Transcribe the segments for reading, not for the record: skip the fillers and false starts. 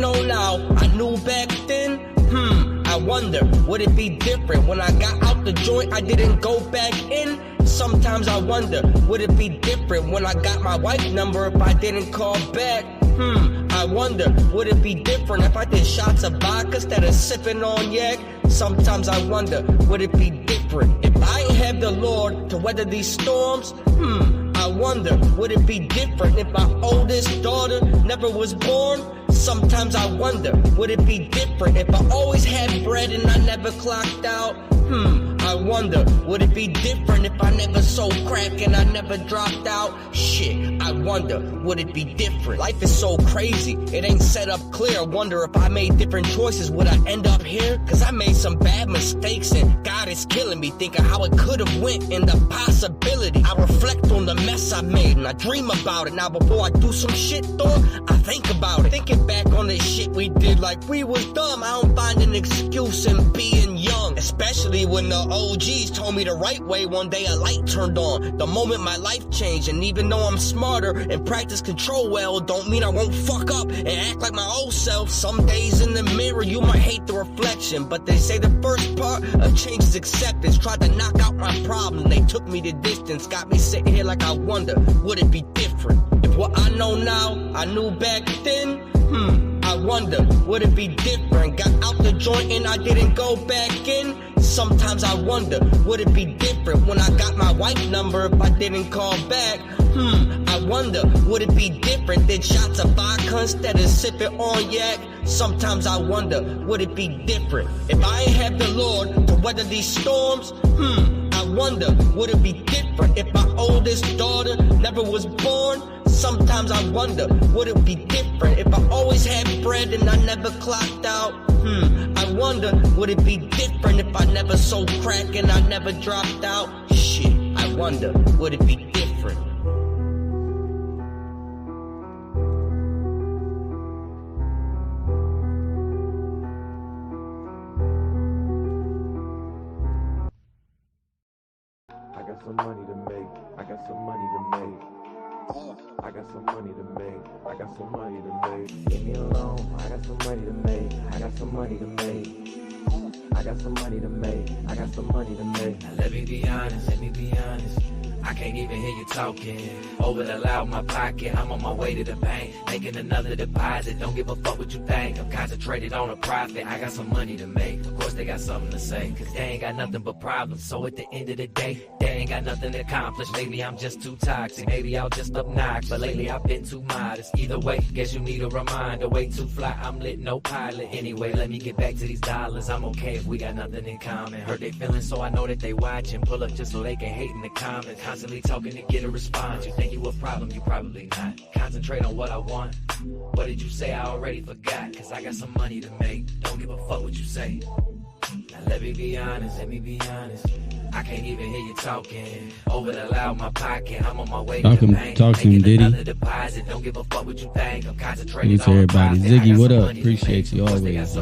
know now, I knew back then. I wonder, would it be different? When I got out the joint, I didn't go back in. Sometimes I wonder, would it be different? When I got my wife number, if I didn't call back? I wonder, would it be different if I did shots of vodka instead of sipping on yak? Sometimes I wonder, would it be different if I ain't have the Lord to weather these storms? I wonder, would it be different if my oldest daughter never was born? Sometimes I wonder, would it be different if I always had bread and I never clocked out? I wonder, would it be different if I never sold crack and I never dropped out? Shit, I wonder, would it be different? Life is so crazy, it ain't set up clear. I wonder if I made different choices, would I end up here? Cause I made some bad mistakes and God is killing me, thinking how it could've went and the possibility. I reflect on the mess I made and I dream about it. Now before I do some shit though, I think about it. Thinking back on the shit we did like we was dumb, I don't find an excuse in being young. Especially when the OGs told me the right way, one day a light turned on. The moment my life changed, and even though I'm smarter and practice control well, don't mean I won't fuck up and act like my old self. Some days in the mirror you might hate the reflection, but they say the first part of change is acceptance. Tried to knock out my problem, they took me the distance. Got me sitting here like I wonder, would it be different? If what I know now, I knew back then? I wonder, would it be different? Got out the joint and I didn't go back in. Sometimes I wonder, would it be different when I got my wife number if I didn't call back? I wonder, would it be different? Did shots of vodka instead of sipping on yak? Sometimes I wonder, would it be different? If I ain't have the Lord to weather these storms? I wonder, would it be different if my oldest daughter never was born? Sometimes I wonder, would it be different if I always had bread and I never clocked out? I wonder, would it be different if I never sold crack and I never dropped out? Shit, I wonder, would it be different? I got some money to make. I got some money to make. I got some money to make. I got some money to make. Leave me alone. I got some money to make. I got some money to make. I got some money to make. I got some money to make. Now let me be honest. Let me be honest. I can't even hear you talking. Over the loud my pocket, I'm on my way to the bank, making another deposit. Don't give a fuck what you think. I'm concentrated on a profit. I got some money to make. Of course they got something to say, cause they ain't got nothing but problems. So at the end of the day, they ain't got nothing to accomplish. Maybe I'm just too toxic, maybe I'll just obnoxious, but lately I've been too modest. Either way, guess you need a reminder. Way too fly, I'm lit, no pilot. Anyway, let me get back to these dollars. I'm okay if we got nothing in common. Hurt they feelings, so I know that they watching. Pull up just so they can hate in the comments. Constantly talking to get a response. You think you a problem, you probably not. Concentrate on what I want. What did you say? I already forgot. Cause I got some money to make. Don't give a fuck what you say. Now let me be honest, let me be honest. I can't even hear you talking. Over the loud my pocket, I'm on my way to the bank. Talk to him, Diddy. Deposit. Don't give a fuck what you think. I'm concentrated to everybody. Ziggy, what up? Appreciate you always.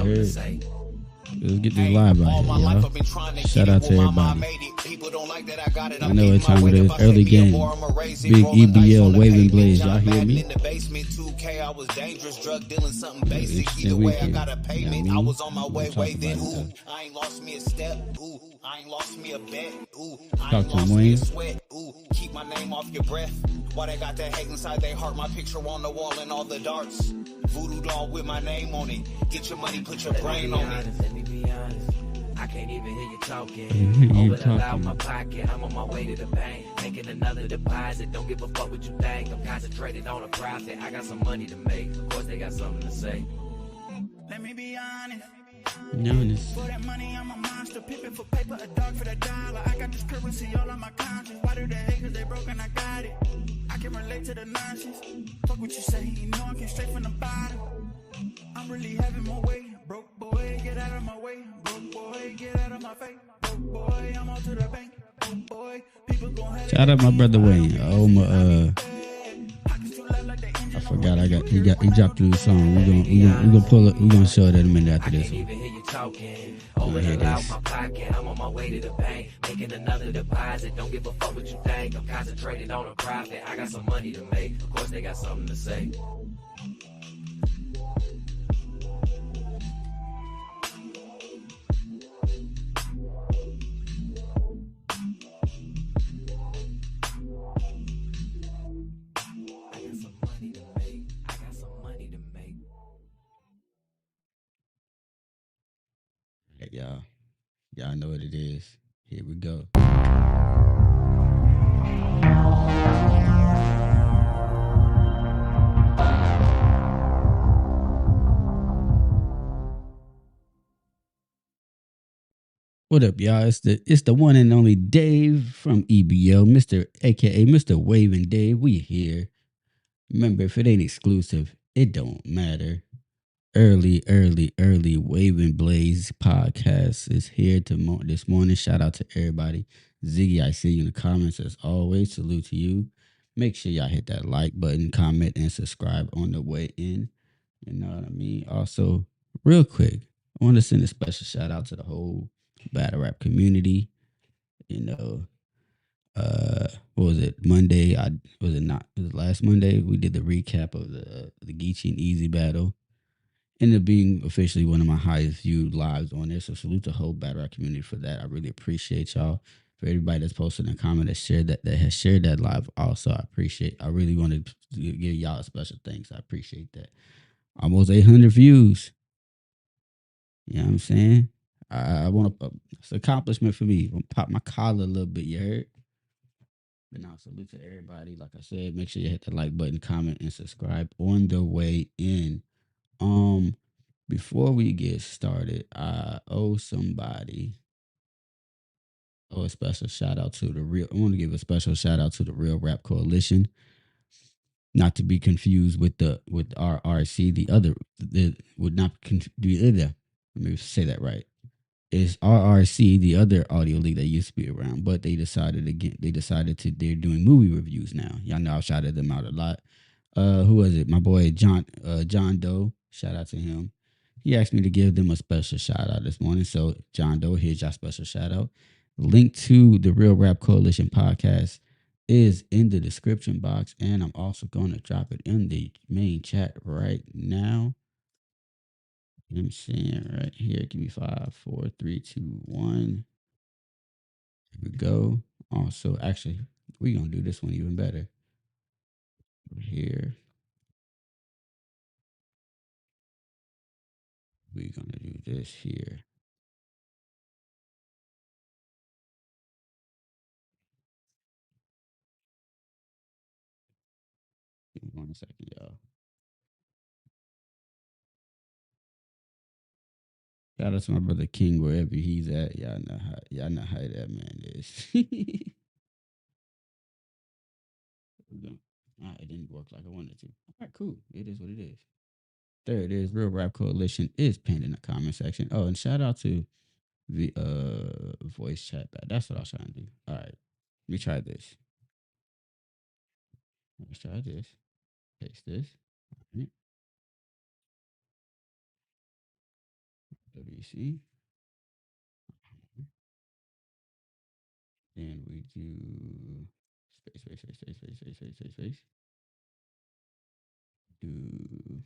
Let's get this live out here, y'all. Shout out to everybody. I know it's time of this early game. Big EBL waving blades. Y'all hear me? I was dangerous, drug dealing, something basic. Either way, I got a payment. I was on my way then. Ooh, I ain't lost me a step. Ooh, I ain't lost me a bet. Ooh, I ain't lost me a sweat. Ooh, keep my name off your breath. Why they got that hate inside their heart? My picture on the wall and all the darts. Voodoo doll with my name on it. Get your money, put your brain on it. Let me be honest. I can't even hear you talking. Over the loud my pocket, I'm on my way to the bank, making another deposit. Don't give a fuck what you think. I'm concentrated on a profit. I got some money to make. Of course they got something to say. Let me be honest. Honest. For that money, I'm a monster. Pippin' for paper, a dog for the dollar. I got this currency all on my conscience. Why do they hate? Cause they broken, I got it. I can relate to the nonsense. Fuck what you say, you know I came straight from the bottom. I'm really having my way. Broke boy, get out of my way. Broke boy, get out of my face. Broke boy, I'm on to the bank. Broke boy, people gon' have. Shout out my brother Wayne. Oh my I forgot he dropped through the song. We gonna pull it. We gonna show that in a minute after this. Over the loud my pocket, I'm on my way to the bank, making another deposit. Don't give a fuck what you think. I'm concentrated on a profit. I got some money to make. Of course they got something to say. y'all. Y'all know what it is. Here we go. What up, y'all? It's the one and only Dave from EBO, Mr. AKA Mr. Waving Dave. We here. Remember, if it ain't exclusive, it don't matter. Early Waving Blaze podcast is here this morning. Shout out to everybody. Ziggy, I see you in the comments as always. Salute to you. Make sure y'all hit that like button, comment, and subscribe on the way in. You know what I mean? Also, real quick, I want to send a special shout out to the whole battle rap community. You know, what was it? Monday? Was it not? Was it last Monday? We did the recap of the Geechee and Easy battle. Ended up being officially one of my highest viewed lives on there. So salute the whole battle rap community for that. I really appreciate y'all. For everybody that's posted in a comment that has shared that live, also I appreciate. I really wanted to give y'all a special thanks. I appreciate that. Almost 800 views. You know what I'm saying? I want to. It's an accomplishment for me. I'm gonna pop my collar a little bit. You heard? But now, salute to everybody. Like I said, make sure you hit the like button, comment, and subscribe on the way in. Before we get started, I owe somebody. A special shout out to the real. I want to give a special shout out to the Real Rap Coalition. Not to be confused with RRC. The would not be either. Let me say that right. It's RRC, the other audio league that used to be around, but they decided they're doing movie reviews now. Y'all know I've shouted them out a lot. Who was it? My boy John Doe. Shout out to him. He asked me to give them a special shout out this morning. So John Doe, here's your special shout out. Link to the Real Rap Coalition podcast is in the description box, and I'm also going to drop it in the main chat right now. I'm saying right here. Give me 5, 4, 3, 2, 1. Here we go. Also, actually, we're gonna do this one even better. Here. We're gonna do this here. Give me 1 second, y'all. Shout out to my brother King wherever he's at. Y'all know how that man is. It didn't work like I wanted to. All right, cool. It is what it is. There it is. Real Rap Coalition is pinned in the comment section. Oh, and shout out to the voice chat. That's what I was trying to do. All right, let me try this. Let's try this. Paste this. Right. WC. Then we do space. Do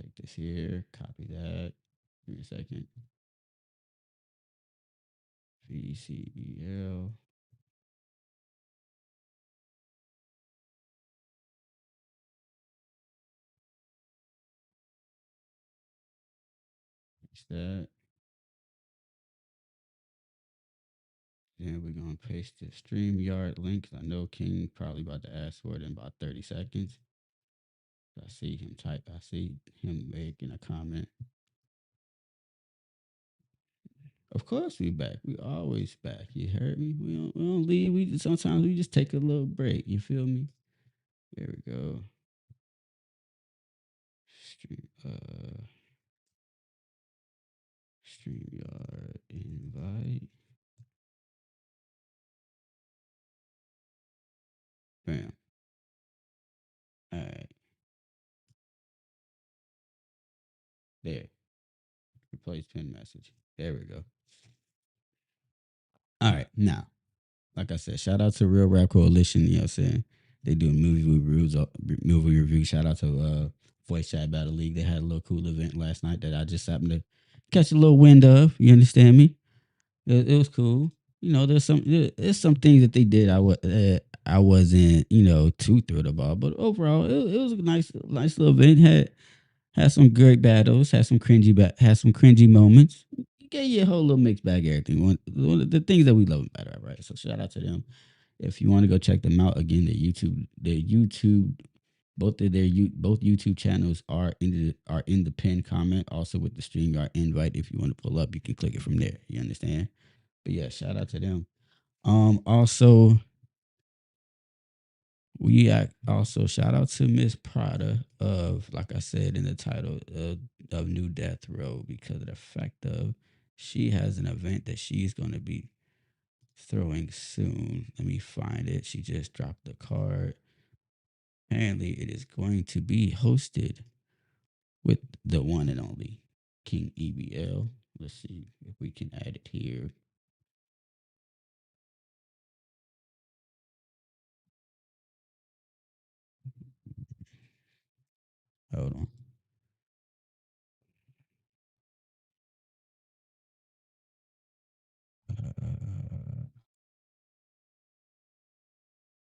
take this here, copy that. Give me a second. VCBL. Paste that. Then we're gonna paste the StreamYard link. I know King probably about to ask for it in about 30 seconds. I see him type. I see him making a comment. Of course we back. We always back. You heard me? We don't leave. Sometimes we just take a little break. You feel me? There we go. StreamYard invite. Bam. All right. There. Replace pin message. There we go. All right. Now, like I said, shout out to Real Rap Coalition. You know what I'm saying? They do movie reviews. Shout out to Voice Chat Battle League. They had a little cool event last night that I just happened to catch a little wind of. You understand me? it was cool. You know, there's some things that they did I wasn't too thrilled about, but overall it was a nice little event. Had some great battles, had some cringy moments. Gave you a whole little mixed bag of everything. One of the things that we love about it, right? So shout out to them. If you want to go check them out again, their YouTube, both YouTube channels are in the pinned comment. Also with the StreamYard invite, if you want to pull up, you can click it from there. You understand? But yeah, shout out to them. Also also shout out to Miss Prada of, like I said in the title of New Death Row, because of the fact of she has an event that she's going to be throwing soon. Let me find it. She just dropped the card. Apparently, it is going to be hosted with the one and only King EBL. Let's see if we can add it here. Hold on.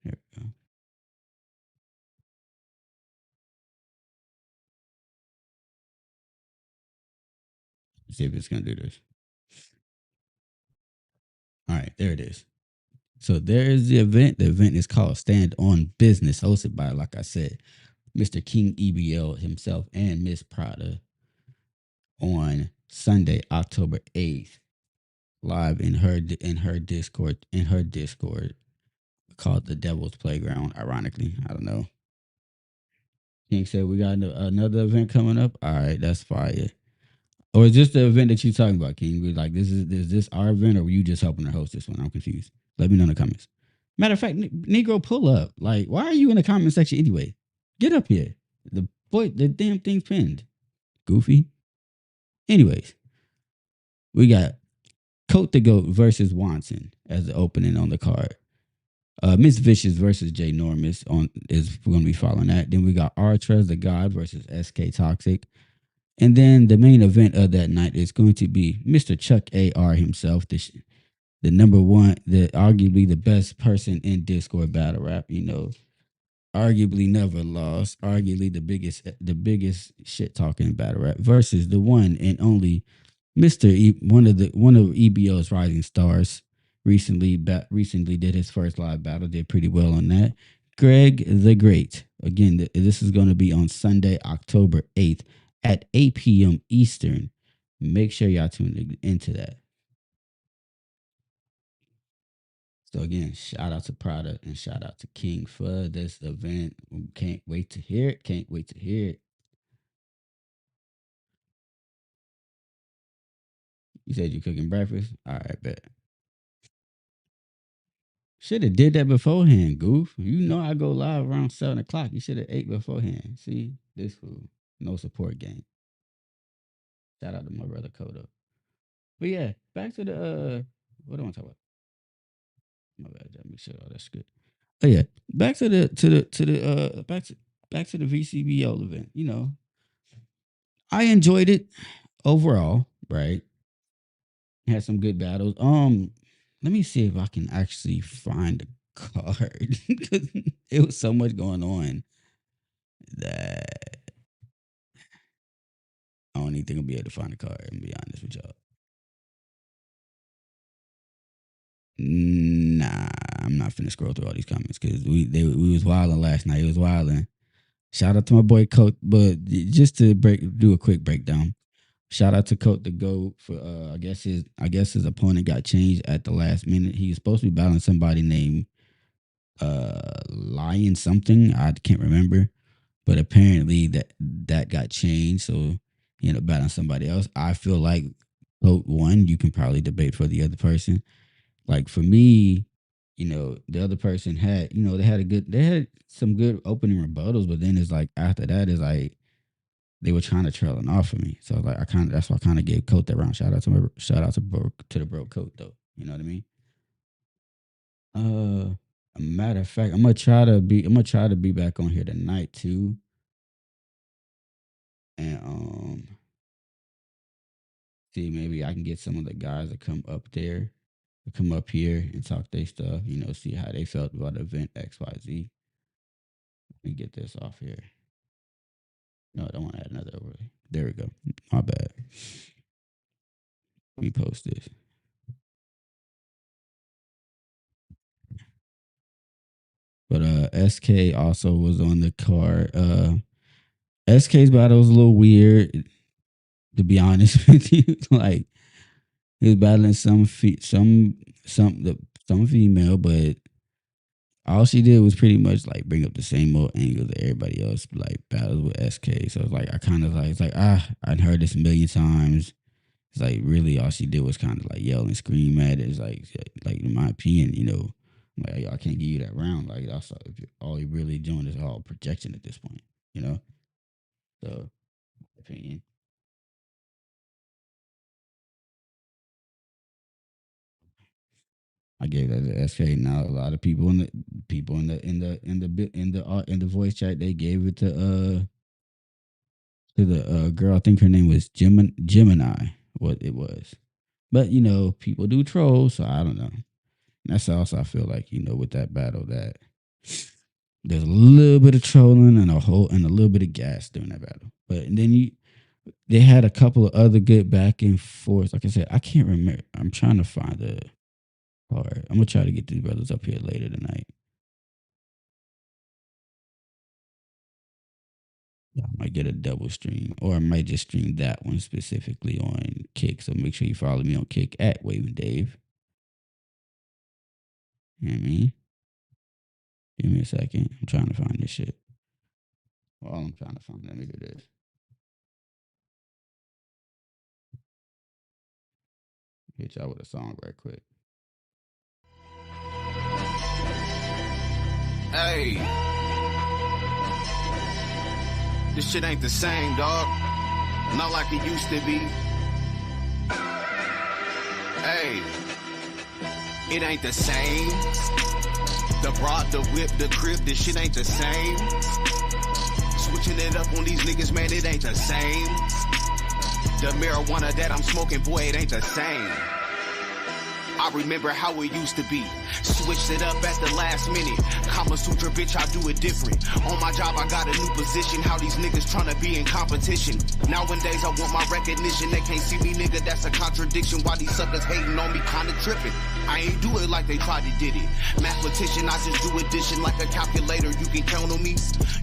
Here we go. Let's see if it's going to do this. All right, there it is. So there is the event. The event is called Stand on Business, hosted by, like I said, Mr. King EBL himself and Miss Prada on Sunday, October 8th, live in her Discord called the Devil's Playground. Ironically, I don't know. King said we got another event coming up. All right, that's fire. Or is this the event that you're talking about, King? We like is this our event, or were you just helping to host this one? I'm confused. Let me know in the comments. Matter of fact, Negro, pull up. Like, why are you in the comment section anyway? Get up here. The damn thing's pinned. Goofy. Anyways, we got Coat the Goat versus Watson as the opening on the card. Miss Vicious versus Jay Normus is going to be following that. Then we got Artrez the God versus SK Toxic. And then the main event of that night is going to be Mr. Chuck AR himself, the number one, arguably the best person in Discord battle rap. Arguably never lost, arguably the biggest shit talking battle rap, versus the one and only one of EBO's rising stars. Recently did his first live battle, did pretty well on that. Greg the Great. Again, this is going to be on Sunday, October 8th at 8 p.m. Eastern. Make sure y'all tune into that. So again, shout out to Prada and shout out to King for this event. Can't wait to hear it. Can't wait to hear it. You said you cooking breakfast? All right, bet. Should have did that beforehand, goof. You know I go live around 7 o'clock. You should have ate beforehand. See, this fool. No support game. Shout out to my brother Kodo. But yeah, back to the what do I want to talk about? My bad, let me sure all that's good. Oh yeah. Back to the back to the VCBL event. I enjoyed it overall, right? Had some good battles. Let me see if I can actually find a card. It was so much going on that I don't even think I'll be able to find a card, and be honest with y'all. Nah, I'm not finna scroll through all these comments because we was wilding last night. It was wilding. Shout out to my boy Coat, but just to do a quick breakdown. Shout out to Coat the Goat for I guess his opponent got changed at the last minute. He was supposed to be battling somebody named Lion something. I can't remember, but apparently that got changed. So he ended up battling somebody else. I feel like Coat won. You can probably debate for the other person. Like for me, the other person had, they had some good opening rebuttals, but then it's like after that is like they were trying to trailing off of me. So like that's why I kind of gave Coat that round. Shout out to the bro Coat though. You know what I mean? A matter of fact, I'm gonna try to be back on here tonight too. And see, maybe I can get some of the guys to come up there, to come up here and talk their stuff. See how they felt about event XYZ. Let me get this off here. No, I don't want to add another overlay. There we go. My bad. Let me post this. But SK also was on the card. SK's battle was a little weird, to be honest with you. Like he was battling some female, but all she did was pretty much like bring up the same old angles that everybody else like battles with SK. So it's like I kind of like it's like I'd heard this a million times. It's like really all she did was kind of like yell and scream at it. It's like in my opinion, like I can't give you that round. Like that's all you're really doing is all projection at this point, you know. So opinion. I gave that to SK. Now a lot of people in the voice chat they gave it to the girl. I think her name was Gemini. What it was, but people do troll, so I don't know. That's also I feel like with that battle that there's a little bit of trolling and a little bit of gas during that battle. But and then they had a couple of other good back and forth. Like I said, I can't remember. I'm trying to find the part. I'm gonna try to get these brothers up here later tonight. I might get a double stream, or I might just stream that one specifically on Kick. So make sure you follow me on Kick at Waving Dave. You know what I mean? Give me a second. I'm trying to find this shit. Well, I'm trying to find. Let me do this. Hit y'all with a song right quick. Hey, this shit ain't the same, dog. Not like it used to be. Hey, it ain't the same. The broad, the whip, the crib, this shit ain't the same. Switching it up on these niggas, man, it ain't the same. The marijuana that I'm smoking, boy, it ain't the same. I remember how it used to be. Switched it up at the last minute. Kama Sutra, bitch, I do it different. On my job, I got a new position. How these niggas tryna be in competition. Nowadays, I want my recognition. They can't see me, nigga, that's a contradiction. Why these suckers hating on me, kinda tripping. I ain't do it like they tried to did it. Mathematician, I just do addition like a calculator. You can count on me.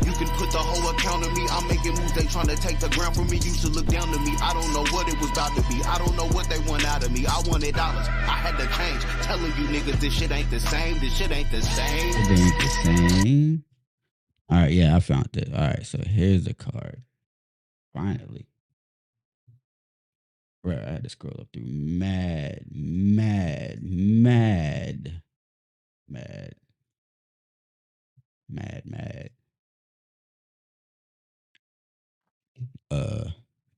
You can put the whole account on me. I'm making moves, they tryna take the ground from me. Used to look down to me. I don't know what it was about to be. I don't know what they want out of me. I wanted dollars. I had to change. Telling you niggas this shit ain't the same. This shit ain't the same. It ain't the same. All right, yeah, I found it. All right, so here's the card. Finally. Right, I had to scroll up through mad.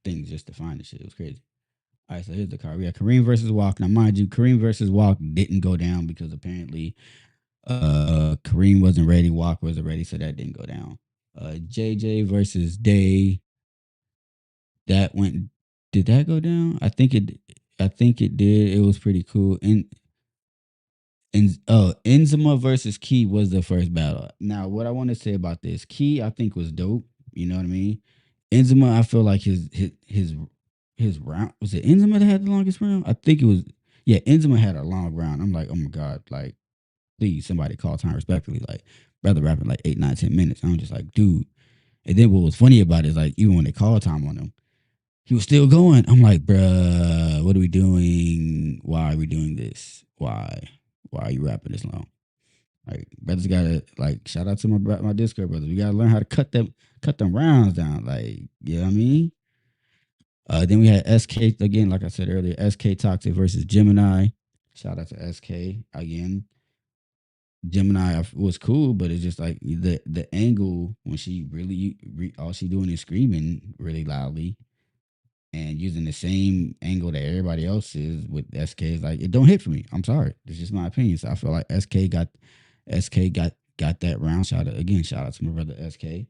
Things just to find the shit. It was crazy. All right, so here's the card. We got Kareem versus Walk. Now, mind you, Kareem versus Walk didn't go down because apparently Kareem wasn't ready. Walk wasn't ready, so that didn't go down. JJ versus Day. That went. Did that go down? I think it did. It was pretty cool. And Enzima versus Key was the first battle. Now, what I want to say about this, Key I think was dope. You know what I mean? Enzima, I feel like his round, was it Enzima that had the longest round? I think it was. Yeah, Enzima had a long round. I'm like, oh my god, like, please somebody call time respectfully. Like, brother rapping like 8, 9, 10 minutes. I'm just like, dude. And then what was funny about it is like, even when they called time on him, he was still going. I'm like, bruh, what are we doing? Why are we doing this? Why are you rapping this long? Like, brothers gotta, like, shout out to my Discord brothers. We gotta learn how to cut them rounds down. Like, you know what I mean? Then we had SK again, like I said earlier, SK Toxic versus Gemini. Shout out to SK again. Gemini was cool, but it's just like the angle when she really all she doing is screaming really loudly and using the same angle that everybody else is with SK is like it don't hit for me. I'm sorry, it's just my opinion. So I feel like SK got that round. Shout out to my brother SK.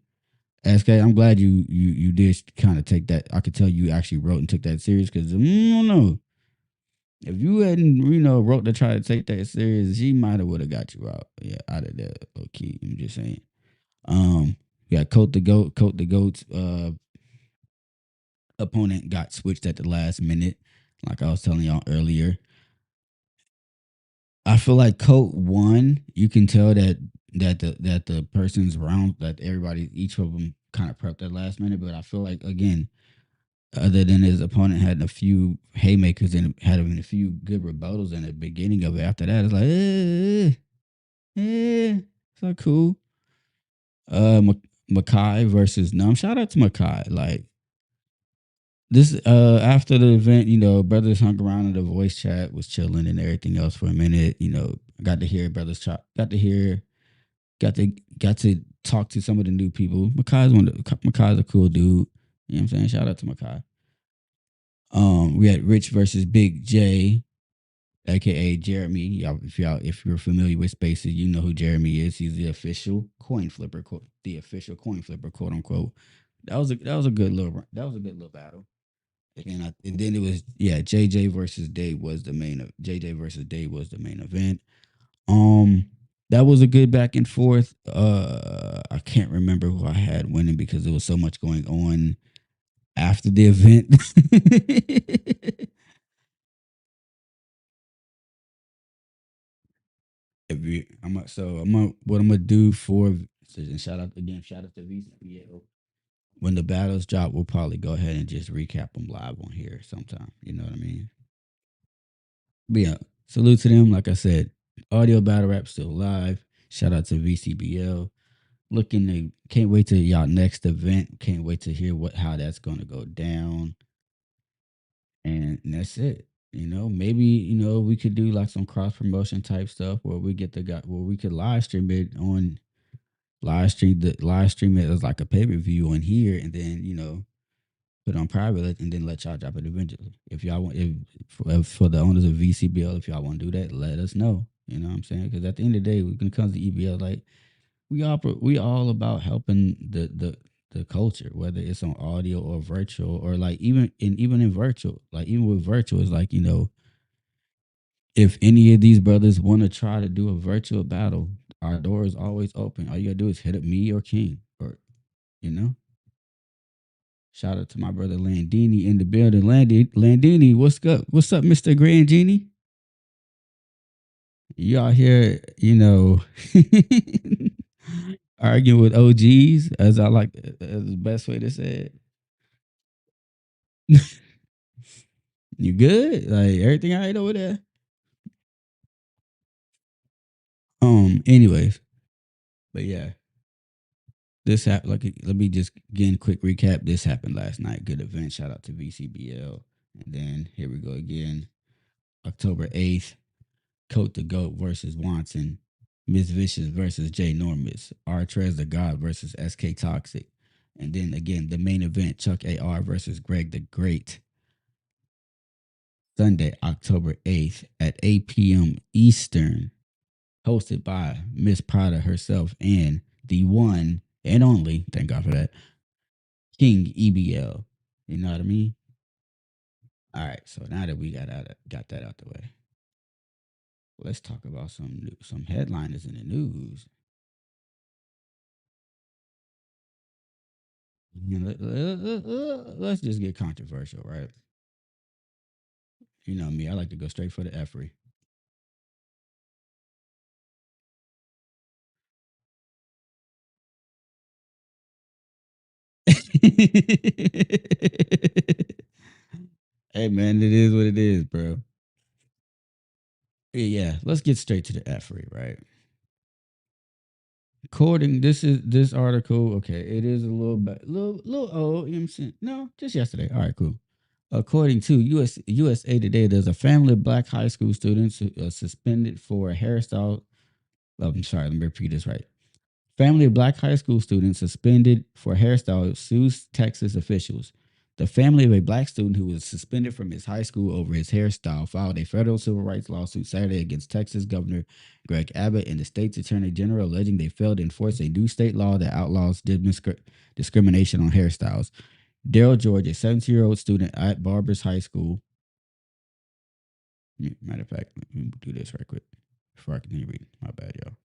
SK, I'm glad you did kind of take that. I could tell you actually wrote and took that serious because I don't know if you hadn't wrote to try to take that serious, she might have would have got you out. Yeah, out of that. Okay, I'm just saying. Yeah, Coat the Goat's opponent got switched at the last minute, like I was telling y'all earlier. I feel like Coat won. You can tell that the person's round that everybody each of them kind of prepped at last minute, but I feel like again, other than his opponent had a few haymakers and had a few good rebuttals in the beginning of it. After that, it's like, it's not cool. Makai versus Numb. Shout out to Makai. Like this, after the event, brothers hung around in the voice chat, was chilling and everything else for a minute. Got to hear brothers chat, got to talk to some of the new people. Makai's a cool dude. You know what I'm saying? Shout out to Makai. We had Rich versus Big J, aka Jeremy. If you're familiar with Spaces, you know who Jeremy is. He's the official coin flipper, quote unquote. That was a good little battle. And then it was JJ versus Dave was the main JJ versus Dave was the main event. That was a good back and forth. I can't remember who I had winning because there was so much going on after the event. What I'm gonna do shout out to VCBL. When the battles drop, we'll probably go ahead and just recap them live on here sometime. You know what I mean? But yeah, salute to them. Like I said, audio battle rap still live. Shout out to VCBL. Can't wait to y'all next event. Can't wait to hear how that's gonna go down. And that's it. Maybe we could do like some cross promotion type stuff where we get the guy where we could live stream it on live stream it as like a pay per view on here, and then put on private and then let y'all drop it eventually. If y'all want, if for the owners of VCBL, if y'all want to do that, let us know. You know what I'm saying? Because at the end of the day, when it comes to EBL, like we all about helping the culture, whether it's on audio or virtual, or like even in virtual, like even with virtual, it's like if any of these brothers want to try to do a virtual battle, our door is always open. All you gotta do is hit up me or King, or you know. Shout out to my brother Landini in the building. Landini, what's up? What's up, Mr. Grand Genie? You out here, arguing with OGs, as the best way to say it. You good? Like everything all right over there? Anyways, but yeah, this happened. Let me just again quick recap. This happened last night. Good event. Shout out to VCBL. And then here we go again. October 8th, Coat the Goat versus Watson. Miss Vicious versus Jay Normus. Artrez the God versus SK Toxic. And then again, the main event, Chuck AR versus Greg the Great. Sunday, October 8th at 8 p.m. Eastern. Hosted by Miss Prada herself and the one and only, thank God for that, King EBL. You know what I mean? All right, so now that we got that out the way, let's talk about some headliners in the news. Let's just get controversial, right? You know me, I like to go straight for the effery. Hey man, it is what it is, bro. Yeah, let's get straight to the effery, right? According this article, okay, it is a little old. You know what I'm saying? No, just yesterday. All right, cool. According to USA Today, there's a family of black high school students suspended for a hairstyle. I'm sorry, let me repeat this right. Family of black high school students suspended for hairstyle sues Texas officials. The family of a black student who was suspended from his high school over his hairstyle filed a federal civil rights lawsuit Saturday against Texas Governor Greg Abbott and the state's attorney general, alleging they failed to enforce a new state law that outlaws discrimination on hairstyles. Daryl George, a 17-year-old student at Barbers High School. Matter of fact, let me do this right quick before I continue reading. My bad, y'all.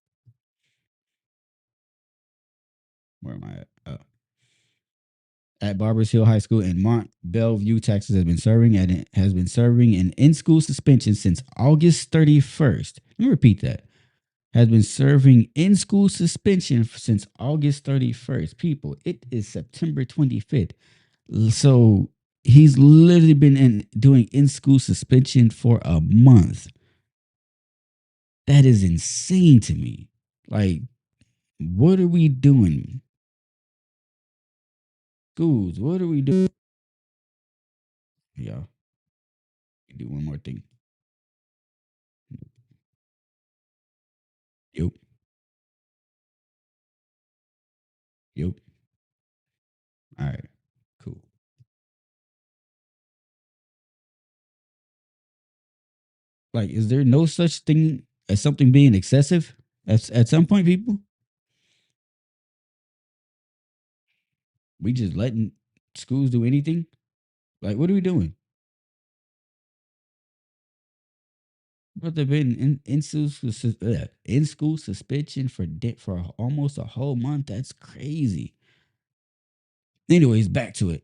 Where am I at Barbers Hill High School in Mont Belvieu, Texas, has been serving an in-school suspension since August 31st. Let me repeat that. Has been serving in-school suspension since August 31st. People, it is September 25th. So he's literally been doing in-school suspension for a month. That is insane to me. Like, what are we doing? Schools, what are we doing? Y'all, do one more thing. Yep. Yep. All right. Cool. Like, is there no such thing as something being excessive at some point, people? We just letting schools do anything? Like, what are we doing? But they've been in school suspension for almost a whole month. That's crazy. Anyways, back to it.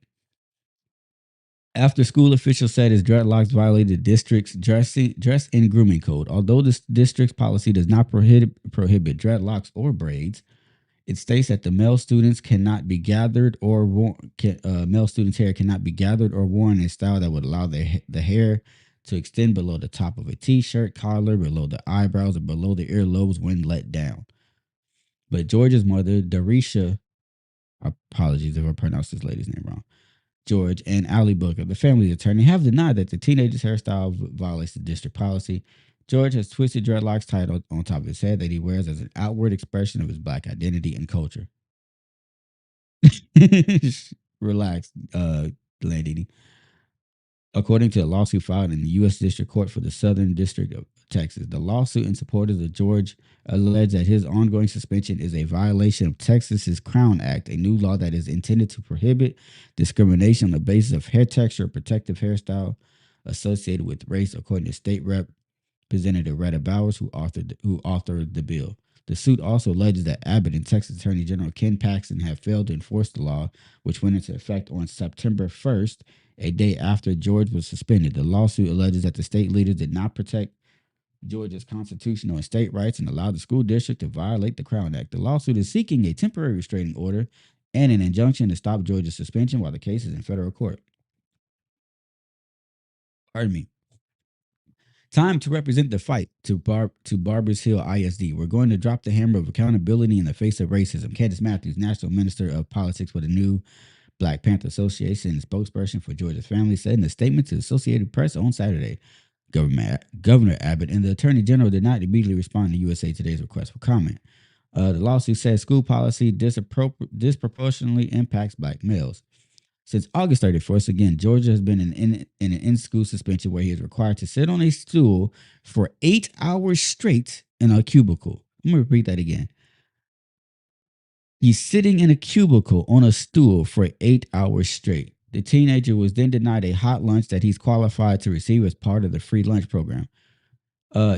After school officials said his dreadlocks violated the district's dress and grooming code. Although this district's policy does not prohibit dreadlocks or braids, it states that the male students cannot be gathered or worn. Male students' hair cannot be gathered or worn in a style that would allow the hair to extend below the top of a t-shirt collar, below the eyebrows, or below the earlobes when let down. But George's mother, Darisha, apologies if I pronounced this lady's name wrong, George and Ali Booker, the family's attorney, have denied that the teenager's hairstyle violates the district policy. George has twisted dreadlocks tied on top of his head that he wears as an outward expression of his black identity and culture. Relax, Landini. According to a lawsuit filed in the U.S. District Court for the Southern District of Texas, the lawsuit and supporters of George allege that his ongoing suspension is a violation of Texas's Crown Act, a new law that is intended to prohibit discrimination on the basis of hair texture or protective hairstyle associated with race, according to State Representative Retta Bowers, who authored the bill. The suit also alleges that Abbott and Texas Attorney General Ken Paxton have failed to enforce the law, which went into effect on September 1st, a day after George was suspended. The lawsuit alleges that the state leaders did not protect Georgia's constitutional and state rights and allowed the school district to violate the Crown Act. The lawsuit is seeking a temporary restraining order and an injunction to stop Georgia's suspension while the case is in federal court. Pardon me. Time to represent the fight to Barbers Hill ISD. We're going to drop the hammer of accountability in the face of racism. Candace Matthews, National Minister of Politics for the new Black Panther Association and spokesperson for Georgia's family, said in a statement to the Associated Press on Saturday. Governor Abbott and the Attorney General did not immediately respond to USA Today's request for comment. The lawsuit says school policy disproportionately impacts black males. Since August 31st, again, Georgia has been in an in-school suspension where he is required to sit on a stool for 8 hours straight in a cubicle. I'm going to repeat that again. He's sitting in a cubicle on a stool for 8 hours straight. The teenager was then denied a hot lunch that he's qualified to receive as part of the free lunch program.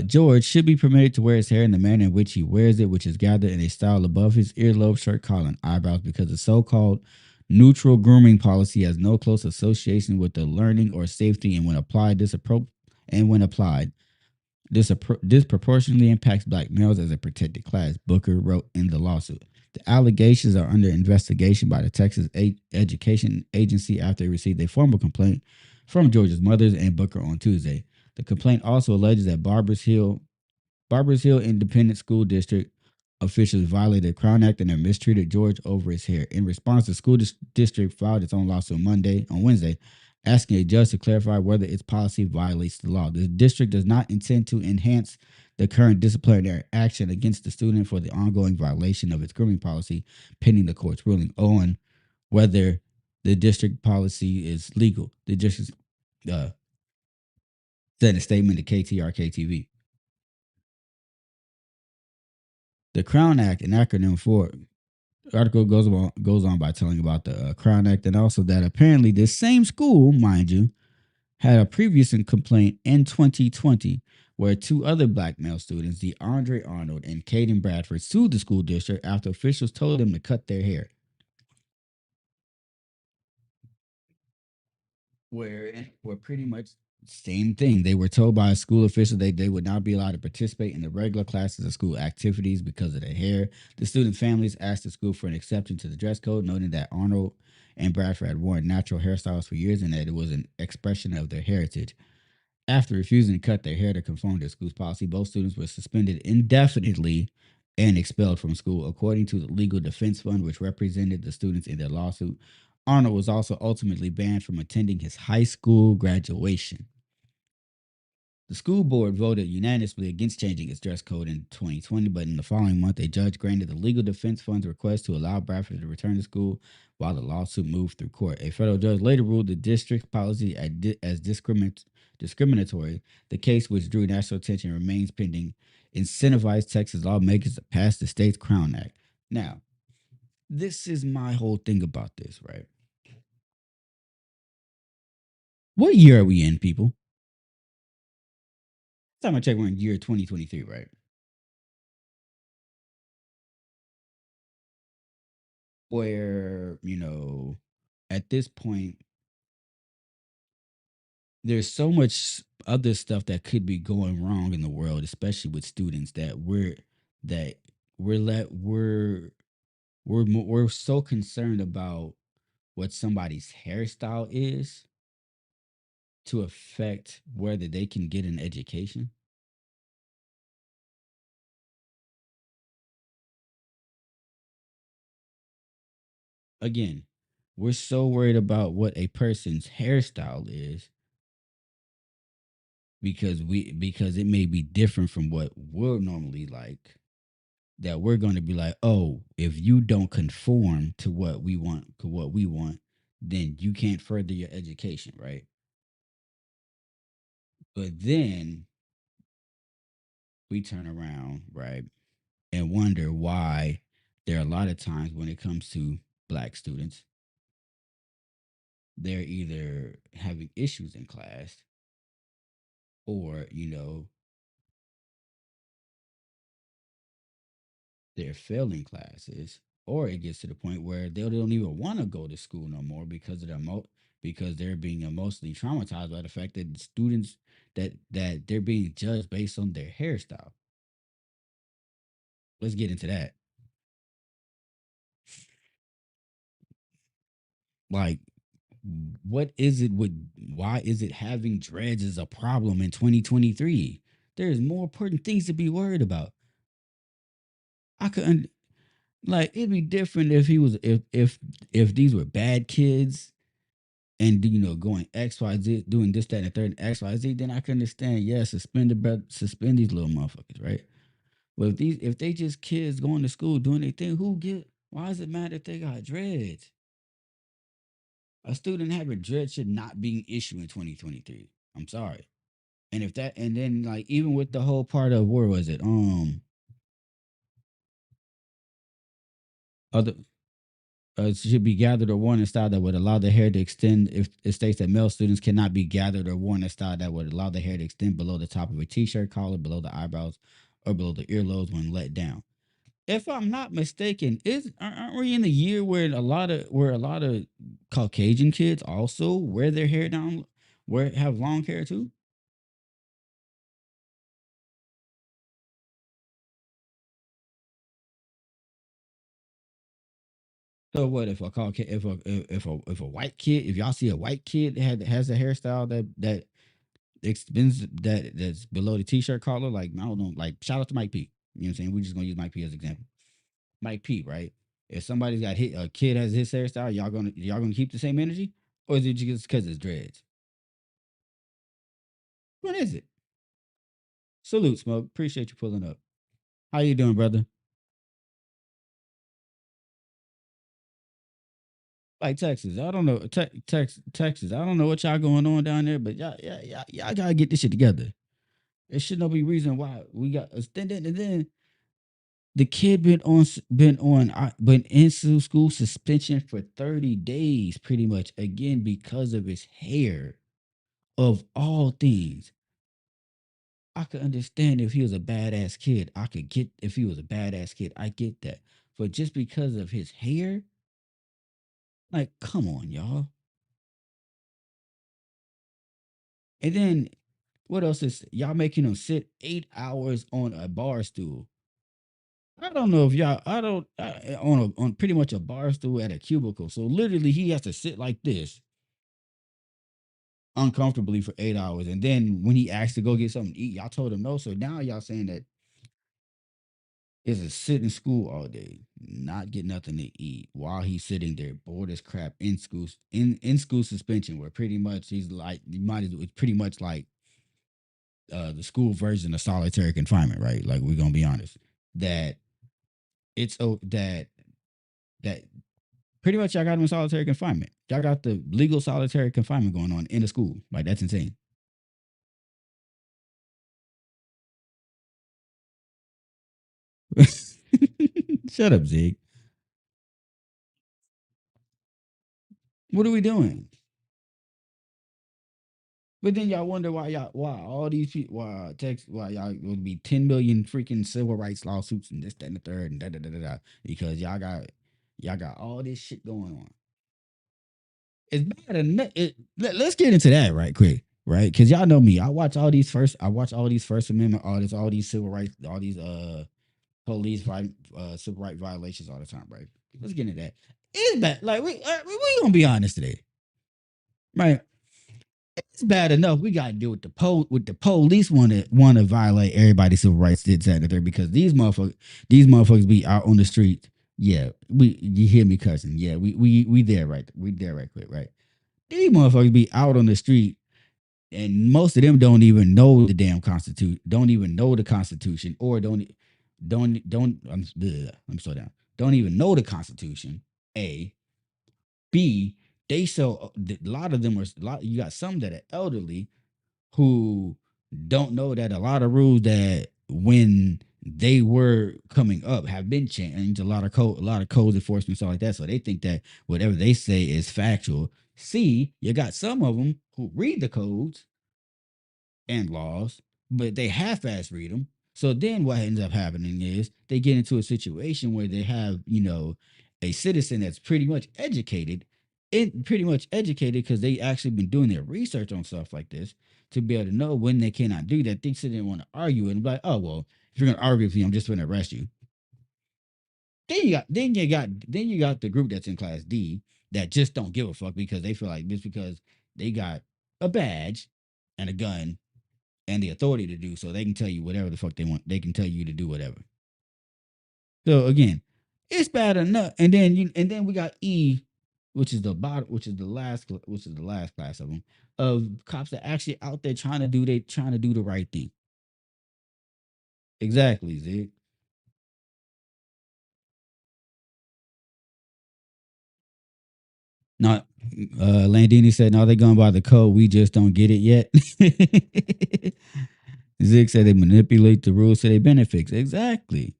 George should be permitted to wear his hair in the manner in which he wears it, which is gathered in a style above his earlobe, shirt collar, and eyebrows, because the so-called neutral grooming policy has no close association with the learning or safety, and when applied, disproportionately impacts black males as a protected class, Booker wrote in the lawsuit. The allegations are under investigation by the Texas Education Agency after they received a formal complaint from George's mothers and Booker on Tuesday. The complaint also alleges that Barbers Hill Independent School District officials violated the Crown Act and have mistreated George over his hair. In response, the school district filed its own lawsuit on Wednesday, asking a judge to clarify whether its policy violates the law. The district does not intend to enhance the current disciplinary action against the student for the ongoing violation of its grooming policy, pending the court's ruling on whether the district policy is legal. The district sent a statement to KTRK TV. The Crown Act, an acronym for article goes on by telling about the Crown Act and also that apparently this same school, mind you, had a previous complaint in 2020 where two other black male students, DeAndre Arnold and Caden Bradford, sued the school district after officials told them to cut their hair. Where pretty much same thing. They were told by a school official they would not be allowed to participate in the regular classes or school activities because of their hair. The student families asked the school for an exception to the dress code, noting that Arnold and Bradford had worn natural hairstyles for years and that it was an expression of their heritage. After refusing to cut their hair to conform to the school's policy, both students were suspended indefinitely and expelled from school, according to the Legal Defense Fund, which represented the students in their lawsuit. Arnold was also ultimately banned from attending his high school graduation. The school board voted unanimously against changing its dress code in 2020, but in the following month, a judge granted the Legal Defense Fund's request to allow Bradford to return to school while the lawsuit moved through court. A federal judge later ruled the district's policy as discriminatory. The case, which drew national attention, remains pending, incentivized Texas lawmakers to pass the state's Crown Act. Now, this is my whole thing about this, right? What year are we in, people? Last time I checked, we're in year 2023, right? Where, at this point, there's so much other stuff that could be going wrong in the world, especially with students that we're so concerned about what somebody's hairstyle is to affect whether they can get an education. Again, we're so worried about what a person's hairstyle is because it may be different from what we're normally like, that we're going to be like, oh, if you don't conform to what we want, then you can't further your education, right? But then we turn around, right, and wonder why there are a lot of times when it comes to black students, they're either having issues in class or, they're failing classes, or it gets to the point where they don't even want to go to school no more because of because they're being emotionally traumatized by the fact that students that they're being judged based on their hairstyle. Let's get into that. Like, what is it with why is it having dreads is a problem in 2023? There's more important things to be worried about. I could like it'd be different if he was if these were bad kids and going XYZ, doing this, that, and the third, XYZ, then I can understand. Yeah, suspend these little motherfuckers, right? But if they just kids going to school doing their thing, why does it matter if they got dreads? A student having dreads should not be an issue in 2023. I'm sorry. And then like even with the whole part of where was it? Other should be gathered or worn in style that would allow the hair to extend. If it states that male students cannot be gathered or worn in style that would allow the hair to extend below the top of a t-shirt collar, below the eyebrows, or below the earlobes when let down. If I'm not mistaken, aren't we in a year where a lot of Caucasian kids also wear their hair down, have long hair too? So what if a Caucasian, if a white kid, if y'all see a white kid that has a hairstyle that expensive that's below the t-shirt collar, like I don't know, like shout out to Mike P. You know what I'm saying? We're just gonna use Mike P as an example. Mike P, right? If somebody's got hit, a kid has his hairstyle, y'all gonna keep the same energy, or is it just because it's dreads? What is it? Salute, Smoke. Appreciate you pulling up. How you doing, brother? like Texas. I don't know Texas. I don't know what y'all going on down there, but y'all gotta get this shit together. There should no be reason why we got and then the kid been in school suspension for 30 days, pretty much again because of his hair. Of all things, I could understand if he was a badass kid. I could get if he was a badass kid. I get that, but just because of his hair, like, come on, y'all. And then what else is y'all making him sit 8 hours on a bar stool? I don't know if y'all. I don't on pretty much a bar stool at a cubicle. So literally, he has to sit like this uncomfortably for 8 hours. And then when he asked to go get something to eat, y'all told him no. So now y'all saying that it's a sit in school all day, not get nothing to eat while he's sitting there bored as crap in school in school suspension, where pretty much he's like you might as well, it's pretty much like the school version of solitary confinement, right? Like we're gonna be honest that it's that pretty much y'all got him in solitary confinement. Y'all got the legal solitary confinement going on in the school. Like that's insane. Shut up, Zig. What are we doing? But then y'all wonder why all these people why y'all would be 10 million freaking civil rights lawsuits and this, that, and the third and da da da da da because y'all got all this shit going on. It's bad enough. Let's get into that right quick, right? Because y'all know me. I watch all these First Amendment, all these civil rights, all these civil right violations all the time, right? Let's get into that. It's bad. Like we gonna be honest today, right? It's bad enough. We got to deal with the police want to violate everybody's civil rights this that and the third because these motherfuckers be out on the street. Yeah, you hear me cussing. Yeah, we there right. We there right quick, right? These motherfuckers be out on the street and most of them don't even know the damn constitution, don't even know the constitution or don't I'm slow down. Don't even know the constitution. A B they so a lot of them are a lot. You got some that are elderly who don't know that a lot of rules that when they were coming up have been changed. A lot of codes enforcement stuff like that. So they think that whatever they say is factual. C, you got some of them who read the codes and laws, but they half-ass read them. So then what ends up happening is they get into a situation where they have, a citizen that's pretty much educated because they actually been doing their research on stuff like this to be able to know when they cannot do that. They sit there and want to argue and be like, oh well, if you're gonna argue with me, I'm just gonna arrest you. Then you got the group that's in class D that just don't give a fuck because they feel like just because they got a badge and a gun and the authority to do so, they can tell you whatever the fuck they want. They can tell you to do whatever. So again, it's bad enough. And then we got E, which is the bottom, which is the last class of them of cops that actually out there trying to do the right thing. Exactly, Zig. Not Landini said, no, they're going by the code. We just don't get it yet. Zig said they manipulate the rules to their benefits. Exactly.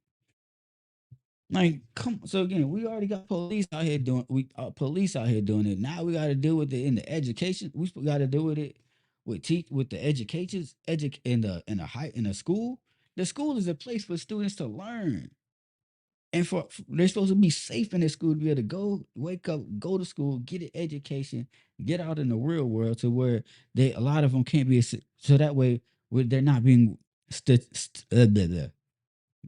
Like, come. So again, we already got police out here doing it. Now we got to deal with it in the education. We got to deal with it with the educators, in the high in the school. The school is a place for students to learn, and they're supposed to be safe in the school to be able to go wake up, go to school, get an education, get out in the real world to where a lot of them can't be so that way where they're not being blah, blah.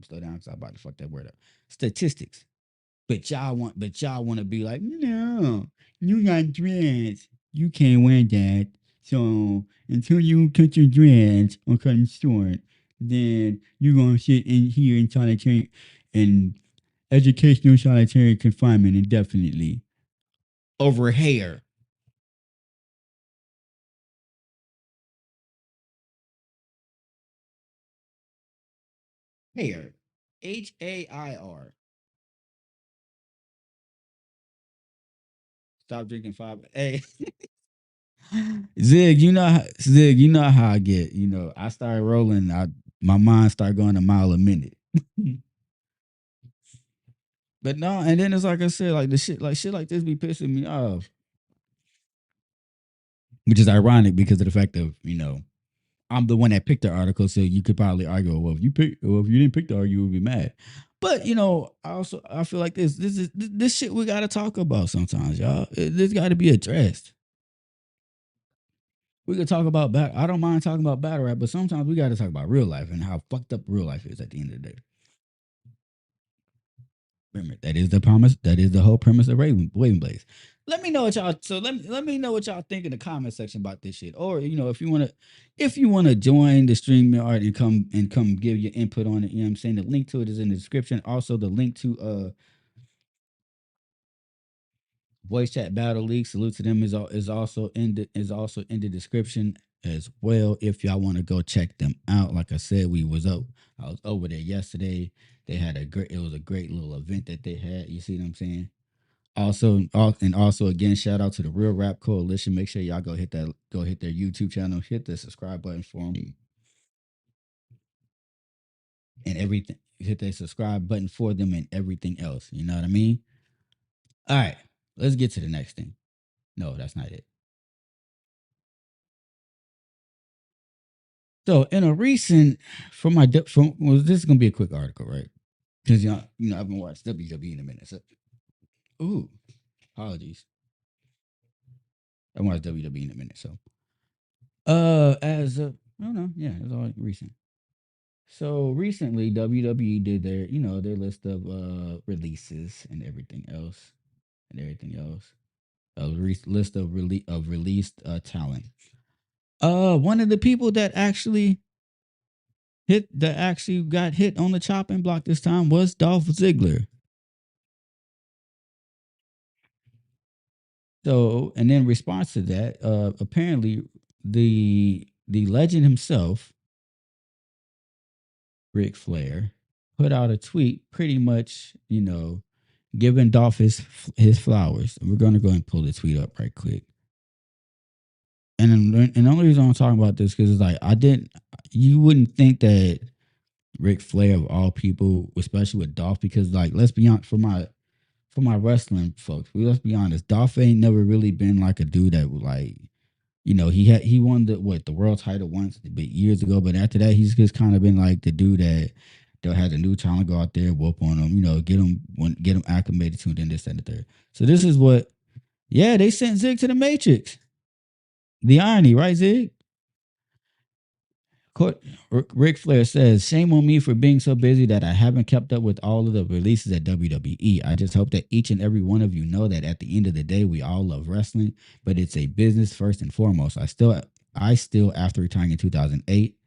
Slow down because I'm about to fuck that word up. Statistics. But y'all want to be like, no, you got dreads. You can't wear that. So until you cut your dreads or cut them short, then you're gonna sit in here in solitary and educational solitary confinement indefinitely over hair. Hair. HAIR. Stop drinking 5. Hey, Zig, Zig, you know how I get. I started rolling. My mind started going a mile a minute. But no, and then it's like I said, like the shit like this be pissing me off. Which is ironic because of the fact of, I'm the one that picked the article, so you could probably argue, well, if you didn't pick the article, you would be mad. But I feel like this shit we gotta talk about sometimes, y'all. This got to be addressed. We could talk about I don't mind talking about battle rap, but sometimes we got to talk about real life and how fucked up real life is at the end of the day. Remember, that is the promise. That is the whole premise of Waving Blaze. Let me know what y'all. So let me know what y'all think in the comment section about this shit. Or if you wanna join the stream yard and come give your input on it. You know what I'm saying? The link to it is in the description. Also, the link to Voice Chat Battle League. Salute to them is also in the description as well. If y'all want to go check them out, like I said, I was over there yesterday. They had it was a great little event that they had. You see what I'm saying? Also again, shout out to the Real Rap Coalition. Make sure y'all go hit their YouTube channel, hit the subscribe button for them, and everything. Hit the subscribe button for them and everything else. You know what I mean? All right, let's get to the next thing. No, that's not it. So in a recent this is gonna be a quick article, right? Because I haven't watched WWE in a minute. So, apologies. I haven't watched WWE in a minute. So, it's all recent. So recently, WWE did their list of releases and everything else, list of released talent. One of the people that actually got hit on the chopping block this time was Dolph Ziggler. So, and in response to that, apparently the legend himself, Ric Flair, put out a tweet pretty much, giving Dolph his flowers. We're going to go and pull the tweet up right quick. And the only reason I'm talking about this because it's like you wouldn't think that Ric Flair of all people, especially with Dolph, because like let's be honest, for my wrestling folks, let's be honest, Dolph ain't never really been like a dude that would like, he won the world title once years ago, but after that he's just kind of been like the dude that they'll have the new talent go out there and whoop on them, get them acclimated to it, and this and the third. So this is what, they sent Zig to the Matrix. The irony, right, Zig? Ric Flair says, "Shame on me for being so busy that I haven't kept up with all of the releases at WWE. I just hope that each and every one of you know that at the end of the day, we all love wrestling, but it's a business first and foremost. I still, after retiring in 2008,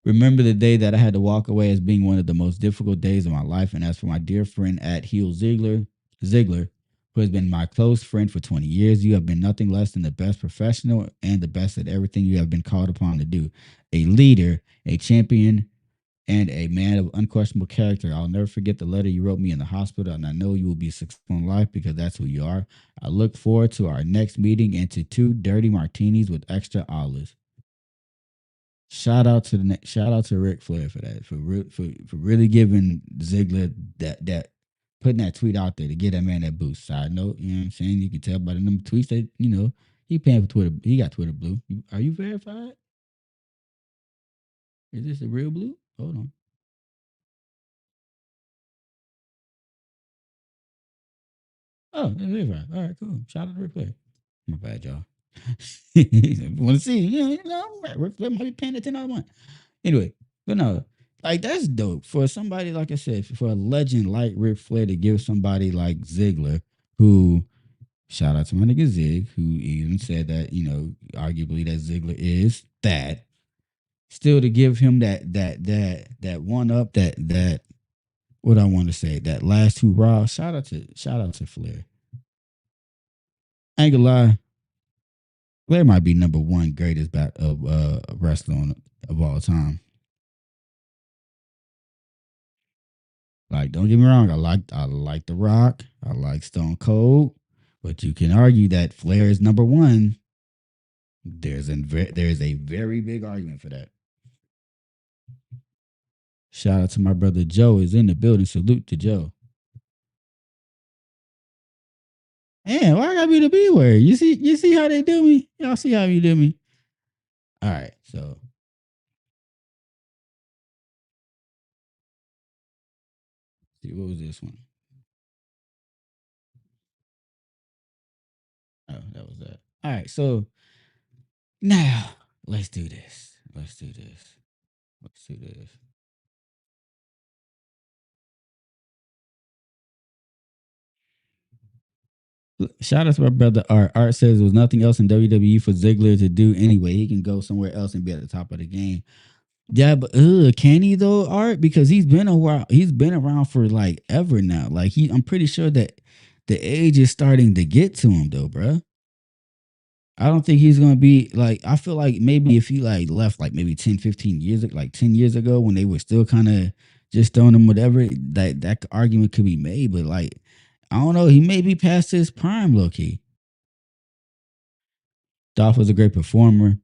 remember the day that I had to walk away as being one of the most difficult days of my life. And as for my dear friend at Heel Ziggler, who has been my close friend for 20 years, you have been nothing less than the best professional and the best at everything you have been called upon to do. A leader, a champion, and a man of unquestionable character. I'll never forget the letter you wrote me in the hospital, and I know you will be successful in life because that's who you are. I look forward to our next meeting and to 2 dirty martinis with extra olives." Shout out to Ric Flair for that, for really giving Ziggler that putting that tweet out there to get that man that boost. Side note, you know what I'm saying? You can tell by the number of tweets that he paying for Twitter. He got Twitter Blue. Are you verified? Is this the real Blue? Hold on. Oh, it's verified. All right, cool. Shout out to Ric Flair. My bad, y'all. Want to see? Ric Flair might be paying the $10 one. Anyway, but no, like that's dope for somebody, like I said, for a legend like Ric Flair to give somebody like Ziggler, who, shout out to my nigga Zig, who even said that, arguably that Ziggler is that, still to give him that one up, that what I want to say, that last hurrah. Shout out to Flair. I ain't gonna lie, Flair might be number one greatest wrestler of all time. Like, don't get me wrong, I like The Rock, I like Stone Cold, but you can argue that Flair is number one. There's a very big argument for that. Shout out to my brother Joe is in the building. Salute to Joe. Man, why I gotta be the B word? You see how they do me? Y'all see how you do me? All right, so see what was this one? Oh, that was that. All right, so now let's do this. Let's do this. Let's do this. Shout out to my brother Art. Art says there was nothing else in WWE for Ziggler to do anyway. He can go somewhere else and be at the top of the game. Yeah, but can he though, Art? Because he's been a while. He's been around for like ever now. Like I'm pretty sure that the age is starting to get to him though, bro. I don't think he's gonna be like. I feel like maybe if he like left like maybe 10, 15 years, like 10 years ago when they were still kind of just throwing him whatever, that argument could be made. But like, I don't know. He may be past his prime, low key. Dolph was a great performer.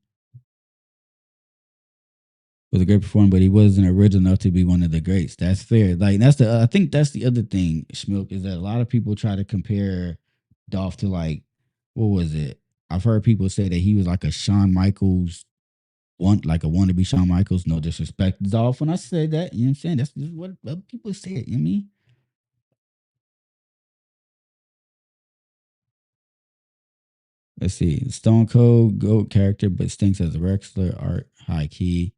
Was a great performer, but he wasn't original enough to be one of the greats. That's fair. Like I think that's the other thing, Schmilk, is that a lot of people try to compare Dolph to like, what was it? I've heard people say that he was like a Shawn Michaels, like a wannabe Shawn Michaels. No disrespect to Dolph when I said that. You know what I'm saying? That's just what other people say. You know what I mean? Let's see. Stone Cold, GOAT character, but stinks as a wrestler. Art, high key.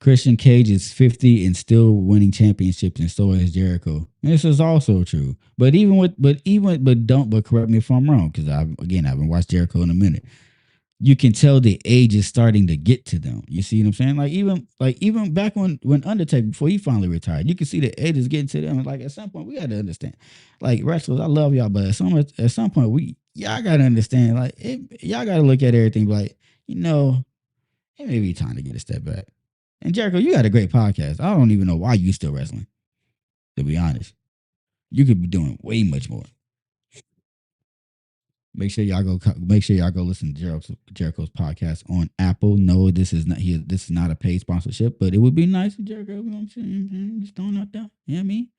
Christian Cage is 50 and still winning championships, and so is Jericho. This is also true. But correct me if I'm wrong, because I haven't watched Jericho in a minute. You can tell the age is starting to get to them. You see what I'm saying? Even back when Undertaker, before he finally retired, you can see the age is getting to them. And like at some point, we got to understand. Like wrestlers, I love y'all, but at some point, y'all got to understand. Like y'all got to look at everything like, it may be time to get a step back. And Jericho, you got a great podcast. I don't even know why you still wrestling. To be honest, you could be doing way much more. Make sure y'all go listen to Jericho's podcast on Apple. No, this is not a paid sponsorship, but it would be nice if Jericho, you know what I'm saying? Just throwing out there. You know what I mean?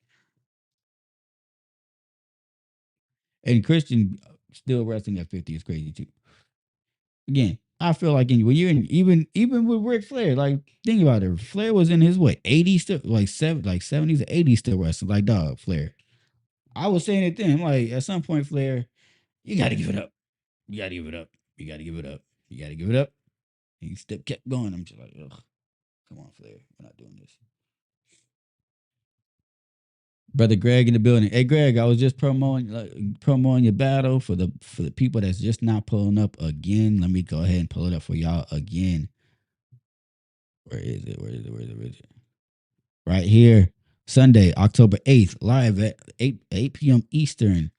And Christian still wrestling at 50 is crazy too. Again, I feel like when you're in, even with Ric Flair, like think about it. Flair was in his 80s still, like 70s or 80s still wrestling. Like dog, Flair. I was saying it then, like at some point, Flair, you gotta give it up. You gotta give it up. You gotta give it up. You gotta give it up. And he kept going. I'm just like, ugh, come on, Flair. We're not doing this. Brother Greg in the building. Hey Greg, I was just promoting your battle for the people that's just not pulling up again. Let me go ahead and pull it up for y'all again. Where is it? Where is it? Right here. Sunday, October 8th, live at 8 p.m. Eastern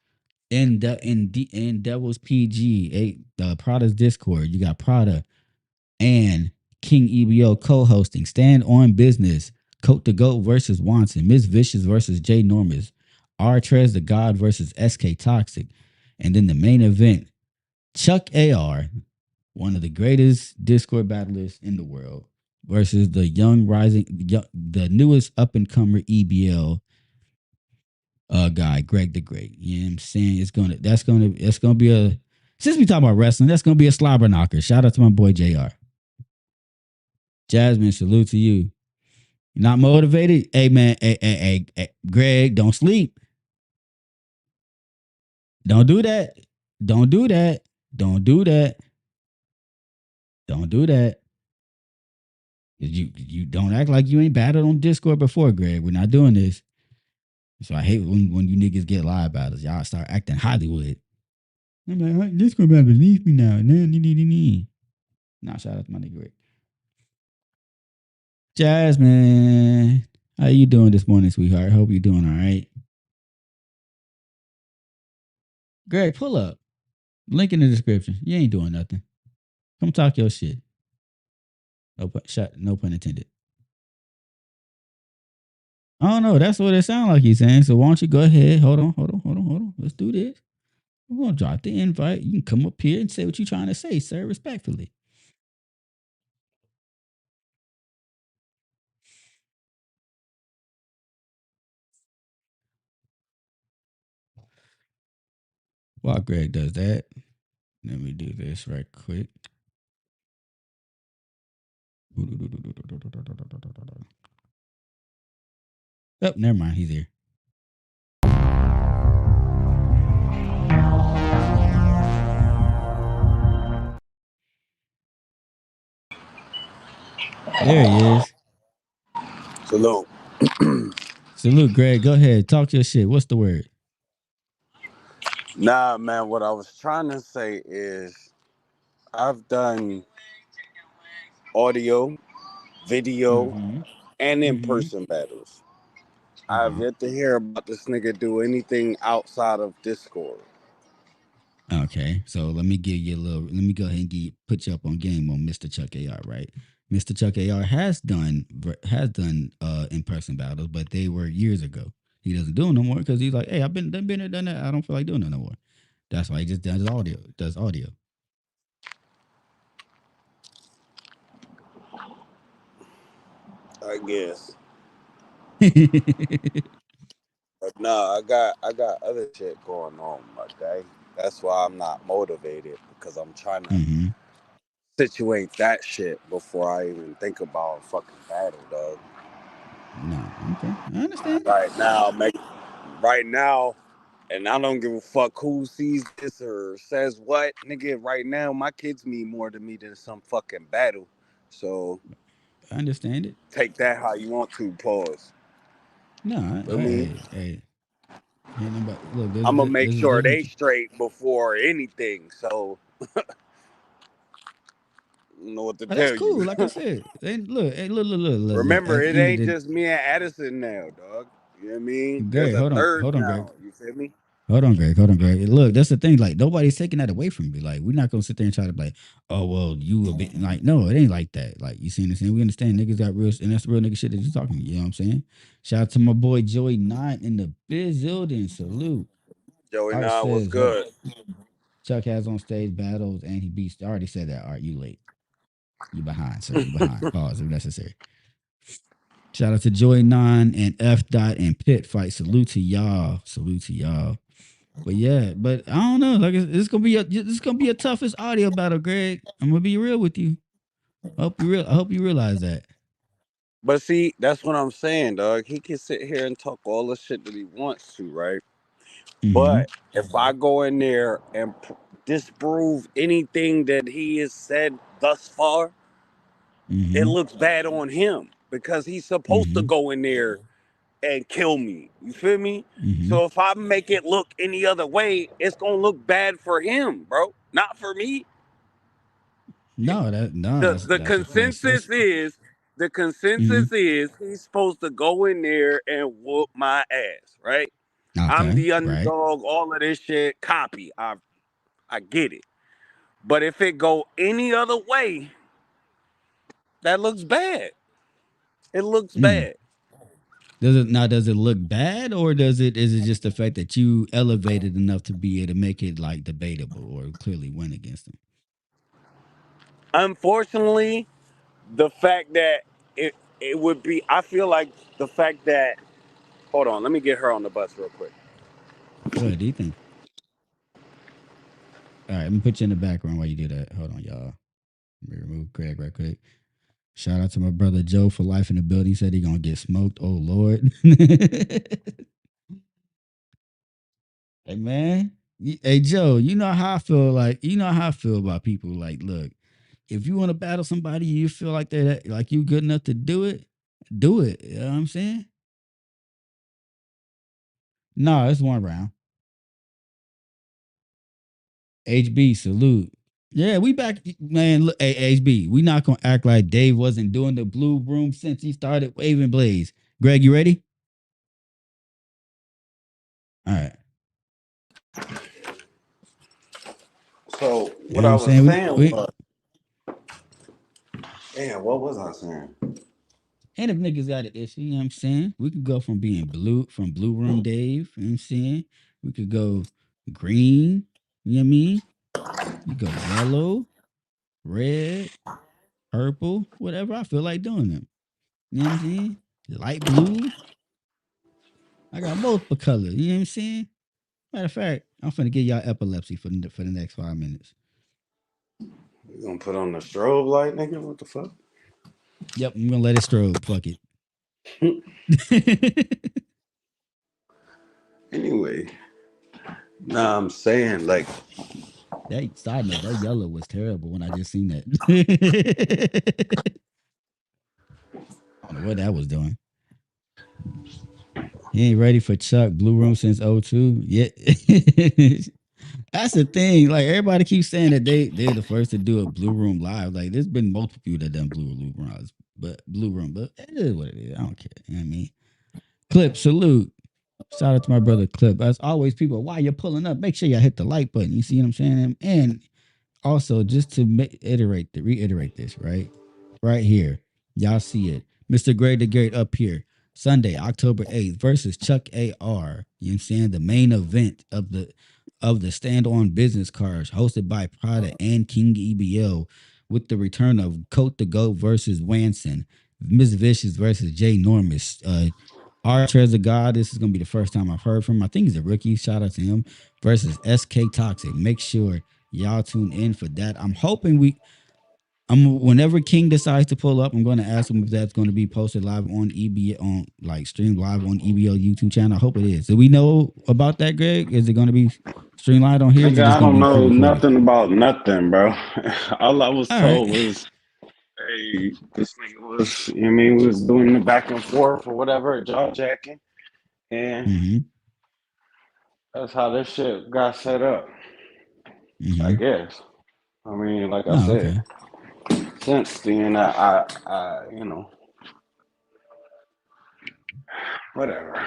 in Devil's PG, Prada's Discord. You got Prada and King EBO co-hosting. Stand on Business. Coat the Goat versus Watson. Miss Vicious versus Jay Normus. Artrez the God versus SK Toxic. And then the main event, Chuck AR, one of the greatest Discord battlers in the world, versus the the newest up-and-comer EBL guy, Greg the Great. You know what I'm saying? That's gonna be a, since we talk about wrestling, that's gonna be a slobber knocker. Shout out to my boy JR. Jasmine, salute to you. Not motivated? Hey man, hey, Greg, don't sleep. Don't do that. Don't do that. Don't do that. Don't do that. You don't act like you ain't battled on Discord before, Greg. We're not doing this. So I hate when you niggas get live battles. Y'all start acting Hollywood. I'm like, Discord battle beneath me now. Nah, shout out to my nigga Greg. Jasmine, how you doing this morning, sweetheart? Hope you're doing all right. Greg, pull up. Link in the description. You ain't doing nothing. Come talk your shit. No pun intended. I don't know. That's what it sounds like he's saying. So why don't you go ahead? Hold on. Let's do this. We're gonna drop the invite. You can come up here and say what you're trying to say, sir, respectfully. While Greg does that, let me do this right quick. Oh, never mind. He's here. There he is. Salute. Salute, Greg. Go ahead. Talk your shit. What's the word? Nah, man, what I was trying to say is I've done audio, video, Mm-hmm. and Mm-hmm. in-person battles. I've Okay. yet to hear about this nigga do anything outside of Discord. Okay. So let me give you a little. Let me go ahead and put you up on game on Mr. Chuck AR. Right. Mr. Chuck AR has done in person battles, but they were years ago. He doesn't do them no more because he's like, hey, I've been there, done that. I don't feel like doing it no more. That's why he just does audio. I guess. But nah, I got other shit going on, my guy. That's why I'm not motivated because I'm trying to Mm-hmm. situate that shit before I even think about a fucking battle, dog. No. Okay. I understand. Right now, and I don't give a fuck who sees this or says what, nigga. Right now, my kids mean more to me than some fucking battle. So I understand it. take that how you want to. Pause. No. I mean, Hey. Ain't nobody. Look. I'm gonna make There's a sure they difference. straight before anything. So I don't know what to Oh, that's tell cool. you. Like I said, look. Remember, At the it end of ain't the just me and Addison now, dog. You know what I mean? There's Greg, a third hold on, Greg. now. You feel me? Hold on, Greg. Look, that's the thing. Like nobody's taking that away from me. Like we're not gonna sit there and try to be like, oh well, you a bit like no, it ain't like that. Like you see what I'm saying? We understand niggas got real, and that's real nigga shit that you talking. You know what I'm saying? Shout out to my boy Joey Nine in the building. Salute. Joey, Art nah, what's says, hey, good? Chuck has on stage battles and he beats. I already said that. Art, you late. You behind, sir. You behind. Pause if necessary. Shout out to Joy Nine and F Dot and Pit Fight. Salute to y'all. But yeah, but I don't know. Like it's gonna be this gonna be a toughest audio battle, Greg. I'm gonna be real with you. I hope you realize that. But see, that's what I'm saying, dog. He can sit here and talk all the shit that he wants to, right? Mm-hmm. But if I go in there and disprove anything that he has said thus far, it Mm-hmm. looks bad on him because he's supposed to Mm-hmm. go in there and kill me. You feel me? Mm-hmm. So if I make it look any other way, it's gonna look bad for him, bro. Not for me. The That's a fair consensus assessment. is Mm-hmm. he's supposed to go in there and whoop my ass, right? I'm Okay. the Right. underdog, all of this shit. Copy. I get it. But if it go any other way, that looks bad. It looks Mm. bad. Does it look bad or is it just the fact that you elevated enough to be able to make it like debatable or clearly win against them? Unfortunately, the fact that it would be I feel like the fact that hold on, let me get her on the bus real quick. Go ahead, do you think? All right, let me put you in the background while you do that. Hold on, y'all. Let me remove Craig right quick. Shout out to my brother Joe for life in the building. He said he gonna get smoked. Oh Lord. Hey man. Hey Joe, you know how I feel about people. Like, look, if you want to battle somebody, you feel like they're like you good enough to do it, do it. You know what I'm saying? No, it's one round. HB, salute. Yeah, we back, man. Look, hey, HB, we not gonna act like Dave wasn't doing the blue broom since he started waving blades. Greg, you ready? All right. So You know what what I I'm was saying? saying was, damn, what was I saying? And if niggas got an issue, you know what I'm saying? We could go from being blue room Dave, you know what I'm saying? We could go green, you know what I mean? You go yellow, red, purple, whatever I feel like doing them. You know what I'm saying? Light blue. I got multiple colors, you know what I'm saying? Matter of fact, I'm finna get y'all epilepsy for the next 5 minutes. You gonna put on the strobe light, nigga? What the fuck? Yep, I'm gonna let it strobe. Fuck it. Anyway, nah, I'm saying like That side note, that yellow was terrible when I just seen that. I don't know what that was doing. He ain't ready for Chuck Blue Room since 02. Yeah. That's the thing. Like everybody keeps saying that they're the first to do a Blue Room live. Like there's been multiple people that done Blue Room, but it is what it is. I don't care. You know what I mean? Clip, salute. Shout out to my brother Clip. As always, people, while you're pulling up, make sure y'all hit the like button. You see what I'm saying? And also, just to reiterate this, right here, y'all see it. Mr. Great the Great up here, Sunday, October 8th versus Chuck AR. You know what I'm saying? The main event of the stand-on business cards hosted by Prada and King EBL, with the return of Coat the Goat versus Wanson, Miss Vicious versus Jay Normus. Archer the God, this is gonna be the first time I've heard from him. I think he's a rookie. Shout out to him. Versus SK Toxic. Make sure y'all tune in for that. I'm hoping whenever King decides to pull up, I'm going to ask him if that's going to be posted live on EBL, on like streamed live on EBL YouTube channel. I hope it is. Do we know about that, Greg? Is it going to be streamed live on here? nigga, I don't know nothing about nothing, bro. All I was told was, hey, this nigga was, you know what I mean, was doing the back and forth or whatever, jaw jacking, and that's how this shit got set up. I guess. I mean, like I said, since then, I you know, whatever. I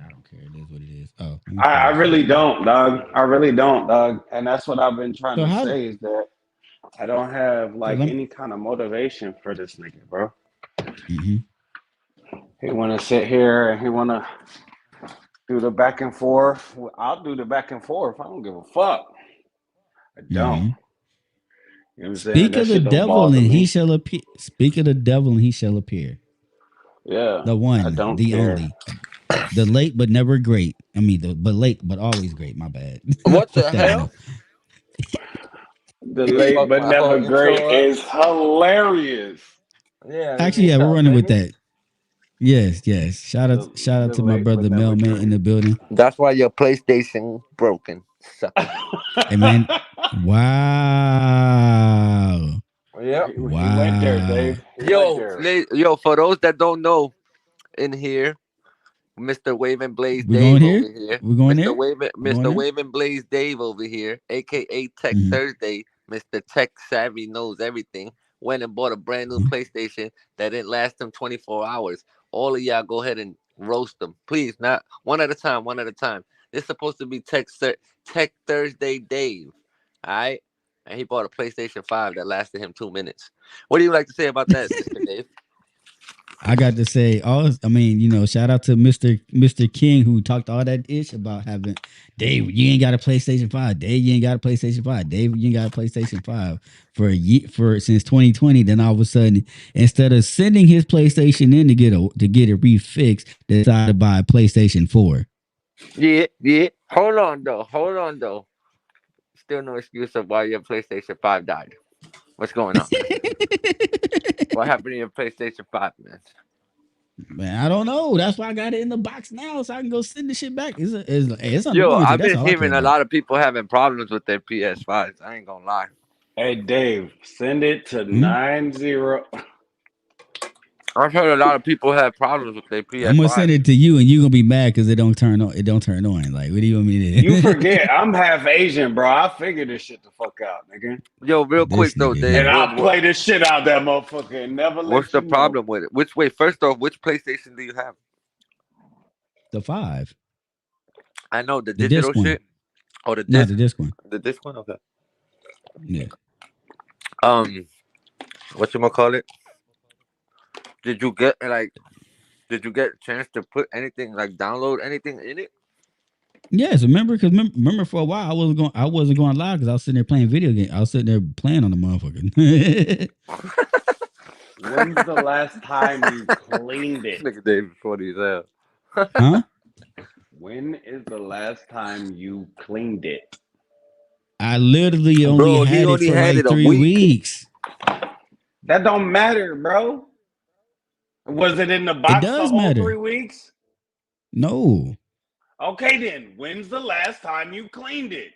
don't care. It is what it is. Oh, I really don't, dog. I really don't, dog. And that's what I've been trying to say is that I don't have like any kind of motivation for this nigga, bro. He want to sit here and he want to do the back and forth. I'll do the back and forth. I don't give a fuck. I don't. You know what I'm saying? Speak of the devil and he shall appear. Speak of the devil and he shall appear. Yeah. The one, I don't the care. only. The late but never great. I mean, but late but always great. My bad. What the hell? The late but never great is hilarious. Yeah. Actually, yeah, we're running with that. Yes. Shout out to my brother Mailman in the building. That's why your PlayStation broken. Hey man. Wow. Yeah. Wow. He went there, Dave. Yo, for those that don't know, in here, Mr. Wave and Blaze we Dave going over here? here. We going Mr. there? Mr. Wave and Blaze Dave over here, aka Tech Thursday. Mr. Tech Savvy knows everything. Went and bought a brand new PlayStation that didn't last him 24 hours. All of y'all go ahead and roast them. Please, not one at a time, one at a time. This is supposed to be Tech Thursday Dave. All right? And he bought a PlayStation 5 that lasted him 2 minutes. What do you like to say about that, Mr. Dave? I got to say, shout out to Mr. King who talked all that ish about having Dave. You ain't got a PlayStation 5. Dave, you ain't got a PlayStation 5. Dave, you ain't got a PlayStation 5 for a year since 2020. Then all of a sudden, instead of sending his PlayStation in to get it refixed, decided to buy a PlayStation 4. Yeah. Hold on though. Still no excuse of why your PlayStation 5 died. What's going on? What happened to your PlayStation 5, man? Man, I don't know. That's why I got it in the box now, so I can go send the shit back. It's Yo, I've been hearing a lot of people having problems with their PS5s. I ain't gonna lie. Hey, Dave, send it to 90. I've heard a lot of people have problems with their PS5. I'm gonna send it to you, and you're gonna be mad because it don't turn on. It don't turn on. Like, what do you want me to do? You forget, I'm half Asian, bro. I figured this shit the fuck out, nigga. Yo, real quick though, Dave. And I'll play this shit out that motherfucker and never let What's the problem with it? First off, which PlayStation do you have? The 5. I know the digital shit. Oh, the disc. No, the disc one. The disc one, okay. Yeah. What you gonna call it? Did you get a chance to put anything, like download anything in it? Yes, remember? Because remember, for a while I wasn't going live because I was sitting there playing video games. I was sitting there playing on the motherfucker. When's the last time you cleaned it? Nigga David funny as hell. Huh? When is the last time you cleaned it? I literally only Bro, he had only it for had like it a 3 week. weeks. That don't matter, bro. Was it in the box the does whole matter. 3 weeks? No. Okay, then. When's the last time you cleaned it?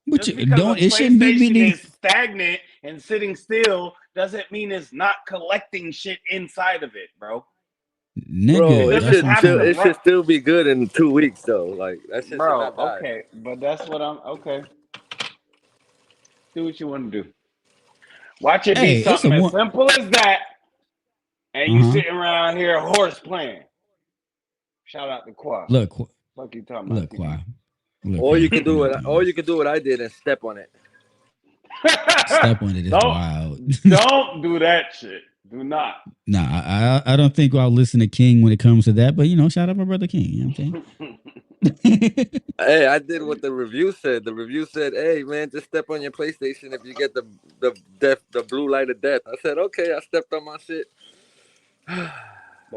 But Just you because don't. a It shouldn't be PlayStation me. is stagnant and sitting still doesn't mean it's not collecting shit inside of it, bro. Nigga, Bro, It it doesn't should have still to it should still be good in 2 weeks though. Like that shit should Bro, not die. okay. But that's what I'm okay. Do what you want to do. Watch it Hey, be it's something a as one. simple as that. And you sitting around here horse playing. Shout out to Qua. Look, Fuck you talking look, about? Qua. Or you could do what I did and step on it. Step on it is wild. Don't do that shit. Do not. Nah, I don't think I'll listen to King when it comes to that. But shout out my brother King. You know what I'm saying? Hey, I did what the review said. The review said, "Hey, man, just step on your PlayStation if you get the blue light of death." I said, "Okay." I stepped on my shit.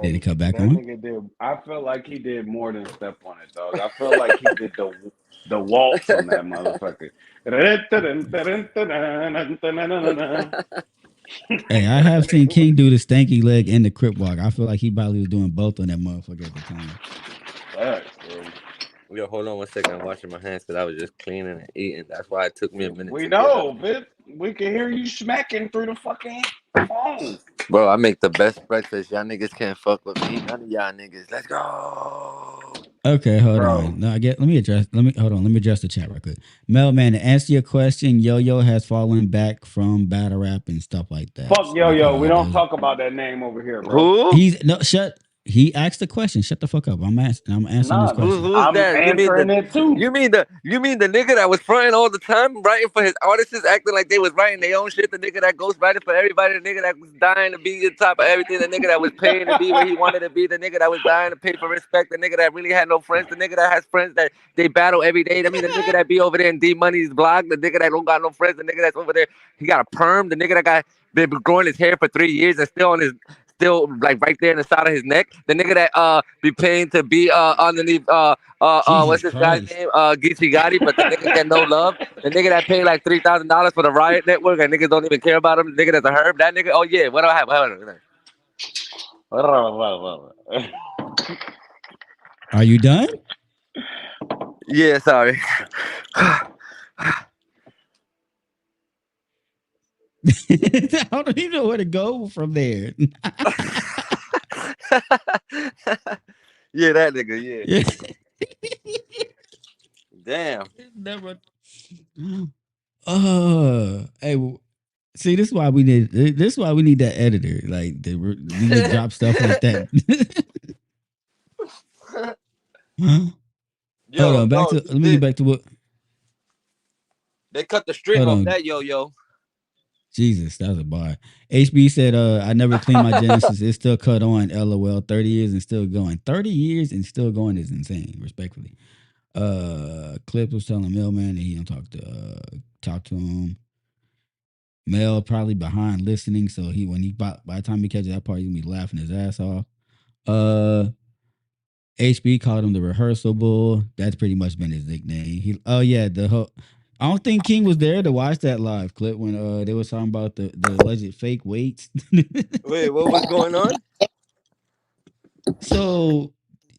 Did it cut back that on? Nigga did. I feel like he did more than step on it, dog. I feel like he did the waltz on that motherfucker. Hey, I have seen King do the stanky leg and the crip walk. I feel like he probably was doing both on that motherfucker at the time. Yo, hold on 1 second. I'm washing my hands because I was just cleaning and eating. That's why it took me a minute. We know, bitch. We can hear you smacking through the fucking phone. Bro, I make the best breakfast. Y'all niggas can't fuck with me. None of y'all niggas. Let's go. Okay, hold on. No, let me address the chat real quick. Melman, to answer your question, Yo-Yo has fallen back from battle rap and stuff like that. Fuck Yo-Yo. We don't talk about that name over here, Who? bro. He asked the question. Shut the fuck up. I'm answering this question. Who's that? Answering it too. You mean the nigga that was fronting all the time, writing for his artists, acting like they was writing their own shit. The nigga that goes writing for everybody. The nigga that was dying to be on top of everything. The nigga that was paying to be where he wanted to be. The nigga that was dying to pay for respect. The nigga that really had no friends. The nigga that has friends that they battle every day. I mean, the nigga that be over there in D Money's blog. The nigga that don't got no friends. The nigga that's over there, he got a perm. The nigga that been growing his hair for 3 years and still like right there in the side of his neck. The nigga that be paying to be underneath what's this guy's name? Geechee Gotti, but the nigga get no love. The nigga that paid like $3,000 for the Riot Network and niggas don't even care about him. The nigga that's a herb, that nigga. Oh yeah, what do I have? Are you done? Yeah, sorry. I don't even know where to go from there. Yeah, that nigga. Yeah. Damn. Never. Hey, see, this is why we need. This is why we need that editor. Like, we need to drop stuff like that. Hold on. Let me get back to what. They cut the string off that Yo-Yo. Jesus, that was a bar. HB said, I never cleaned my Genesis. It's still cut on. LOL. 30 years and still going. 30 years and still going is insane, respectfully. Clip was telling Mailman that he don't talk to him. Mel probably behind listening, so by the time he catches that part, he's gonna be laughing his ass off. HB called him the rehearsal bull. That's pretty much been his nickname. I don't think King was there to watch that live clip when they was talking about the alleged fake weights. Wait, what was going on? So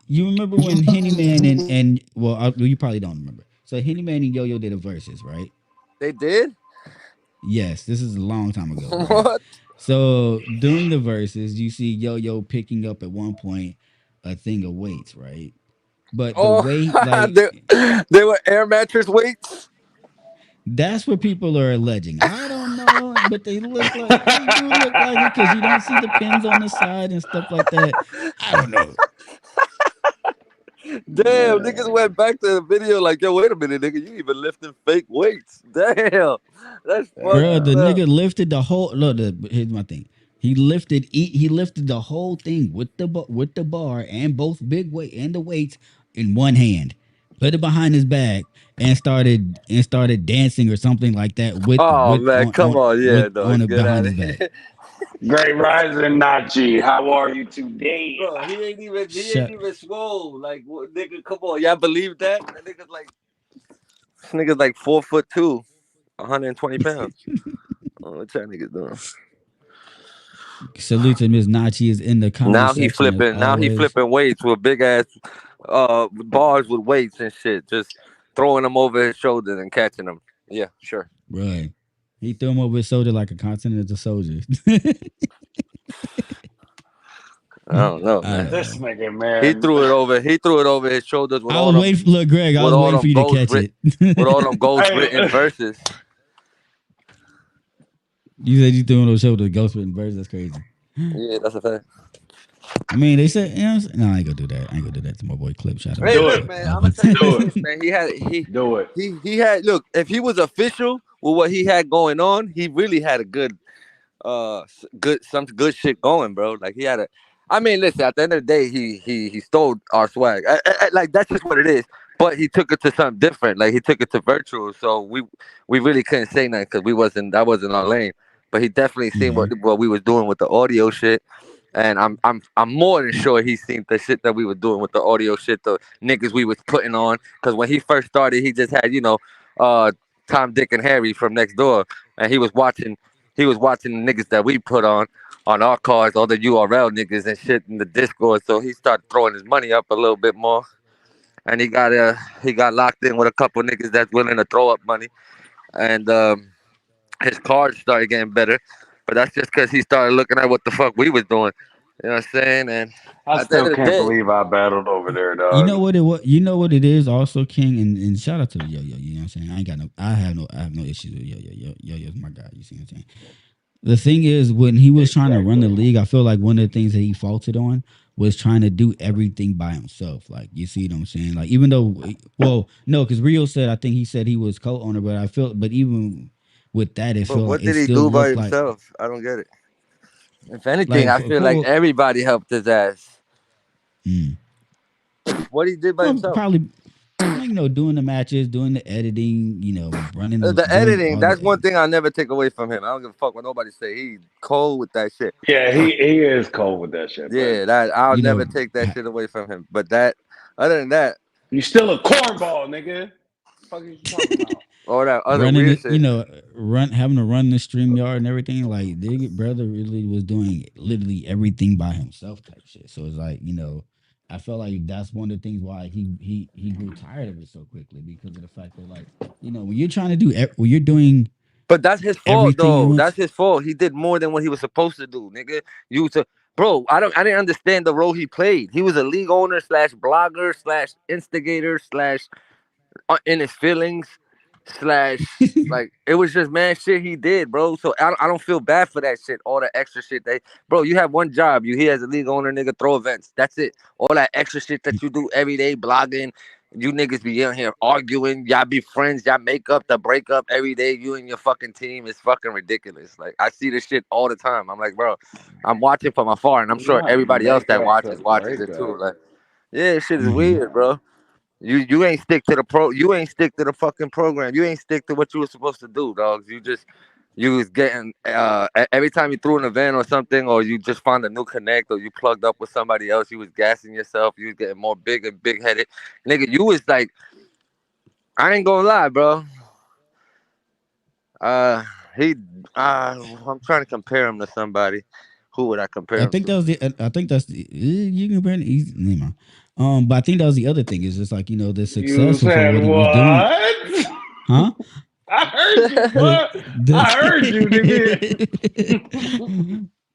you remember when Henny Man and you probably don't remember. So Henny Man and Yo-Yo did a versus, right? They did? Yes, this is a long time ago. Right? What? So during the verses, you see Yo-Yo picking up at one point a thing of weights, right? But the weight, like they were air mattress weights. That's what people are alleging. I don't know, but they do look like it because you don't see the pins on the side and stuff like that. I don't know. Damn, niggas went back to the video like, yo, wait a minute, nigga, you even lifting fake weights. Damn, that's Bro, the nigga lifted the whole. Look, here's my thing. He lifted the whole thing with the bar and both big weight and the weights in one hand, put it behind his back, and started dancing or something like that Oh man, come on, yeah, no, on it get behind out his of back. here. Great rising, Nachi. How are you today? Bro, he ain't even swole. Like, what, nigga, come on, y'all believe that? This nigga's like 4'2", 120 pounds. Oh, what y'all niggas doing? Salute to Miss Nachi is in the comment section as Now he always. flipping weights with big ass bars with weights and shit, just throwing them over his shoulders and catching them. Yeah, sure. Right. He threw him over his shoulder like a continental soldier. I don't know, I man. don't This know. nigga, He man. through it over. He threw it over his shoulders with I was waiting for, look, Greg, I was waiting for you to catch it. with all them ghost Hey, written verses. You said you threw on those shoulders, ghost written verse. That's crazy. Yeah, that's a fact. I mean, they said, you know what I'm saying? No, I ain't gonna do that. I ain't gonna do that to my boy Clip. Shout out. Hey, Do look, it. man. I'm gonna tell you Do this, man. Do it. He had look. If he was official with what he had going on, he really had a good some good shit going, bro. Like he had a. I mean, listen. At the end of the day, he stole our swag. Like that's just what it is. But he took it to something different. Like he took it to virtual. So we really couldn't say nothing because that wasn't our lane. But he definitely seen what we was doing with the audio shit. And I'm more than sure he seen the shit that we were doing with the audio shit, the niggas we was putting on. Cause when he first started, he just had Tom, Dick, and Harry from next door, and he was watching the niggas that we put on our cars, all the URL niggas and shit in the Discord. So he started throwing his money up a little bit more, and he got locked in with a couple niggas that's willing to throw up money, and his cards started getting better. But that's just because he started looking at what the fuck we was doing. You know what I'm saying? And I at the end still of the can't day, believe I battled over there, You dog. know what it is also, King, and shout out to the Yo-Yo, you know what I'm saying? I have no issues with Yo-Yo. Yo-Yo's my guy, you see what I'm saying? The thing is, when he was trying to run the league, I feel like one of the things that he faulted on was trying to do everything by himself. Like, you see what I'm saying? Like, even though, well, no, because Rio said, I think he said he was co-owner, but even with that, it but felt like what it did he still do by looked like himself? I don't get it. If anything, I feel like well, everybody helped his ass. mm, What he did by well, himself. probably, like, doing the matches, doing the editing, The doing editing, all the that's one editing. thing I'll never take away from him. I don't give a fuck what nobody say. He cold with that shit. Yeah, he is cold with that shit, but Yeah, that I'll You never know, take that shit away from him. But other than that, you still a cornball, nigga. What the fuck are you talking about? all that other running weird it, shit. having to run the stream yard and everything. Like, brother really was doing literally everything by himself, type shit. So it's like, I felt like that's one of the things why he grew tired of it so quickly, because of the fact that, like, when you're trying to when you're doing But that's his fault everything at though. once. That's his fault. He did more than what he was supposed to do, nigga. Bro, I didn't understand the role he played. He was a league owner slash blogger slash instigator slash in his feelings slash like it was just man shit he did, bro. So I don't feel bad for that shit. All the extra shit bro, you have one job. You here as a league owner, nigga, throw events. That's it. All that extra shit that you do every day, blogging. You niggas be in here arguing. Y'all be friends. Y'all make up the breakup every day. You and your fucking team is fucking ridiculous. Like I see this shit all the time. I'm like, bro, I'm watching from afar, and I'm sure Not everybody else make that up the watches it too. breakup. Like, yeah, shit is Mhm. weird, bro. You ain't stick to the you ain't stick to the fucking program. You ain't stick to what you were supposed to do, dogs. You was getting every time you threw an event or something, or you just found a new connect, or you plugged up with somebody else, you was gassing yourself, you was getting more big headed. Nigga, you was like, I ain't gonna lie, bro. Uh he I'm trying to compare him to somebody. Who would I compare I him think to? that was I think that's you can brand easy. Never mind. But I think that was the other thing, is just like, the You success of said what he was doing, what? huh? I heard you. the What? the I heard you, nigga.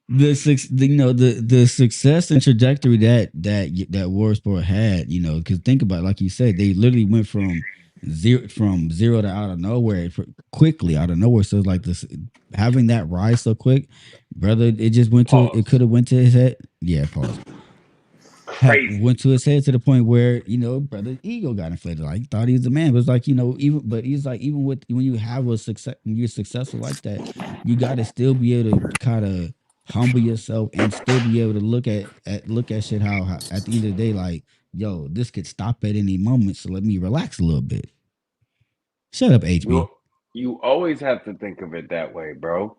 the success and trajectory that War Sport had, because think about it, like you said, they literally went from zero to out of nowhere, quickly out of nowhere. So it's like this, having that rise so quick, brother, it Pause. could have went to his head. Yeah, pause. Crazy. Went to his head to the point where, brother ego got inflated. Like, he thought he was the man. But it's like, he's like, even with when you have a success, when you're successful like that, you got to still be able to kind of humble yourself and still be able to look at shit how at the end of the day, like, yo, this could stop at any moment, so let me relax a little bit. Shut up, HB. You always have to think of it that way, bro.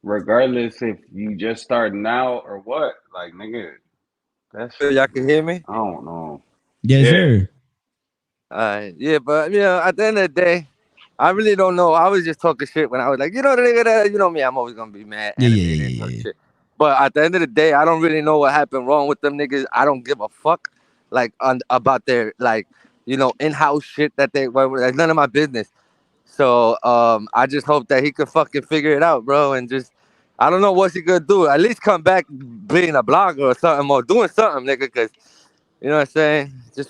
Regardless if you just starting out or what. Like, nigga, that shit. Y'all can hear me? I don't know. Yes, Yeah. sir. Yeah, but at the end of the day, I really don't know. I was just talking shit when I was like, the nigga that, me, I'm always gonna be mad, animated, and talk shit. But at the end of the day, I don't really know what happened wrong with them niggas. I don't give a fuck, like about their in-house shit that they. Well, that's none of my business. So I just hope that he could fucking figure it out, bro, and just. I don't know what he gonna do. At least come back being a blogger or something, or doing something, nigga. Cause you know what I'm saying. Just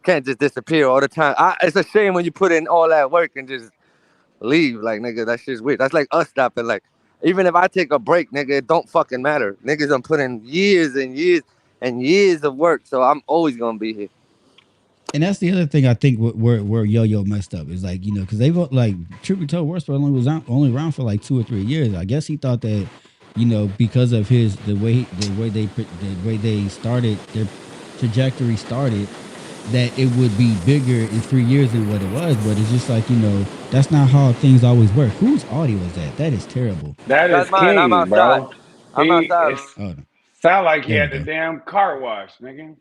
can't just disappear all the time. It's a shame when you put in all that work and just leave. Like, nigga, that shit's weird. That's like us stopping. Like, even if I take a break, nigga, it don't fucking matter. Niggas done put in years and years and years of work, so I'm always gonna be here. And that's the other thing I think where Yo-Yo messed up is like, because they've like, truth be told, Worst only around for like 2 or 3 years. I guess he thought that, because of the way they started, their trajectory started, that it would be bigger in 3 years than what it was. But it's just like, that's not how things always work. Whose audio is that? That is terrible. That's mine. King, I'm outside. bro. I'm outside. Sound like he There had we the go. damn car wash, nigga.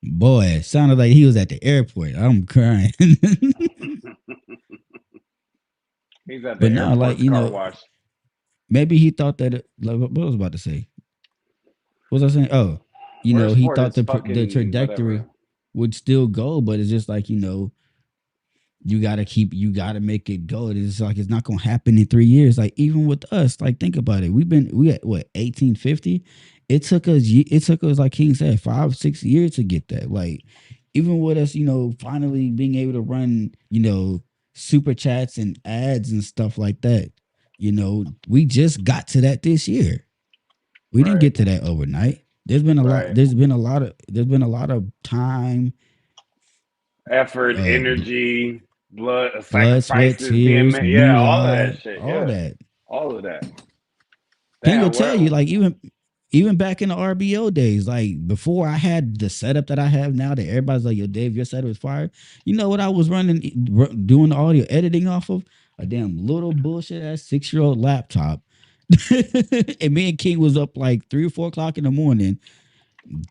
Boy, it sounded like he was at the airport. I'm crying. He's at the But no, airport like, car wash. maybe he thought that. Like, what was I about to say? What was I saying? Oh, he thought the trajectory whatever. would still go, but it's just like, you gotta make it go. It's like it's not gonna happen in 3 years. Like, even with us, like, think about it. We at what, 1850? It took us, like King said, 5-6 years to get that. Like, even with us, finally being able to run, super chats and ads and stuff like that. We just got to that this year. We didn't get to that overnight. There's been a lot. There's been a lot of time, effort, energy, blood, sweat, sacrifices tears, being made. All of moolah, that shit. all that. All of that. He will tell you, like, even back in the RBO days, like, before I had the setup that I have now, that everybody's like, yo, Dave, your setup is fire. You know what I was doing the audio editing off of? A damn little bullshit ass 6-year-old laptop. And me and King was up like 3 or 4 o'clock in the morning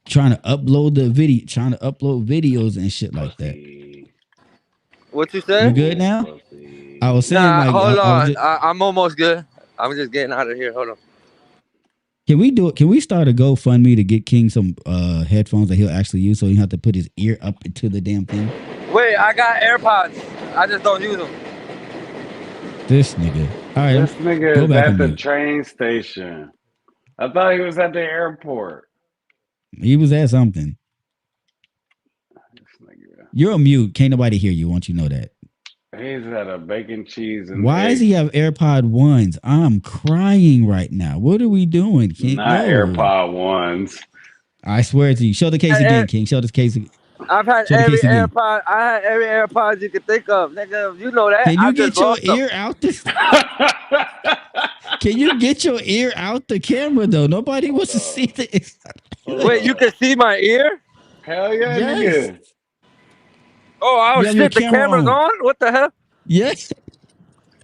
trying to upload videos and shit like that. What you say? You good now? I was saying, like, hold on. I'm almost good. I'm just getting out of here. Hold on. Can we do it? Can we start a GoFundMe to get King some headphones that he'll actually use, so he don't have to put his ear up into the damn thing? Wait, I got AirPods. I just don't use them. This nigga. All right. This nigga is at the train station. I thought he was at the airport. He was at something. You're on mute. Can't nobody hear you. Won't you know that? He's at a bacon, cheese, and why does he have AirPod 1s? I'm crying right now. What are we doing, King? Not AirPod 1s. I swear to you. Show the case again, King. Show this case again. I've had every AirPod. I had every AirPod you could think of, nigga. You know that. Can you get your ear out the? Can you get your ear out the camera though? Nobody wants to see this. Wait, you can see my ear? Hell yeah, nigga. Oh, shit, the camera's on? What the hell? Yes.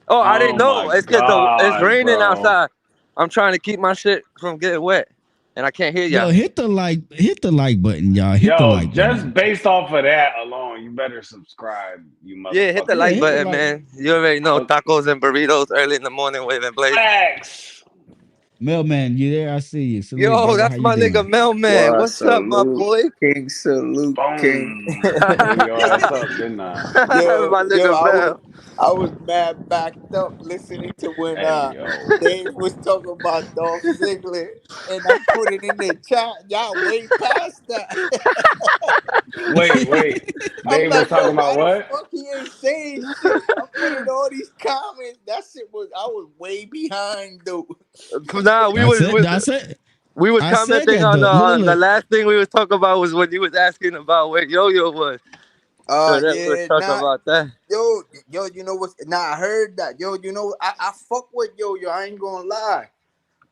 Oh, I didn't know. It's because it's raining outside. I'm trying to keep my shit from getting wet, and I can't hear y'all. Yo, hit the like button, y'all. Hit the like button. Just based off of that alone, you better subscribe, you motherfucker. Yeah, hit the like button, man. You already know tacos and burritos early in the morning, waving blades. Facts. Mailman, you there? I see you. Salute, yo, brother. That's my nigga Mailman. What's up, my boy? King, salute, King. Yo, what's up, didn't I? Yo, my nigga I was mad backed up listening to when Dave was talking about Dolph Ziggler, and I put it in the chat. Y'all way past that. Wait. Dave was talking about what? Fuck, he ain't saying shit. I'm putting all these comments. That shit I was way behind, though. Nah, we was commenting on the last thing we was talking about was when you was asking about where Yo-Yo was. So let's talk about that. Yo, you know what? Nah, I heard that. Yo, you know, I fuck with Yo-Yo. I ain't gonna lie.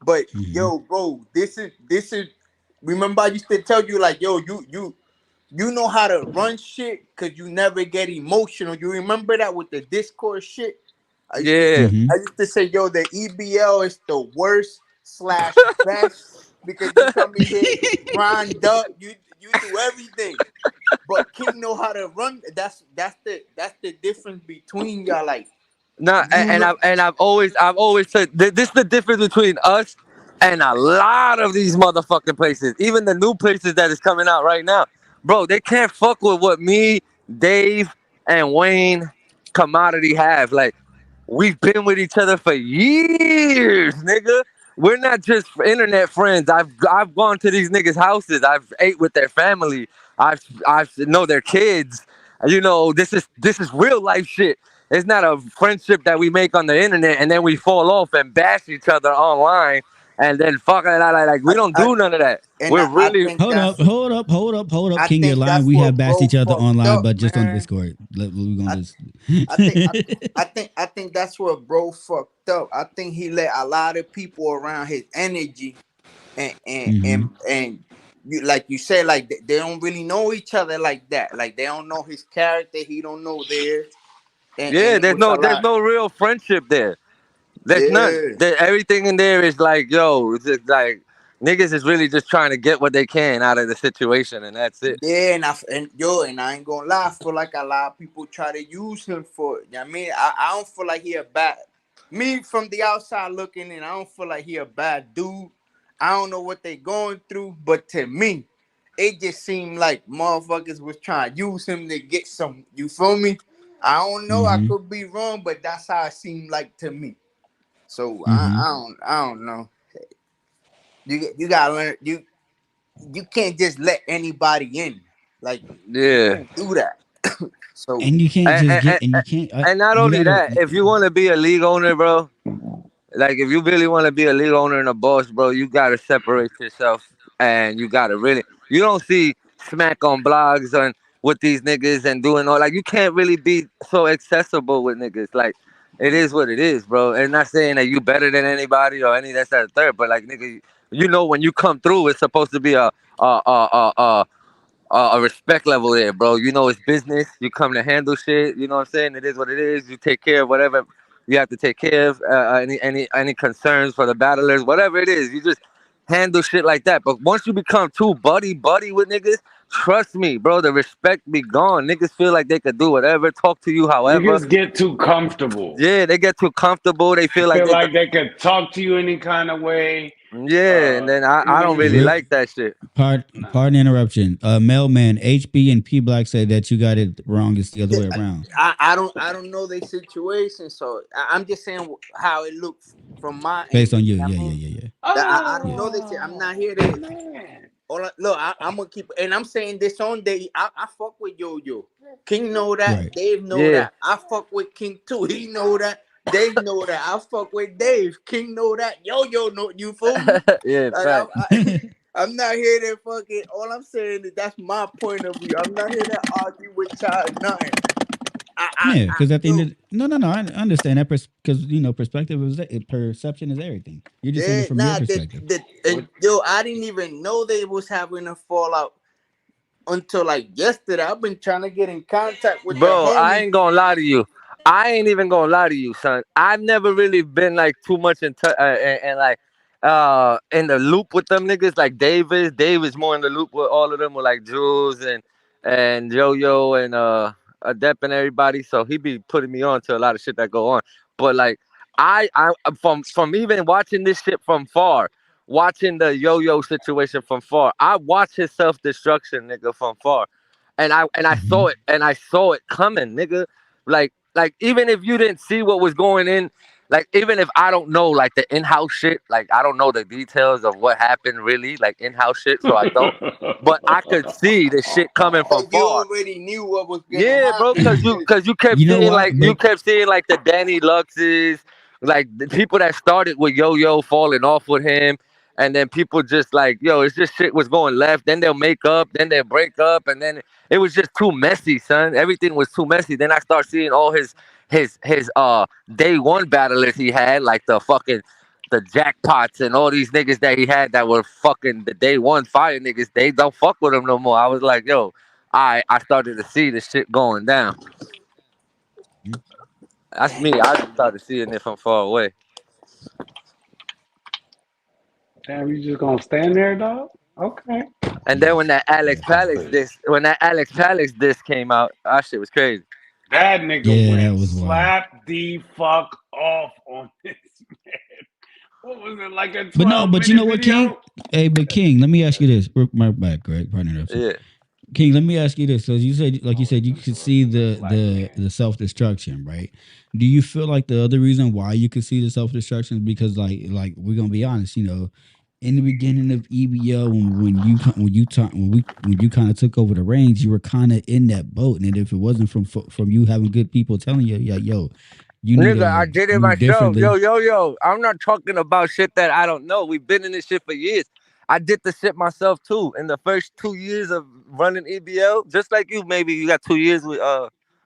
But Mm-hmm. yo, bro, this is. Remember, I used to tell you like, yo, you know how to run shit because you never get emotional. You remember that with the Discord shit? I used to Yeah. Mm-hmm. I used to say, yo, the EBL is the worst slash best because you come in here, you grind up, you do everything. But King know how to run. That's the difference between y'all. Like No, you know, I've always said this is the difference between us and a lot of these motherfucking places. Even the new places that is coming out right now, bro. They can't fuck with what me, Dave, and Wayne Commodity have. Like we've been with each other for years, nigga. We're not just internet friends. I've gone to these niggas' houses. I've ate with their family. I've know their kids. You know, this is real life shit. It's not a friendship that we make on the internet and then we fall off and bash each other online and then fuck it like we don't I do none of that. and We're I really think Hold up, hold up, hold up, hold up. I King, you're think lying. that's We have what bashed bro each other fucked online, up, but just on man. Discord. We're I gonna just. I think I think that's what bro fucked up. I think he let a lot of people around his energy and and Mm-hmm. and and you like you said like they don't really know each other like that. Like they don't know his character, he don't know theirs, and yeah, it there's was a no there's lot. no real friendship there. There's none. Yeah. Everything in there is like, yo, it's just like niggas is really just trying to get what they can out of the situation and that's it. Yeah, and I ain't gonna lie, I feel like a lot of people try to use him for it. You know what I mean, I don't feel like he a bad me from the outside looking in. I don't feel like he a bad dude. I don't know what they going through, but to me, it just seemed like motherfuckers was trying to use him to get some. You feel me? I don't know. I Mm-hmm. could be wrong, but that's how it seemed like to me. So Mm-hmm. I don't know. You gotta learn. You can't just let anybody in. Like you Yeah. can't do that. So And you can't And, just and, get. and, And you can't. and not You only gotta. that, if you want to be a league owner, bro, like if you really want to be a league owner and a boss, bro, you gotta separate yourself and you gotta really. You don't see smack on blogs and with these niggas and doing all like you can't really be so accessible with niggas. Like it is what it is, bro. And not saying that you better than anybody or any that's that third, but like nigga, you know when you come through, it's supposed to be a respect level there, bro. You know it's business. You come to handle shit. You know what I'm saying? It is what it is. You take care of whatever you have to take care of. Any concerns for the battlers, whatever it is. You just handle shit like that. But once you become too buddy with niggas, trust me, bro. The respect be gone. Niggas feel like they could do whatever, talk to you however. Niggas get too comfortable. Yeah, they get too comfortable. They feel like Feel they could. like they could talk to you any kind of way. Yeah, and then I don't really Niggas, like that shit. Pardon interruption. Mailman HB and P Black said that you got it wrong. It's the other way around. I don't know their situation. So I'm just saying how it looks from my Based end. on you. I Yeah, yeah, mean, yeah, yeah. I don't know this. I'm not here to. man. Look, I'm gonna keep, and I'm saying this on day. I fuck with Yo Yo. King know that. Right. Dave know Yeah. that. I fuck with King too. He know that. Dave know that. I fuck with Dave. King know that. Yo Yo know. You feel me? Yeah, Like fact. I'm not here to fucking. All I'm saying is that's my point of view. I'm not here to argue with y'all. Nothing. Yeah, because at the end Yo, of no, I understand that because perspective is perception is everything. You're just saying yeah, it from your nah, perspective. and yo, I didn't even know they was having a fallout until like yesterday. I've been trying to get in contact with the Bro, I homie. ain't gonna lie to you. I ain't even gonna lie to you, son. I've never really been like too much in touch and like in the loop with them niggas like Davis. Davis more in the loop with all of them with like Jules and Yo Yo and Adept and everybody. So he be putting me on to a lot of shit that go on. But like I from even watching this shit from far, watching the Yo Yo situation from far, I watch his self destruction, nigga, from far and I Hmm. saw it and I saw it coming, nigga. Like even if you didn't see what was going in, like even if I don't know like the in-house shit, like I don't know the details of what happened really, like in-house shit, so I don't. But I could see the shit coming from Like you far. already knew what was gonna Yeah, bro, happen because cause you kept You know seeing what? like But the Danny Luxes, like the people that started with Yo Yo falling off with him, and then people just like yo, it's just shit was going left. Then they'll make up, then they'll break up, and then it was just too messy, son. Everything was too messy. Then I start seeing all his day one battlers he had, like the fucking the Jackpots and all these niggas that he had that were fucking the day one fire niggas, they don't fuck with him no more. I was like, yo, I started to see the shit going down. That's me. I just started seeing it from far away. Damn, you just gonna stand there, dog? Okay. And then when that Alex Palace disc came out, that shit was crazy. That nigga Yeah, that went was wild. slap the fuck off on this man. What was it, like a 12 But no, but you know what, video? King? Hey, but King, let me ask you this. My back, Greg. Pardon interruption. Yeah. King, let me ask you this. So you said, like you said, you could see the self destruction, right? Do you feel like the other reason why you could see the self destruction is because, like we're gonna be honest, you know, in the beginning of EBO, when you kind of took over the reins, you were kind of in that boat, and if it wasn't from you having good people telling you, yeah, yo, you need Nigga, I did it move myself. differently. Yo. I'm not talking about shit that I don't know. We've been in this shit for years. I did the shit myself too. In the first 2 years of running EBL, just like you, maybe you got 2 years with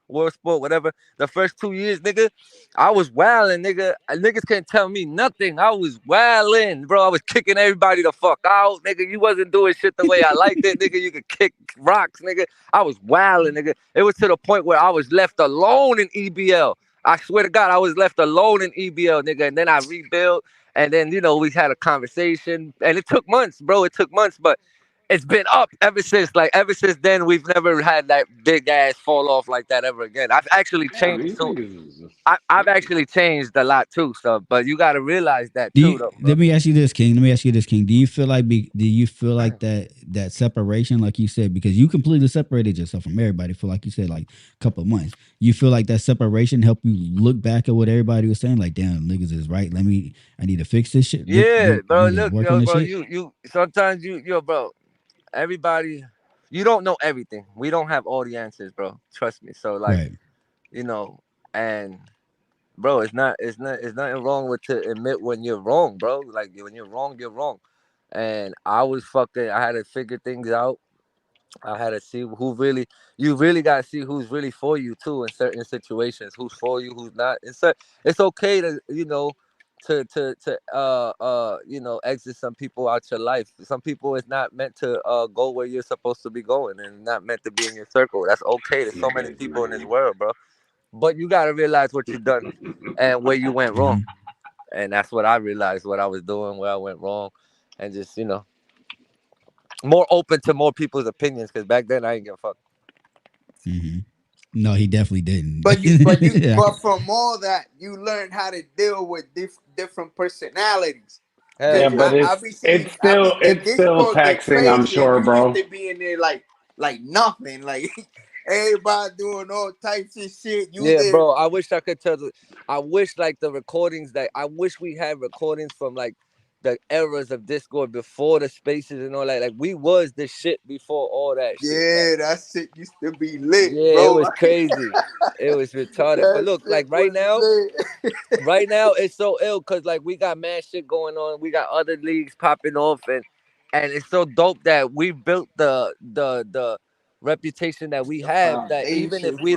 World Sport, whatever. The first 2 years, nigga, I was wilding, nigga. Niggas can't tell me nothing. I was wilding, bro. I was kicking everybody the fuck out, nigga. You wasn't doing shit the way I liked it, nigga. You could kick rocks, nigga. I was wilding, nigga. It was to the point where I was left alone in EBL. I swear to God, I was left alone in EBL, nigga. And then I rebuilt. And then, you know, we had a conversation. And it took months, bro. It took months. But it's been up ever since. Like, ever since then, we've never had that big ass fall off like that ever again. I've actually changed. I've actually changed a lot, too. So, but you got to realize that, too, though. Let me ask you this, King. Do you feel like that separation, like you said, because you completely separated yourself from everybody for, like you said, like a couple of months. You feel like that separation helped you look back at what everybody was saying, like, damn, niggas is right. I need to fix this shit. Yeah, bro. Look, yo, bro. You sometimes bro. Everybody, you don't know everything. We don't have all the answers, bro. Trust me. So, like, right. You know, and bro, it's nothing wrong with to admit when you're wrong, bro. Like when you're wrong, you're wrong. And I had to figure things out. I had to see you really got to see who's really for you too in certain situations, who's for you, who's not. It's okay to, exit some people out your life. Some people is not meant to go where you're supposed to be going and not meant to be in your circle. That's okay. There's so many people in this world, bro. But you got to realize what you've done and where you went wrong. And that's what I realized, what I was doing, where I went wrong. And just, more open to more people's opinions. Because back then, I ain't give a fuck. Mm-hmm. No, he definitely didn't. But from all that, you learned how to deal with different personalities. Yeah, but it's still taxing, I'm sure, bro. Used to be in there like nothing, like everybody doing all types of shit. Bro. I wish I could tell. I wish like the recordings I wish we had recordings from like the eras of Discord before the spaces and all that. Like we was the shit before all that shit. Yeah, that shit used to be lit. Yeah, bro. It was crazy. It was retarded. But look, like right now it's so ill because like we got mad shit going on. We got other leagues popping off and it's so dope that we built the reputation that we have that even if we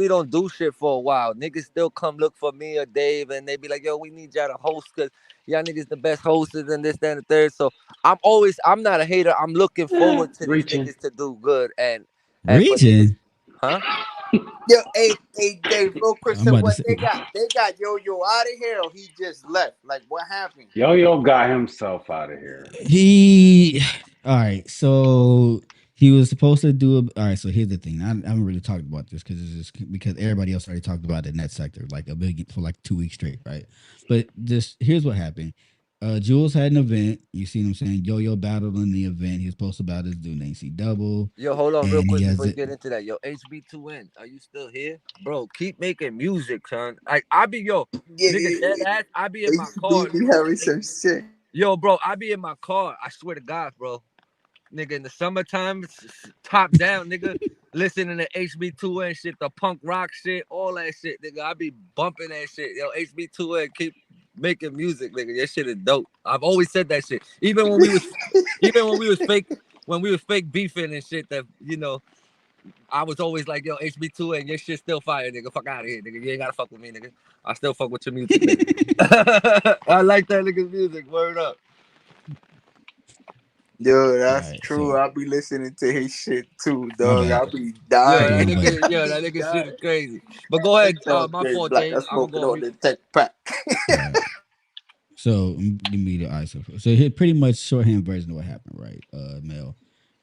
don't do shit for a while, niggas still come look for me or Dave and they be like, yo, we need y'all to host because y'all niggas the best hosts and this, that, and the third. So I'm not a hater. I'm looking forward to these niggas to do good and reaching. Huh? Yo, hey, Dave, real quick, so what they got Yo-Yo out of here or he just left? Like what happened? Yo-Yo got himself out of here. All right, so he was supposed to do all right, so here's the thing. I haven't really talked about this because everybody else already talked about the net sector like a big for like 2 weeks straight, right? But here's what happened. Jules had an event. You see what I'm saying? Yo-Yo battled in the event. He was supposed to battle this dude named C Double. Yo, hold on real quick before you get into that. Yo, HB2N, are you still here? Bro, keep making music, son. I be nigga dead ass. I be in my car. Having some shit. Yo, bro, I be in my car. I swear to God, bro. Nigga, in the summertime, top down, nigga. Listening to HB2N shit, the punk rock shit, all that shit, nigga. I be bumping that shit. Yo, HB2N, keep making music, nigga. That shit is dope. I've always said that shit. Even when we was fake beefing and shit, that I was always like, yo, HB2 and your shit still fire, nigga. Fuck out of here, nigga. You ain't gotta fuck with me, nigga. I still fuck with your music, nigga. I like that nigga's music. Word up. Yo, that's Right, true. so I'll be listening to his shit too, my dog. bad. I'll be dying. That nigga shit is crazy. But go ahead. It's all My great, fault, black. Dave. I'm I'm gonna smoking go on on mute. the tech pack. All right. So give me the ISO. So here, pretty much shorthand version of what happened, right? Mel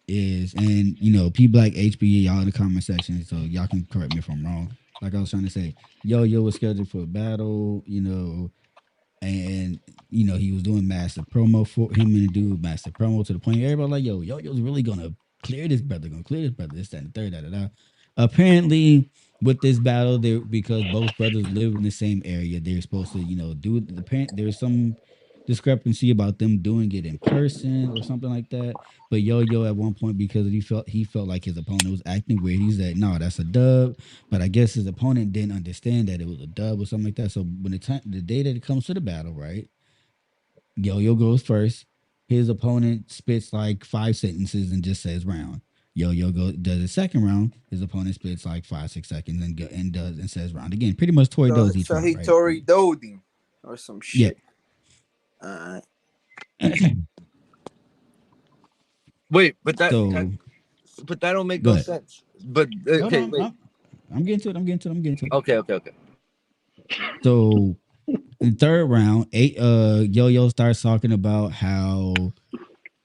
is, and people like HB, y'all in the comment section, so y'all can correct me if I'm wrong. Like I was trying to say, Yo was scheduled for a battle, and he was doing massive promo for him and the dude, massive promo to the point everybody like, Yo's really gonna clear this brother, this, that, and the third, da. Apparently, with this battle, there because both brothers live in the same area, they're supposed to, do it. There's some discrepancy about them doing it in person or something like that. But Yo at one point, because he felt like his opponent was acting weird, he said, "No, that's a dub." But I guess his opponent didn't understand that it was a dub or something like that. So when the day that it comes to the battle, right? Yo goes first. His opponent spits like 5 sentences and just says round. Yo does the second round. His opponent spits like 5-6 seconds and says round again. Pretty much Tory does each So round, he right? Tory Doed him or some Yeah. shit. Wait, but that don't make no ahead. sense. But okay, wait. I'm getting to it. Okay. So in the third round, Yo starts talking about how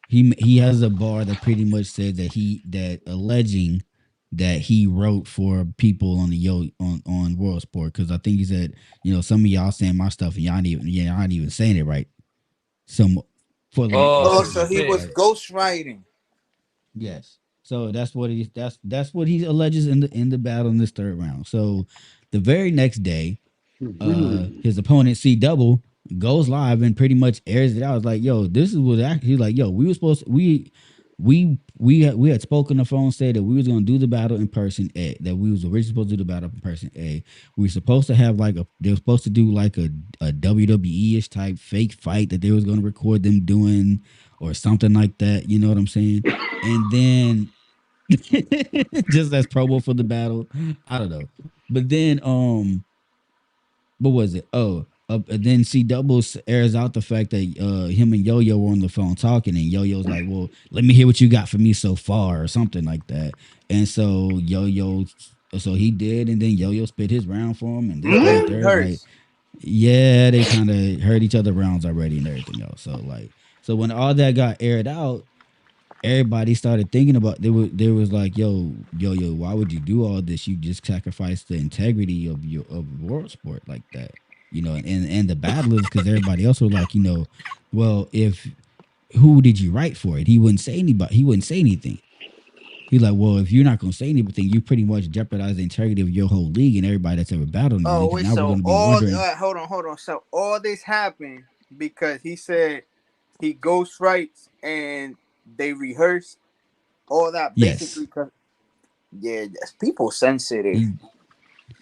he has a bar that pretty much said that alleging that he wrote for people on the on World Sport, because I think he said, some of y'all saying my stuff and y'all ain't even saying it right. Some for like So he was right? ghostwriting. Yes. So that's what he alleges in the battle in this third round. So the very next day, his opponent C Double goes live and pretty much airs it out. It's like, yo, this is what actually, he's like, yo, we were supposed to, we had spoken on the phone, said that we was gonna do the battle in person. That we was originally supposed to do the battle in person. We were supposed to have they were supposed to do like a WWE-ish type fake fight that they was gonna record them doing or something like that. You know what I'm saying? And then just as promo for the battle, I don't know. But then what was it? Then C Doubles airs out the fact that him and Yo were on the phone talking, and Yo's like, "Well, let me hear what you got for me so far," or something like that. And so so he did, and then Yo spit his round for him, and this that, and the third, like, yeah, they kind of heard each other rounds already and everything else. So when all that got aired out, everybody started thinking about there was like, yo, why would you do all this? You just sacrificed the integrity of world sport like that, and the battlers, because everybody else was like, well, if who did you write for it? He wouldn't say anything. He's like, well, if you're not gonna say anything, you pretty much jeopardize the integrity of your whole league and everybody that's ever battled in the league. Wait, now we're so gonna be wondering. hold on. So all this happened because he said he ghostwrites and they rehearse all that basically. Yes. Yeah, that's people sensitive.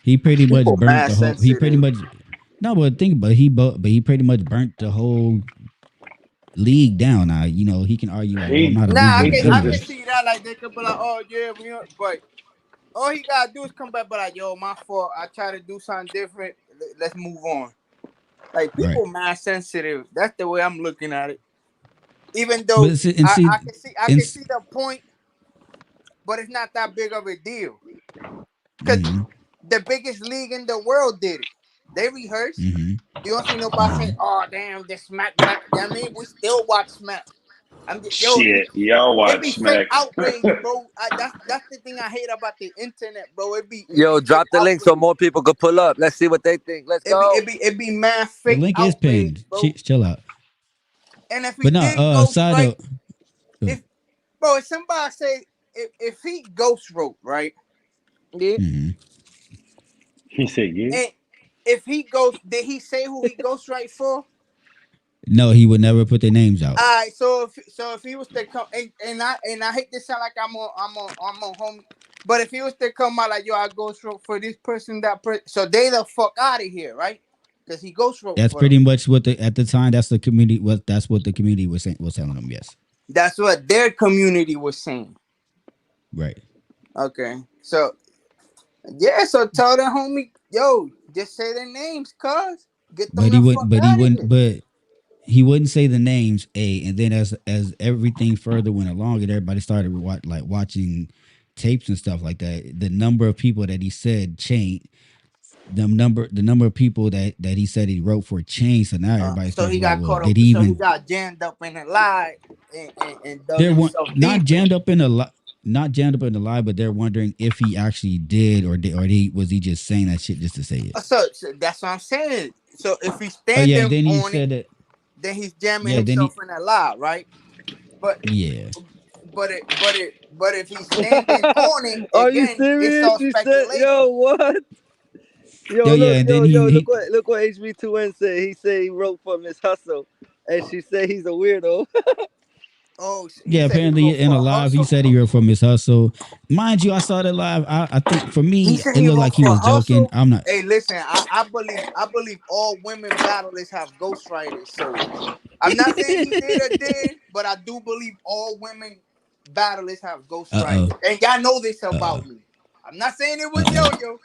He pretty much People burnt mad the whole. He pretty sensitive. much no, but think about it, but he pretty much burnt the whole league down. Now he can argue like, well, I'm not a Nah, league I can anyway. see that. Like they could be like, oh yeah, but all he gotta do is come back, but like, yo, my fault. I try to do something different. Let's move on. Like people mad sensitive. That's the way I'm looking at it. Even though I can see the point, but it's not that big of a deal. Because the biggest league in the world did it. They rehearsed. You don't see nobody saying, "Oh damn, this Smack." I mean, we still watch Smack. I'm just, shit, y'all watch it be Smack. fake outrage, bro. That's the thing I hate about the internet, bro. It be drop the link so more people could pull up. Let's see what they think. Let's go. It be mad fake. The link outrage, is pinned. Bro. Chill out. And if he did ghost write, if somebody say if he ghost wrote, right? Yeah. He said yeah. And if he did he say who he ghost write for? No, he would never put their names out. All right, so if he was to come and I hate to sound like I'm on home, but if he was to come out like, yo, I ghost wrote for this person, so they the fuck out of here, right? Because he ghost wrote. That's pretty much what at the time. That's what the community was saying. Was telling them. Yes. That's what their community was saying. Right. Okay. So yeah, so tell the homie, yo, just say their names, cuz. Get them But the fuck he out of wouldn't, here. but he wouldn't say the names. And then as everything further went along, and everybody started watching tapes and stuff like that, the number of people that he said changed. The number of people that he said he wrote for changed. So now everybody So starts he like, got well, caught did up. he So he even? got jammed up in a lie and dug They're himself not deeper. jammed up in a lot. Not jammed up in the lie, but they're wondering if he actually did was he just saying that shit just to say it. So that's what I'm saying. So if he's Oh yeah, standing and then he on it, said that. then he's jamming Yeah, then himself he in a lie, right? But yeah. but if he's standing on it Are you again, it's serious? all You said, yo, speculation. what? Yo, Yo, yeah, look, and then he look what HB2N said. He said he wrote for Miss Hustle, and she said he's a weirdo. Oh, he yeah, said he apparently wrote in for a a live he hustle. said he wrote for Miss Hustle. Mind you, I saw that live. I think for He me said it he looked wrote like he for was joking. hustle. I'm not. Hey, listen, I believe all women battlers have ghostwriters. So I'm not saying he did or did, but I do believe all women battlers have Uh ghostwriters. oh. And y'all know this Uh oh. about me. I'm not saying it was Uh oh. Yo-Yo,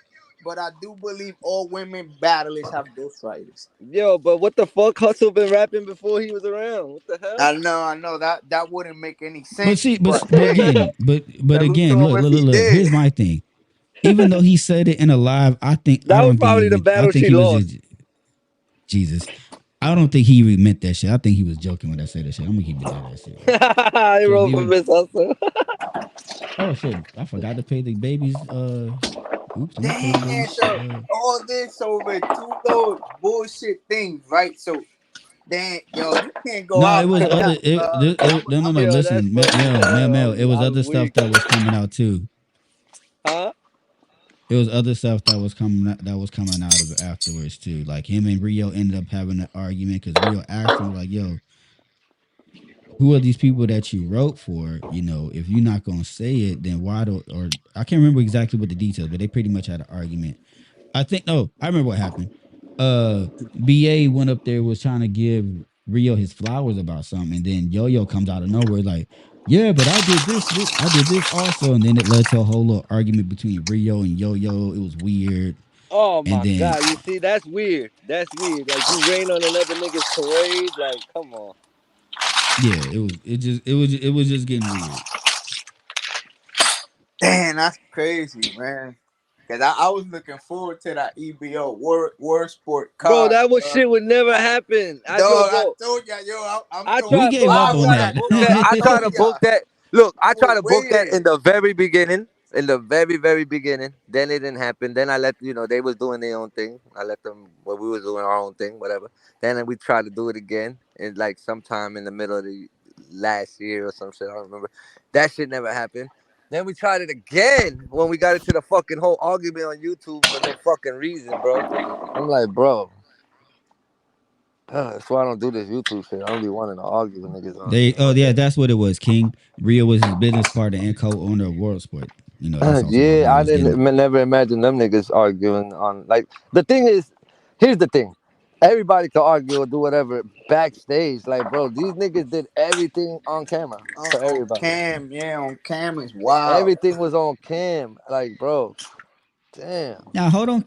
but I do believe all women battlers have ghostwriters. Yo, but what the fuck? Hustle been rapping before he was around. What the hell? I know that wouldn't make any But sense, see, but but hey, again, but salute to again, him if he look. did. Here's my thing. Even though he said it in a live, I That was don't think he probably the even. I battle think she he was lost. just Jesus. I don't think he even meant that shit. I think he was joking when I said that shit. I'm gonna keep it that shit. He Because wrote for even Miss Hustle. oh shit, I forgot to pay the babies. Oops, let me pay the Damn, babies. so all this over two little bullshit things, right? So then, yo, you can't go No, it out was like other. that, cuz. No, no, no. Yo, that's Listen, funny as hell. Mel. It was I'm other stuff weak. that was coming out too. Huh? It was other stuff that was coming out of it afterwards too. Like him and Rio ended up having an argument because Rio asked him like, "Yo, who are these people that you wrote for? You know, if you're not gonna say it, then why don't?" Or I can't remember exactly what the details, but they pretty much had an argument. I think no, I remember what happened. Uh BA went up there was trying to give Rio his flowers about something, and then Yo Yo comes out of nowhere like, yeah, but I did this with I did this also, and then it led to a whole little argument between Rio and Yo Yo. It was weird, Oh and my then god, you see, that's weird. That's weird. Like you rain on another nigga's parade. Like, come on. yeah, it was just getting weird. Damn, that's crazy, man. Cause I was looking forward to that EBO Word Sport Bro, card. that was shit would never happen. Yo, Dog, I bro, told y'all, yo, I'm I throwing We tried, gave bro. I up five on tried on to that book joint. that. I I that. tried told to book y'all. that. Look, I I was tried to book that waiting. in the very beginning. In the very, very beginning. Then it didn't happen. Then I let they was doing their own thing. I let them we was doing our own thing, whatever. Then we tried to do it again in like sometime in the middle of the last year or some shit. I don't remember. That shit never happened. Then we tried it again when we got into the fucking whole argument on YouTube for no fucking reason, bro. I'm like, bro, that's why I don't do this YouTube shit. I don't be wanting to argue with niggas on They here. oh yeah, that's what it was. King Rio was his business partner and co-owner of World Sport. You know, that's also how Yeah, he I was didn't getting. never imagine them niggas arguing on like the thing is, here's the thing. Everybody can argue or do whatever backstage. Like, bro, these niggas did everything on camera for On everybody. cam, yeah, on cam is wild. Everything was on cam. Like, bro, damn. Now hold on,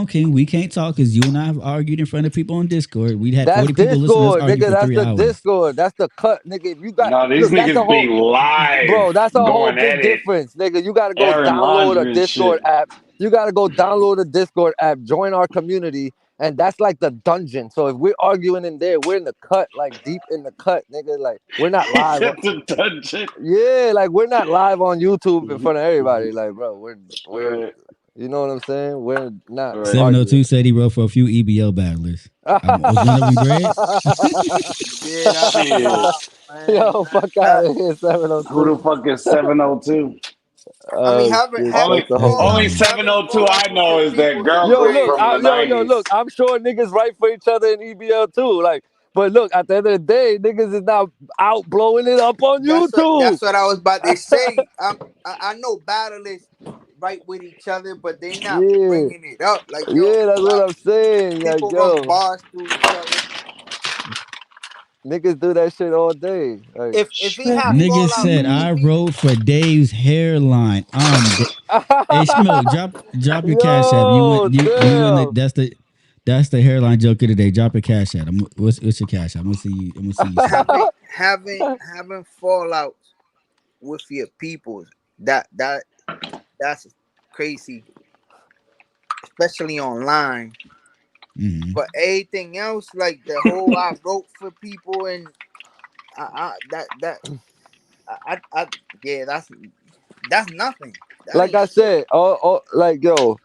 King. We can't talk because you and I have argued in front of people on Discord. We had That's 40 people listen to us Discord, argue nigga. for That's 3 the hours. Discord. That's the cut, nigga. If you got No, these look, that's a niggas be whole live bro. That's a whole going big at it, difference, nigga. You gotta go airing download a laundry and Discord shit. app. You gotta go download a Discord app, join our community, and that's like the dungeon. So if we're arguing in there, we're in the cut, like deep in the cut, nigga. Like we're not He live. said the dungeon. Yeah, like we're not live on YouTube in front of everybody. Like, bro, we're Right, you know what I'm saying? We're not right. 702 arguing. said he wrote for a few EBL battlers. Was one of them Dread? Yeah, that's Shit. wild, man. Yo, fuck out of here, Who 702. the fuck is 702? I mean, Oh shit, Only that's a whole only nother. 702 having I fallouts with know some is that people is girl Yo, group look, from crazy. the look. 90s. I'm sure niggas write for each other in EBL too. Like, but look, at the end of the day, niggas is not out blowing it up on YouTube. That's what I was about to say. I know battlers right with each other, but they not Yeah, bringing it up. Like, yo, yeah, that's what y'all, I'm saying. Like, people run yo, bars through each other. Niggas do that shit all day. Like, if he had Niggas fallout, said I wrote for Dave's hairline. Hey Smoke, drop your cash app. yo, You in the damn. that's the hairline joke of the day. Drop your cash app. What's your cash app? I'm gonna see you. I'm gonna see you. having fallouts with your peoples. That's crazy, especially online. Mm-hmm. But everything else, like the whole I wrote for people and yeah, that's nothing. That Like ain't I shit. said, like yo,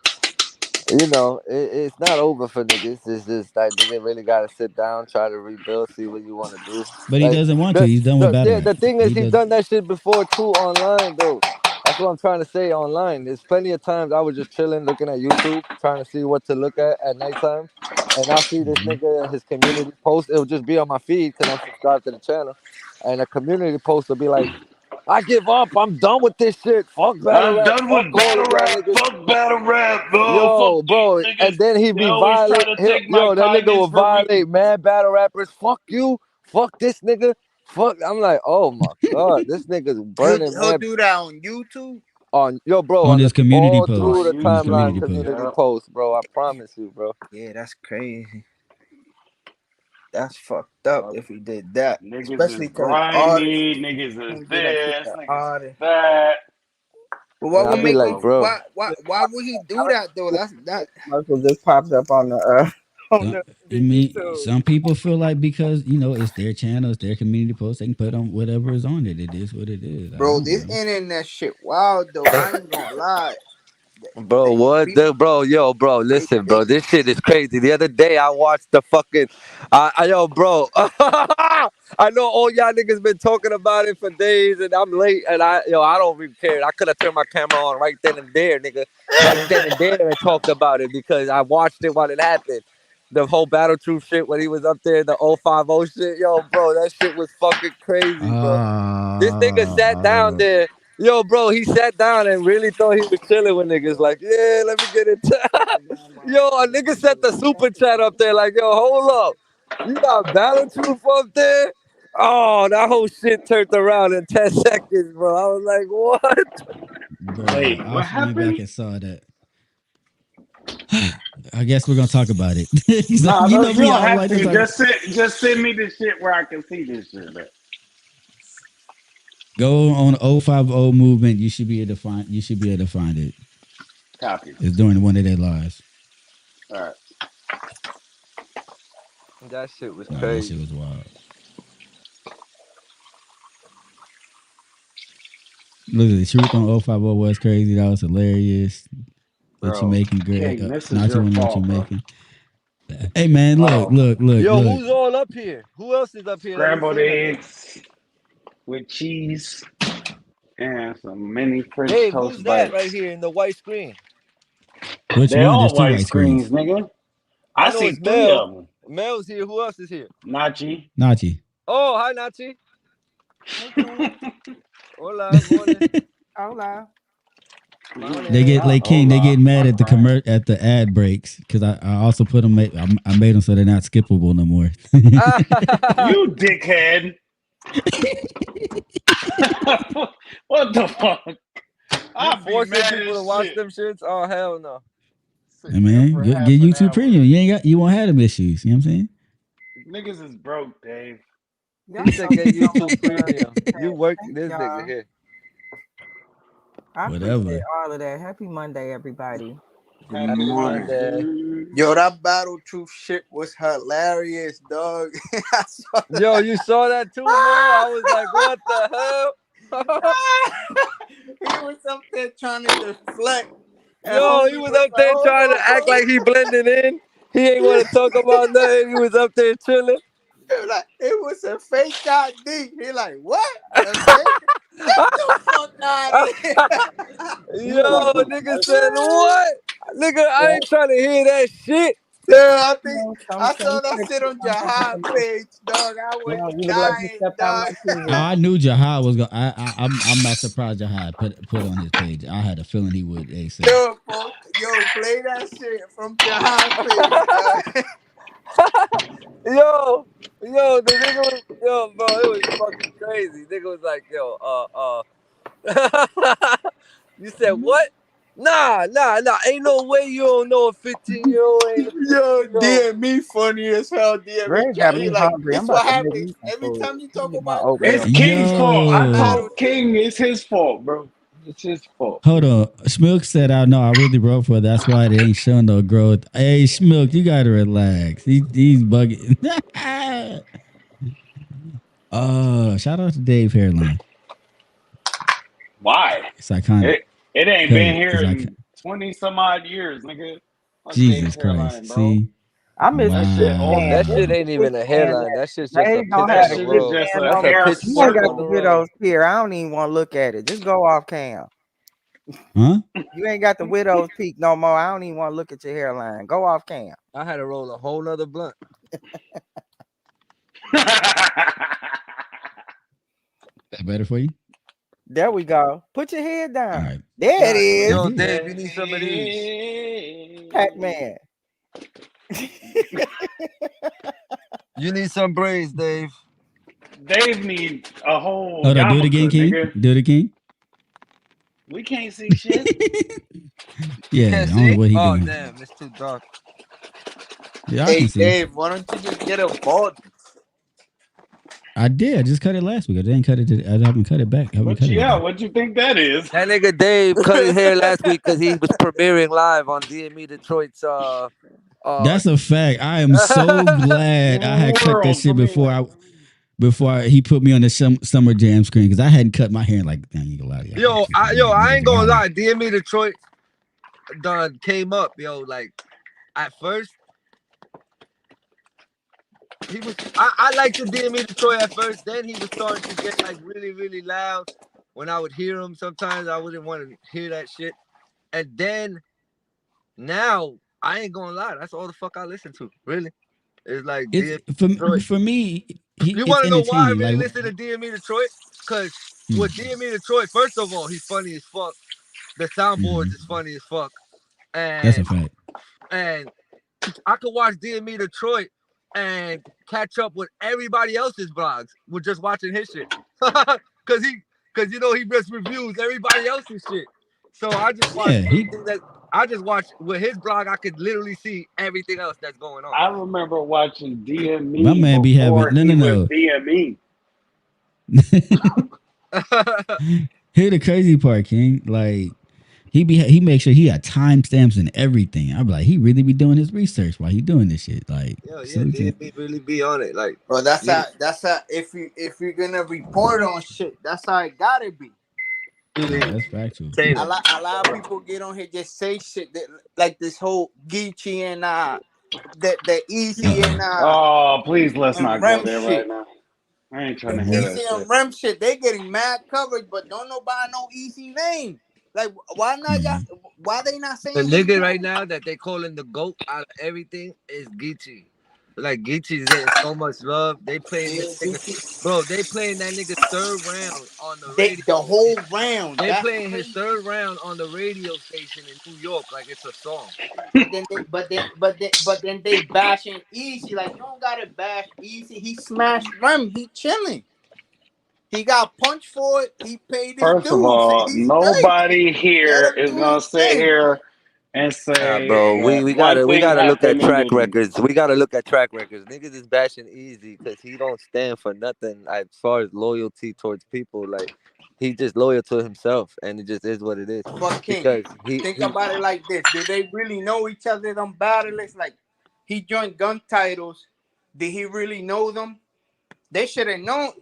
you know, it's not over for niggas. It's just like nigga really gotta sit down, try to rebuild, see what you want to do. But he Like doesn't want to. He's done with battle rap. the thing is, He he's does. done that shit before too online though. That's what I'm trying to say online. There's plenty of times I was just chilling, looking at YouTube, trying to see what to look at nighttime, and I see this nigga his community post. It'll just be on my feed because I'm subscribed to the channel, and a community post will be like, I give up. I'm done with this shit. Fuck battle I'm rap. done Fuck with all battle of y'all rap. niggas. Fuck battle rap, bro. Fuck Yo, bro, these niggas. and then he They be always try violate. to take my Yo, that nigga kindness will for violate mad battle rappers. Fuck you. Fuck this nigga. Fuck. I'm like, oh my god, this nigga's burning He'll mad do that on YouTube. on yo, bro, On on the his community all post. through the On his timeline community YouTube. post. community Yeah. posts, bro. I promise you, bro. Yeah, that's crazy. That's fucked up if he did that, Niggas especially is because artists grimy. Niggas is can't do that shit this. to Niggas is artists. that. But And what I would be make like, you? bro, Why would he do that though? That's that. Commercial just pops up on the on the I mean, YouTube. some people feel like because it's their channel, it's their community post, they can put on whatever is on it. It is what it is. I Bro, don't this know. internet shit wild though. I ain't gonna lie. bro, The what people, the bro, yo, bro, they listen, bro, think this shit is crazy. The other day I watched the fucking, yo, bro, I know all y'all niggas been talking about it for days, and I'm late, and I don't really care. I could have turned my camera on right then and there, nigga, right then and there, and talked about it because I watched it while it happened. The whole Battle Truth shit when he was up there, the 050 shit, yo, bro, that shit was fucking crazy, bro. This nigga sat down there. Yo, bro, he sat down and really thought he was chilling with niggas. Like, yeah, let me get into. Yo, a nigga set the super chat up there. Like, yo, hold up, you got Battle Truth up there? Oh, that whole shit turned around in 10 seconds, bro. I was like, what? Bro, Wait, I what actually went back happened? and saw that. I guess we're gonna talk about it. Nah, You no, know you me, don't I have like to to. talk. Just send me the shit where I can see this shit. Go on 050 movement. You should be able to find. You should be able to find it. Copy. It's during one of their lives. All right. That shit was Nah, that shit crazy. was wild. Look, the truth on 050 was crazy. That was hilarious. What you Bro, making, great? King, this is Not you your want to know what you fault, bro. making. Hey man, look, Oh, look, look, Yo, look. who's all up here? Who else is up here? Let me scrambled say nothing. eggs with cheese and some mini French Dave, who's toast that right bites. here in the white screen? Which They one? There's all two white white screens, screens. nigga. I I know see it's three Mel. of them. Mel's here. Who else is here? Nachi. Nachi. Oh, hi, Nachi. Okay. Hola, morning. Hola. They Morning. get like King. They Hola, get mad my at the friend. at the ad breaks because I also put them. I made them so they're not skippable no more. You dickhead. What the fuck? You I'll be forcing mad people to as watch shit. them shits? Oh, hell no. Hey Sitting there man, for get half an YouTube hour. Premium. You won't have them issues. You know what I'm saying? Niggas is broke, Dave. He Y'all said talking get so much YouTube Premium. You work Thank this nigga y'all. here. I appreciate Whatever. all of that. Happy Monday, everybody. good Happy Happy morning. Monday. Monday. Yo, that Battle Truth shit was hilarious, dog. I saw Yo, you saw that too, Mo? I was like, what the hell? he was up there trying to deflect. And Yo, he homie was was up like, there hold trying to on, act hold like he blending in. He ain't want to talk about nothing. He was up there chilling. like, it was a fake ID. He like, what? A fake? Get the fuck out of here. Yo, nigga said, what? Nigga, I ain't trying to hear that shit. Yeah, I think I saw Some that tricks shit on Jihad page, dog. I was you look like you dying, stepped out my dog. Oh, TV. I knew Jahad was going. I'm not surprised Jahad put on his page. I had a feeling he would ASAP. Yo, folks, yo, play that shit from Jihad page, dog. Yo, the nigga was, bro, it was fucking crazy. Nigga was like, you said what? Nah. Ain't no way you don't know a 15-year-old ain't a Yo, 15-year-old. DME funny as hell. DME Ray got chat. me He like, hungry. I'm this about what to make happens me some every food. time you Let me talk get my about It's oatmeal. King's fault. I entitled told King it's his fault, bro. It's his fault. Hold on. Schmilk said, I know I really broke for it. That's why they ain't showing no growth. Hey, Schmilk, you got to relax. He's bugging. Shout out to Dave Hairline. Why? It's iconic. It ain't been here It's in 20 some odd years, nigga. Fuck Dave's Jesus hairline, Christ. bro. See? I miss That shit old man. That as This shit fuck. is ain't the even a man hairline. that That shit's just a Dave don't pitch That have on the the shit good is road. just man a no That's a more. hair pitch You ain't swerve got on the circle. the road. widow's peer. I don't even want to look at it. Just go off cam. Huh? You ain't got the widow's peak no more. I don't even want to look at your hairline. Go off cam. I had to roll a whole nother blunt. That better for you? There we go. Put your head All down. right. There it I is. Yo, did. Dave, you need some of these. Pac-Man. You need some braids, Dave. Dave need a whole Hold on. Do it again, yarmulke, King. nigga. Do it again. We can't see shit. You Yeah, I can't don't know see? what he Oh, doing. damn, it's too dark. Yeah, I Hey can see. Dave, why don't you just get a bald? I did. I just cut it last week. I didn't cut it. I haven't cut it back. I haven't cut it again. What you think that is? That nigga Dave cut his hair last week because he was premiering live on DME Detroit's That's a fact. I am so glad I had cut that World shit premiere. before he put me on the summer jam screen because I hadn't cut my hair like damn. You gonna lie, I ain't gonna lie. DME Detroit done came up, like at first. He was I liked the DME Detroit at first, then he was starting to get like really, really loud. When I would hear him, sometimes I wouldn't want to hear that shit. And then now I ain't gonna lie, that's all the fuck I listen to. Really. It's like it's DME Detroit. for me. You It's want to know why I entertaining. really Like listen to DME Detroit? Because with DME Detroit, first of all, he's funny as fuck. The soundboards is funny as fuck. that's a And fact. I could watch DME Detroit and catch up with everybody else's blogs with just watching his shit. Cause he just reviews everybody else's shit. So I just watch everything that I just watch with his blog. I could literally see everything else that's going on. I remember watching DME My man be having before he was DME. Here's the crazy part, King. Like he makes sure he got timestamps and everything. I'm like, he really be doing his research while he doing this shit. Like, DME really be on it. Like, Bro, that's how if you're gonna report on shit, that's how it gotta be. that's factual. A lot of people get on here just say shit that, like this whole Geechee and the Easy and oh, please let's and not go Rem there right shit. now. I ain't trying The to hear that Easy shit. and Rem shit, they getting mad coverage, but don't nobody know Easy name. Like, why not y'all? Why they not saying the his nigga name? right now that they calling the GOAT out of everything is Geechee. Like Geechee's getting so much love. They playing this nigga, bro. They playing that nigga's third round on the radio. The whole round. They That's playing his crazy. third round on the radio station in New York like it's a song. But then they bashing Easy. Like, you don't gotta bash Easy. He smashed Rem. He chilling. He got punched for it. He paid his First of dues. all, He's straight. nobody Let here him is do gonna his sit thing. here and Nah, say bro. that We one thing gotta look at happened and track didn't. records. We gotta look at track records. Niggas is bashing Easy because he don't stand for nothing as far as loyalty towards people. Like he just loyal to himself, and it just is what it is. But King, Because think about it like this: did they really know each other? Them battlers, like he joined gun titles. Did he really know them? They should have known,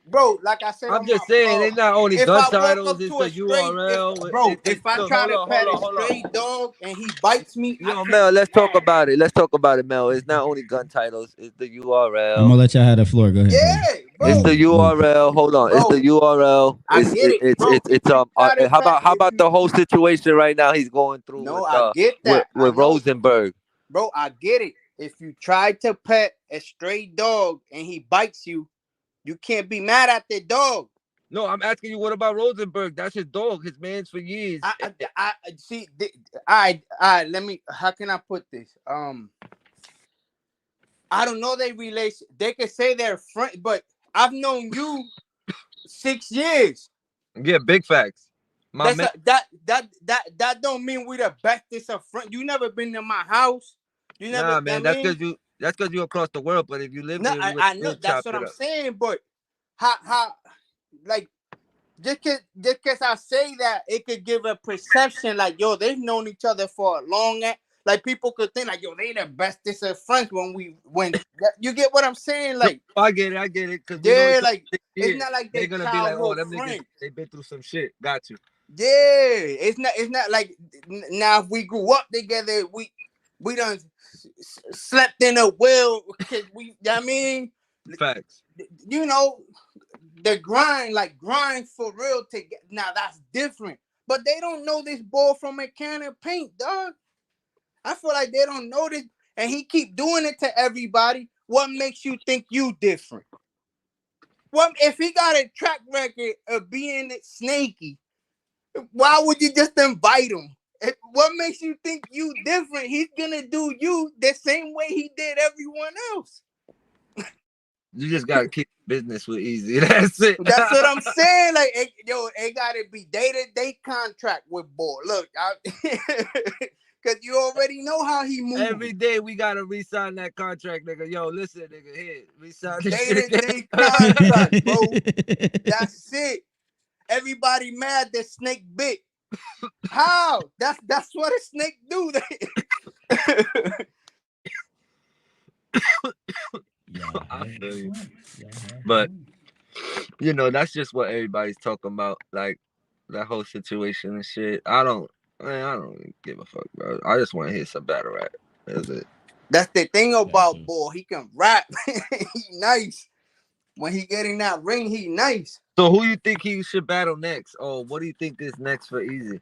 bro. Like I said, I'm just saying, it's not only if gun I walk titles, up it's to the a straight, URL. if I Look, try to pet a hold on. stray dog and he bites me, I Yo, can't Mel, be let's talk mad. about it. Let's talk about it, Mel. It's not only gun titles, it's the I'm URL. gonna let y'all have the floor. Go ahead. Yeah, It's bro. the URL. Hold on. It's the URL. I get it, bro. If you try to How about the whole situation right now he's going through no, I get with that. I know, Rosenberg? bro. I get it. If you try to pet a stray dog and he bites you, you can't be mad at the dog. No, I'm asking you, what about Rosenberg? That's his dog, his man's for years. I see. I let me. How can I put this? I don't know their relation. They can say they're friends, but I've known you 6 years. Yeah, big facts. That's that don't mean we the bestest of friends. You never been to my house. You never. Nah, man, I mean, that's because you across the world. But if you live no, there, we would I know still that's chop what it I'm up. saying. But how like just cause I say that, it could give a perception like, yo, they've known each other for a long. Like people could think like, yo, they the bestest of friends when you get what I'm saying. Like, No, I get it. Because we know yeah, each other like 6 it's years. not like They're they gonna be like, oh, childhood them niggas, friends. they been through some shit. Got you. Yeah, it's not like now if we grew up together, we done slept in a well because I mean, Facts. you know, the grind for real to get, now that's different. But they don't know this boy from a can of paint, dog. I feel like they don't know this, and he keep doing it to everybody. What makes you think you different? What if he got a track record of being snaky? Why would you just invite him? What makes you think you different? He's gonna do you the same way he did everyone else. You just gotta keep business with easy. That's it. That's what I'm saying. Like, it gotta be day-to-day contract with boy. Look, because you already know how he moves. Every day we gotta re-sign that contract, nigga. Yo, listen, nigga, here, re-sign this shit Day-to-day contract, bro. That's it. Everybody mad that Snake bit. How? That's what a snake do. I feel you. But you know, that's just what everybody's talking about, like that whole situation and shit. I don't give a fuck, bro. I just want to hear some battle rap. That's it. That's the thing about boy. He can rap. He nice. When he get in that ring, he nice. So who you think he should battle next? Or what do you think is next for Easy?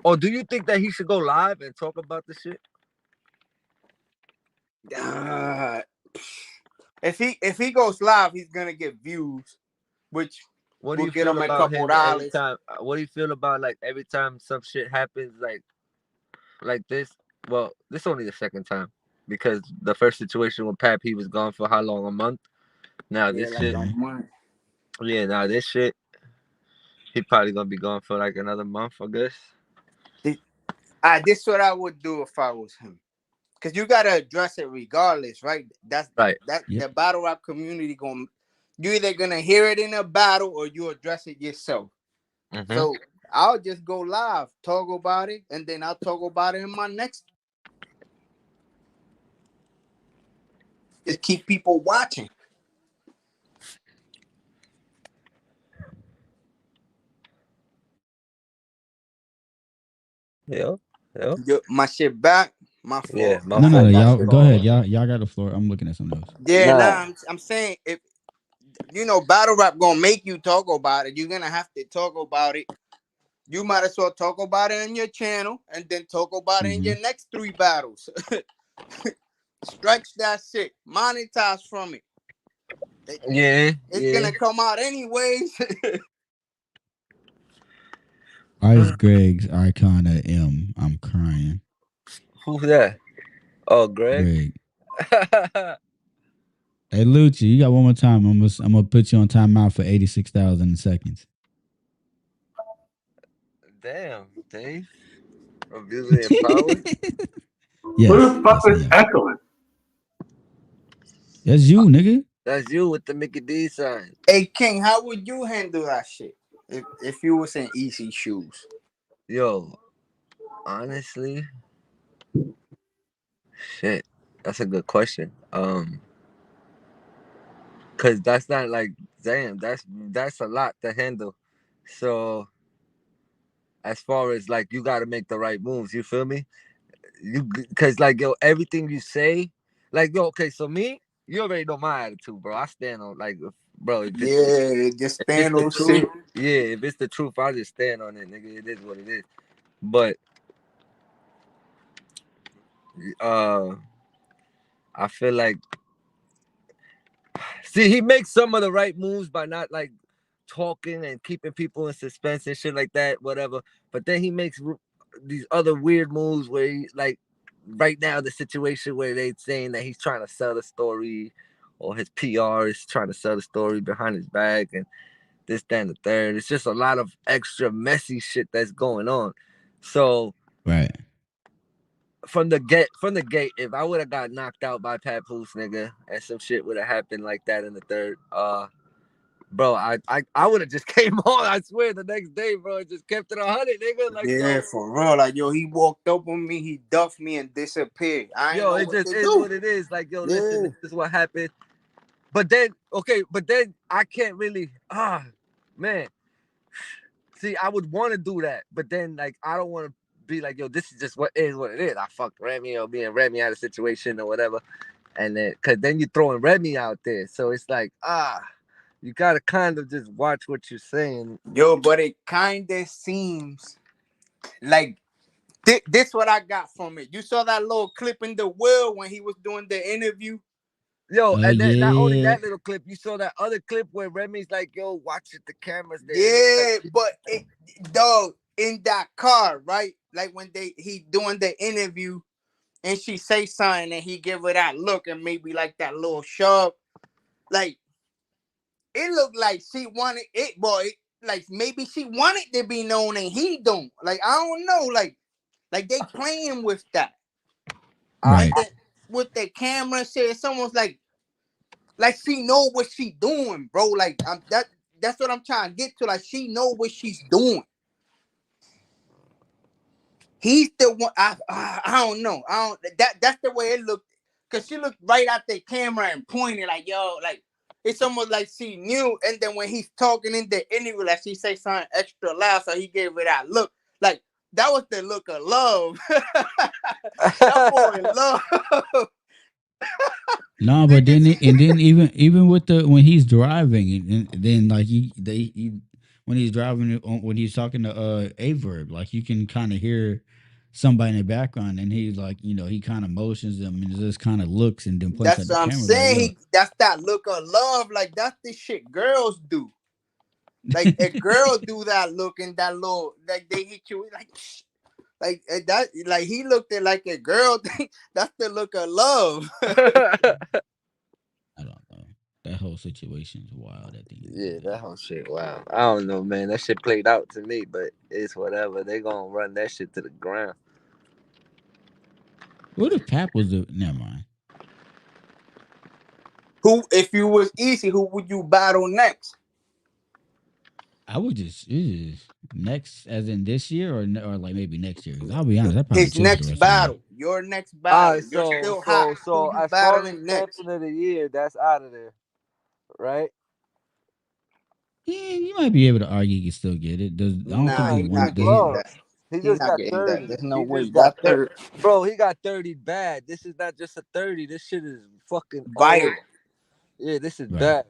Or do you think that he should go live and talk about the shit? If he goes live, he's gonna get views, which what do you get feel him a about couple him every dollars. time? What do you feel about like every time some shit happens like this? Well, this is only the second time because the first situation with Pap, he was gone for how long? A month. Now this shit. Yeah, now this shit. He probably gonna be gone for like another month, I guess. This is what I would do if I was him. Cause you gotta address it regardless, right? That's right. The battle rap community you either gonna hear it in a battle or you address it yourself. Mm-hmm. So I'll just go live, talk about it, and then I'll talk about it in my next. Just keep people watching. Yeah. My shit back. My fault. Yeah, no, y'all go ahead. Y'all got the floor. I'm looking at something else. Yeah, I'm saying if battle rap gonna make you talk about it, you're gonna have to talk about it. You might as well talk about it on your channel and then talk about it in your next 3 battles. Stretch that shit. Monetize from it. It's gonna come out anyways. Ice Greg's Icona M. I'm crying. Who's that? Oh, Greg. Hey, Lucci, you got one more time. I'm gonna put you on timeout for 86,000 seconds. Damn, Dave. Abusing your power. Yes, who the fuck is echoing? That's you, nigga. That's you with the Mickey D sign. Hey, King, how would you handle that shit if you was in easy shoes? Yo, honestly, shit, that's a good question. Cause that's not like, damn, that's a lot to handle. So, as far as like, you got to make the right moves. You feel me? Cause like, yo, everything you say, like, yo, okay, so me, you already know my attitude, bro. I stand on like, bro. Just stand on shit. Yeah, if it's the truth, I just stand on it, nigga. It is what it is. But I feel like, see, he makes some of the right moves by not like talking and keeping people in suspense and shit like that, whatever. But then he makes these other weird moves where he like right now the situation where they saying that he's trying to sell the story, or his PR is trying to sell the story behind his back, and this, that, and the third. It's just a lot of extra messy shit that's going on. So right from the gate, if I would have got knocked out by Papoose, nigga, and some shit would have happened like that in the third, bro, I would have just came on. I swear, the next day, bro, just kept it 100, nigga. Like, yeah, yo, for real. Like, yo, he walked up on me, he duffed me and disappeared. I ain't yo, know it what just to is do. what it is. Like, yo, listen, this is what happened. But then, okay, I can't really, man. See, I would want to do that, but then, like, I don't want to be like, yo, this is just what it is. I fucked Remy or being Remy out of situation or whatever. And then, cause then you're throwing Remy out there. So it's like, you gotta kind of just watch what you're saying. Yo, but it kind of seems like this what I got from it. You saw that little clip in the wheel when he was doing the interview? Yo, and then not only yeah. that little clip, you saw that other clip where Remy's like, yo, watch it, the cameras there. Yeah, like, but dog, in that car, right? Like when he doing the interview and she say something and he give her that look and maybe like that little shove. Like, it looked like she wanted it, boy. Like maybe she wanted to be known and he don't. Like, I don't know. Like they playing with that. Right. With the camera shit, it's almost like she know what she doing, bro. Like that's what I'm trying to get to. Like, she know what she's doing. He's the one. I don't know. That's the way it looked. Cause she looked right at the camera and pointed like, yo, like it's almost like she knew. And then when he's talking in the interview, like she say something extra loud, so he gave her that look. Like that was the look of love. That boy love. No, but then even with when he's driving, and then like when he's driving when he's talking to Averb, like you can kind of hear somebody in the background, and he's like, he kind of motions them and just kind of looks and then points That's at the what I'm camera. saying. Like, That's that look of love. Like that's the shit girls do. Like a girl do that look and that little, like they hit you like that. Like he looked at like a girl thing. That's the look of love. I don't know. That whole situation is wild. At the end yeah, of the day. that whole shit, wow. I don't know, man. That shit played out to me, but it's whatever. They gonna run that shit to the ground. What if Pap was never mind. Who, if you was easy, who would you battle next? I would just next, as in this year, or like maybe next year. Because I'll be honest, I probably His chill for the next rest of the year. battle, your next battle. You're still hot. Who you as far as battling next? champion of the year, that's out of there, right? Yeah, you might be able to argue you can still get it. I don't think Nah, he he's won. not Does he? getting Bro, that. he He's just not got getting that. 30. There's no He way. just got That third Bro, he got 30 bad. This is not just a 30. This shit is fucking viral. Yeah, this is Right. bad.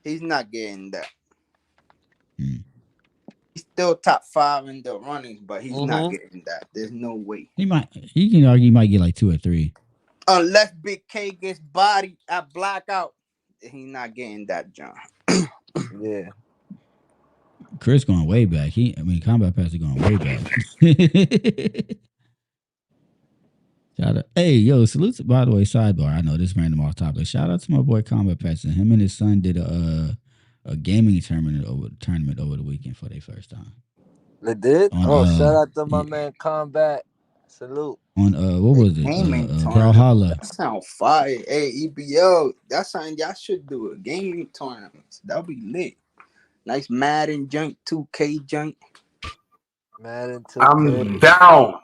He's not getting that. Hmm. He's still top 5 in the runnings, but he's not getting that. There's no way. He can argue he might get like 2 or 3. Unless Big K gets bodied at Blackout, he's not getting that, John. Yeah. Chris going way back. Combat Pass is going way back. Shout out. Hey, yo, salute to, by the way, sidebar. I know this random off topic. Shout out to my boy Combat Pass. And him and his son did a gaming tournament over the weekend for their first time. They did? On, shout out to my man Combat. Salute. On what was it? Brawlhalla. That sound fire. Hey, EBL, that's something y'all should do. A gaming tournament. That'll be lit. Nice Madden junk, 2K junk. Madden 2K. I'm down.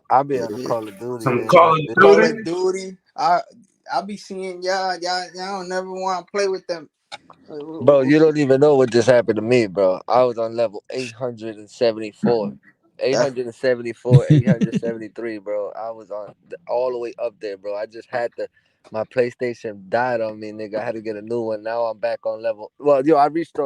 I'll be on the Call of Duty. Some man. Call of Duty. Call of Duty. I'll be seeing y'all don't never want to play with them. Bro, you don't even know what just happened to me, bro. I was on level 874. 874, 873, bro. I was on all the way up there, bro. I just had my PlayStation died on me, nigga. I had to get a new one. Now I'm back on level. Well, I reached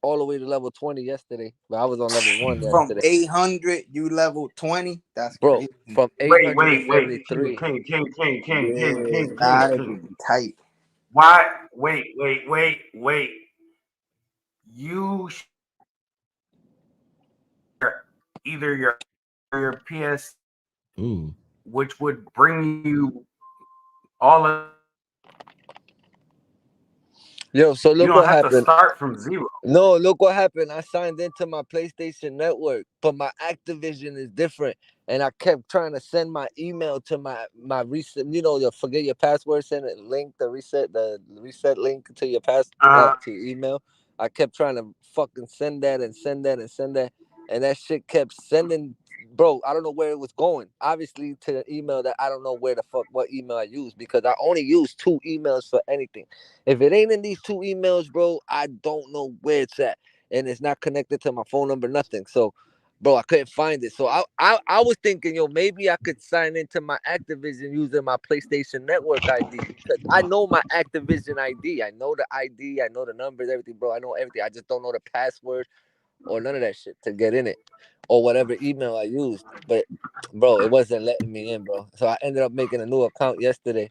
all the way to level 20 yesterday, but I was on level 1 From yesterday. 800, you level 20. That's bro, crazy. From 873. King. That'd be tight. Why? Wait. You either your PS. Ooh. which would bring you all of. Yo, so You look don't what have to happened. start from zero. No, look what happened. I signed into my PlayStation Network, but my Activision is different. And I kept trying to send my email to my reset. You know, you forget your password, send a link, the reset link to your to your email. I kept trying to fucking send that and send that and send that, and that shit kept sending. Bro, I don't know where it was going. Obviously, to the email that I don't know where the fuck what email I used, because I only use 2 emails for anything. If it ain't in these 2 emails, bro, I don't know where it's at, and it's not connected to my phone number, nothing. So, bro, I couldn't find it. So I was thinking, yo, maybe I could sign into my Activision using my PlayStation Network ID, because I know my Activision ID. I know the ID. I know the numbers, everything, bro. I know everything. I just don't know the password or none of that shit to get in it, or whatever email I used. But, bro, it wasn't letting me in, bro. So I ended up making a new account yesterday,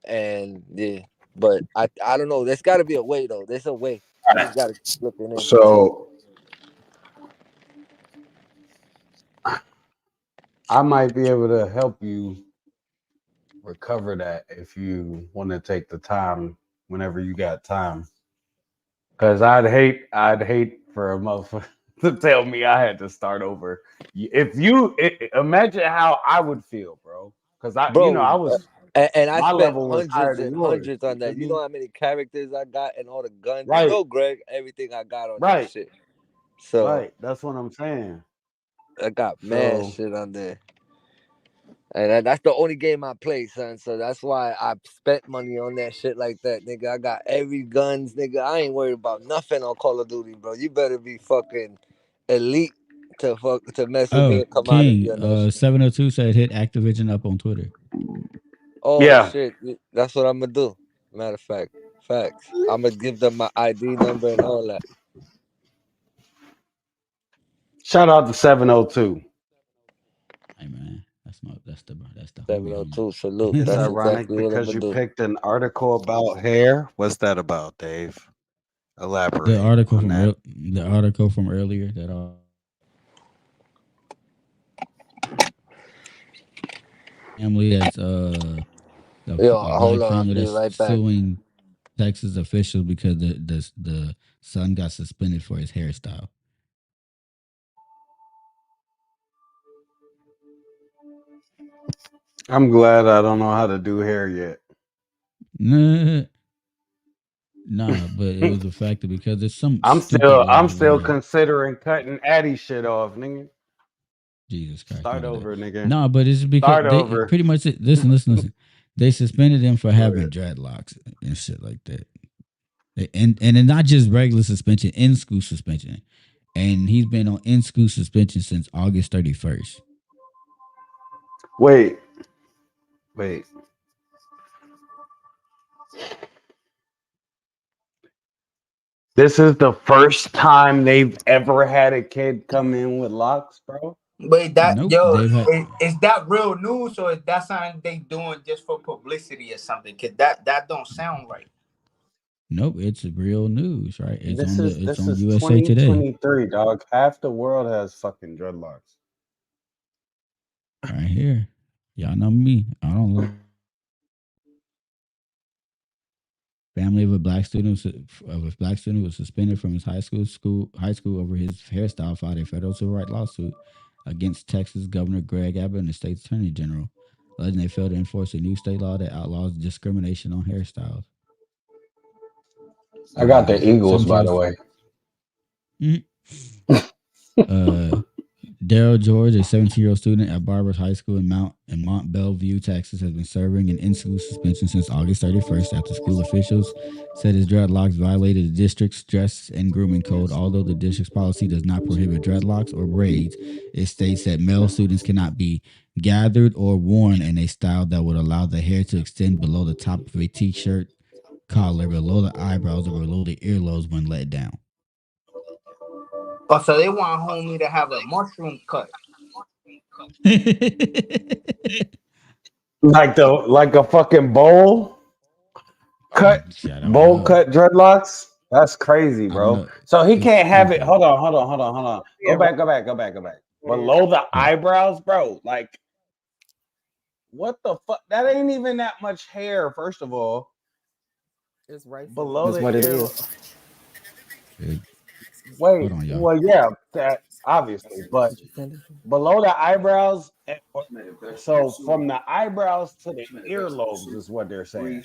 and yeah. But I don't know. There's got to be a way, though. There's a way. I just got to keep looking in. So I might be able to help you recover that if you want to take the time whenever you got time. Because I'd hate for a motherfucker to tell me I had to start over. If you imagine how I would feel, bro. Because I was and I my spent level was higher hundreds than and yours. hundreds on that. You know how many characters I got and all the guns. You Right. know, Greg, everything I got on that Right. shit. So Right. That's what I'm saying. I got mad shit on there. And that's the only game I play, son. So that's why I spent money on that shit like that, nigga. I got every guns, nigga. I ain't worried about nothing on Call of Duty, bro. You better be fucking elite to mess with me Oh, and commodity King, on that shit. 702 said hit Activision up on Twitter. Oh shit, that's what I'm gonna do. Matter of fact, facts. I'm gonna give them my ID number and all that. Shout out to 702. Hey man, that's the homie. 702 salute. It's That's ironic exactly what I'm because gonna you do. picked an article about hair. What's that about, Dave? Elaborate The article on from that. the article from earlier that family that's Yo, a hold black on, I'll family be that's right back. suing Texas officials because the son got suspended for his hairstyle. I'm glad I don't know how to do hair yet. Nah, but it was a factor because there's some I'm stupid still where considering cutting Addy shit off, nigga. Jesus Christ. Start over, nigga. No, but it's because Start they over. pretty much listen. They suspended him for having dreadlocks and shit like that. And it's not just regular suspension, in school suspension. And he's been on in school suspension since August 31st. Wait. This is the first time they've ever had a kid come in with locks, bro? Wait, Nope. They've had is that real news or is that something they doing just for publicity or something? Cause that don't sound right. Nope, it's real news, right? It's This is on USA Today. 2023, dog. Half the world has fucking dreadlocks. Right here. Y'all know me. I don't look. Family of a black student was suspended from his high school over his hairstyle filed a federal civil rights lawsuit against Texas Governor Greg Abbott and the state's attorney general, alleging they failed to enforce a new state law that outlaws discrimination on hairstyles. I got the Eagles, by the way. Daryl George, a 17-year-old student at Barbers High School in Mont Belvieu, Texas, has been serving an in-school suspension since August 31st after school officials said his dreadlocks violated the district's dress and grooming code. Although the district's policy does not prohibit dreadlocks or braids, it states that male students cannot be gathered or worn in a style that would allow the hair to extend below the top of a t-shirt collar, below the eyebrows, or below the earlobes when let down. Oh, so they want homie to have a mushroom cut. like a fucking bowl cut dreadlocks. That's crazy, bro. So he can't have it. Hold on. Go back. Below the eyebrows, bro. Like What the fuck? That ain't even that much hair. First of all, it's racist. below That's the what it ear. is. Wait, Hold on, y'all. well, yeah, that obviously, but below the eyebrows. So from the eyebrows to the earlobes is what they're saying.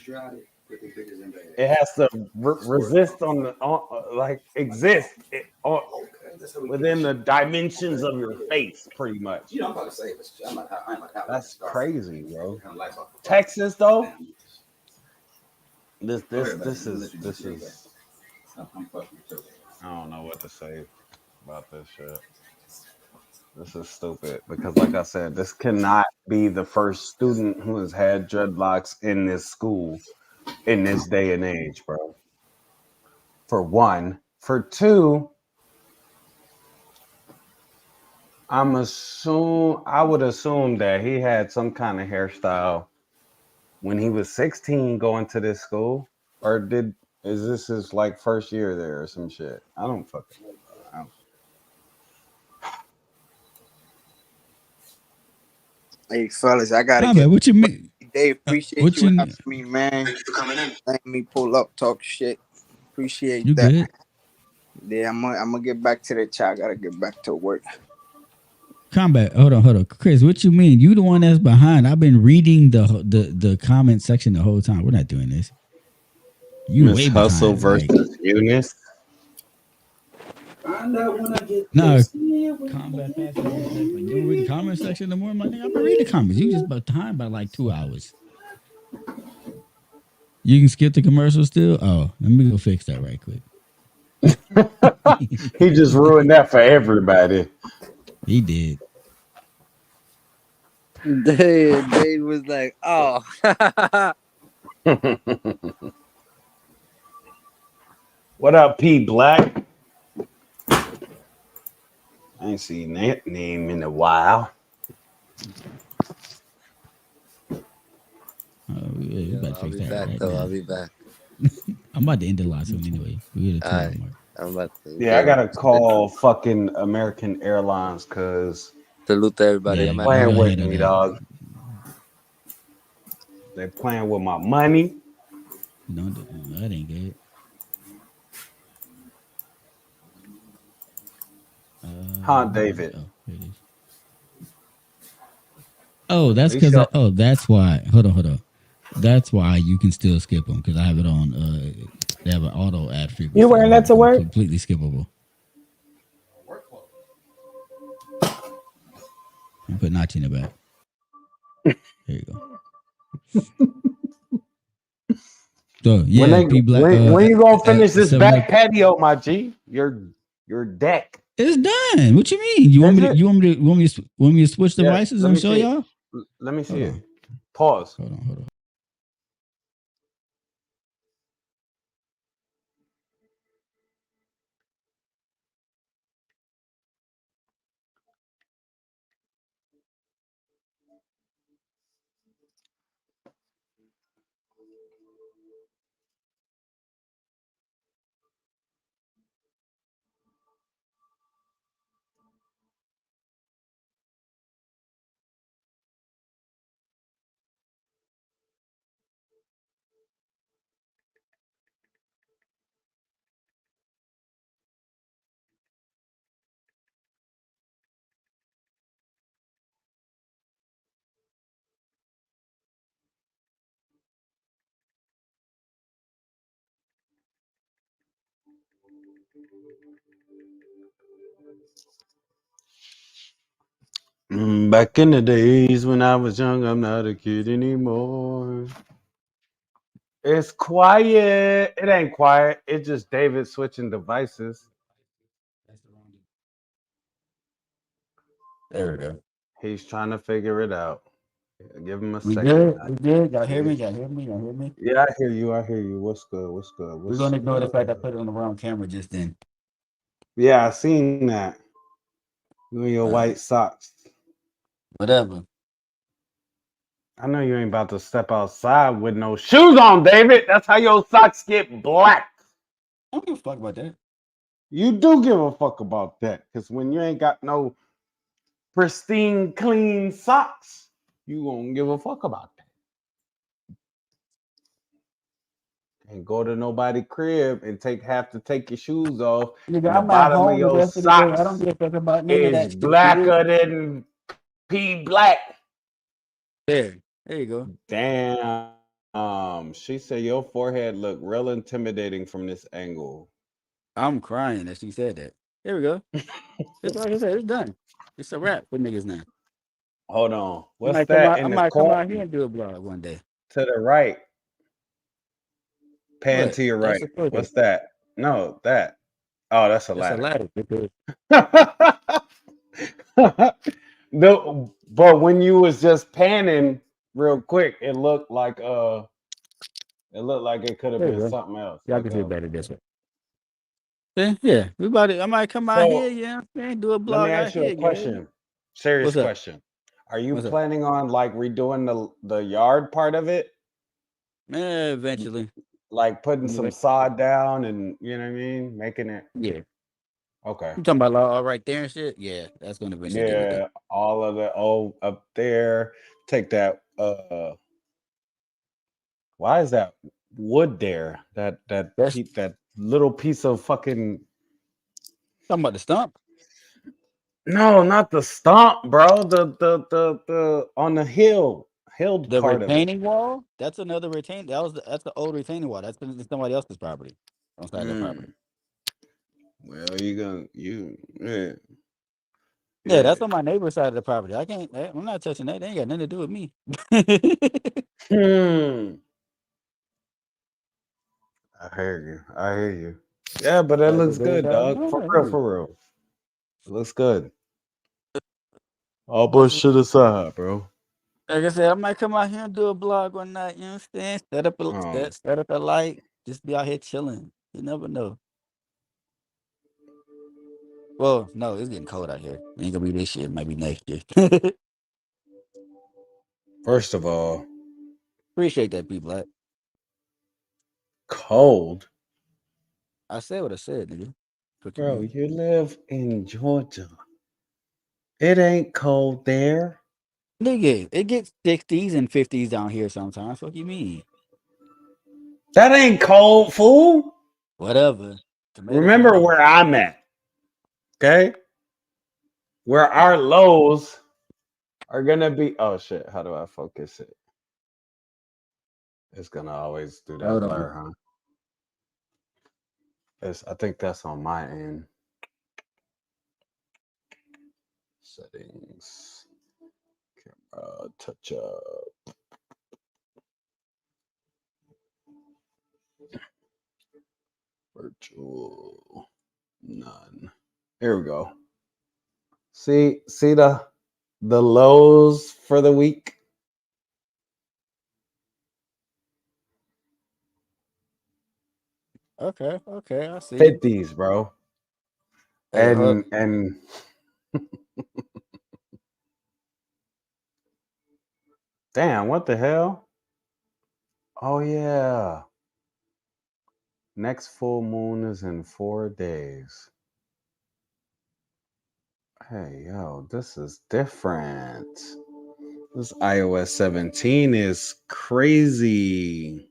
It has to resist on the like exist within the dimensions of your face, pretty much. That's crazy, bro. Texas though. This is. I don't know what to say about this shit. This is stupid because, like I said, this cannot be the first student who has had dreadlocks in this school in this day and age, bro. For one. For two, I would assume that he had some kind of hairstyle when he was 16 going to this school, or is this his like first year there or some shit? I don't fucking know, bro. Hey fellas, I gotta Combat, get. what you mean? They appreciate What you you having me, man. Thanks for coming in. Letting me pull up, talk shit. Appreciate you that. good? Yeah, I'm gonna get back to the chat. I gotta get back to work. Combat, hold on, Chris. What you mean? You the one that's behind? I've been reading the comment section the whole time. We're not doing this. You Miss way Hustle behind. versus Eunice. No, combat fast. Like, you don't read the comment section no more, my nigga. I've been reading the comments. You just behind by like 2 hours. You can skip the commercial still. Oh, let me go fix that right quick. He just ruined that for everybody. He did. Dave was like, oh. What up, P Black? I ain't seen that name in a while. Yeah, about to fix that back right though. now. I'll be back. I'm about to end the live soon anyway. We're at the 2 hour mark. I'm about to. Yeah, I gotta call fucking American Airlines because Salute to everybody. Yeah, I'm you out. playing go with handle me, that. dog. They playing with my money. Don't do that. Ain't good. Huh, David? Oh, here it is. Oh, that's because. That's why. Hold on. That's why you can still skip them because I have it on. They have an auto ad frequency. You wearing that to work? Completely skippable. And put Nachi in the back. There you go. So yeah, when you gonna finish this back patio, my G? Your deck. It's done. What you mean? You want me to switch devices and show y'all? Let me see it. Pause. Hold on. Back in the days when I was young, I'm not a kid anymore. It's quiet. It ain't quiet. It's just David switching devices. There we go. He's trying to figure it out. Give him a We second. good? We good? Y'all hear me? Y'all hear me? Yeah, I hear you. What's good? We're gonna ignore the fact I put it on the wrong camera just then. Yeah, I seen that. You and your white socks. Whatever. I know you ain't about to step outside with no shoes on, David. That's how your socks get black. I don't give a fuck about that. You do give a fuck about that. Because when you ain't got no pristine, clean socks, you gonna give a fuck about that. And go to nobody crib and have to take your shoes off, Nigga, and the I'm at bottom of home the your rest of the day. I don't socks give a fuck about none of is that shit. Nigga. blacker than pea black. There you go. Damn. She said your forehead looked real intimidating from this angle. I'm crying that she said that. Here we go. It's like I said, it's done. It's a wrap for niggas now. Hold on. I What's might come that out. I in the might come corner? out here and do a blog one day. To the right. Pan What? to your That's right. a filter. What's that? No, that. Oh, that's a That's a ladder. ladder. Because But when you was just panning real quick, it looked like it could have there you been go. something else. Y'all Like can see it better this way. Yeah, we about to. I might come out here. Yeah, man, do a let me blog out ask you here. a question. Serious What's up? question. Are you What's up? planning on like redoing the yard part of it? Eventually. Like putting some Anyway. sod down and you know what I mean? Making it Yeah. okay. You talking about like, all right there and shit? Yeah, that's gonna eventually get it done. Yeah, all of the up there. Take that why is that wood there? That little piece of fucking Talking about the stump? no, not the stump, bro. The on the hilled The part of it. retaining wall? That's another retain. That's the old retaining wall. That's somebody else's property. On side of the property. Well, yeah. Yeah, that's on my neighbor's side of the property. I'm not touching that. They ain't got nothing to do with me. I hear you. Yeah, but that looks good, dog. For real. It looks good. All bullshit aside, bro. Like I said, I might come out here and do a blog one night. You understand? Set up a light. Just be out here chilling. You never know. Well, no, it's getting cold out here. It ain't gonna be this year. It might be next year. First of all, appreciate that, people. Cold. I said what I said, nigga. Bro, you live in Georgia. It ain't cold there. Nigga, it gets 60s and 50s down here sometimes. What you mean? That ain't cold, fool. Whatever. Remember where I'm at. Okay? Where our lows are gonna be. Oh shit, how do I focus it? It's gonna always do that blur, huh? I think that's on my end. Settings. Camera touch up. Virtual. None. Here we go. See the lows for the week? Okay, I see. 50s, bro. Hey, and damn, what the hell? Oh yeah. Next full moon is in 4 days. Hey, yo, this is different. This iOS 17 is crazy.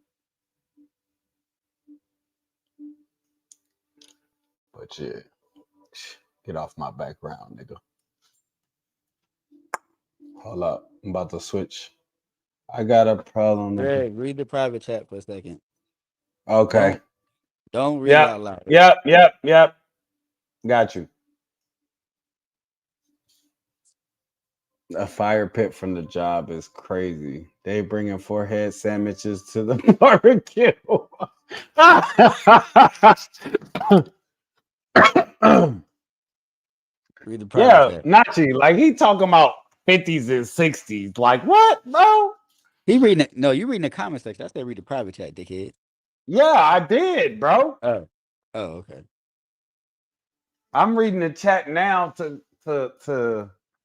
But yeah, get off my background, nigga. Hold up, I'm about to switch. I got a problem. Greg, read the private chat for a second. Okay. Don't read it out loud. Yep. Got you. A fire pit from the job is crazy. They bringing 4-head sandwiches to the barbecue. Read the private chat. Nachi, like he talking about 50s and 60s. Like what, bro? He reading it. No, you reading the comment section. I said read the private chat, dickhead. Yeah, I did, bro. Oh, okay. I'm reading the chat now to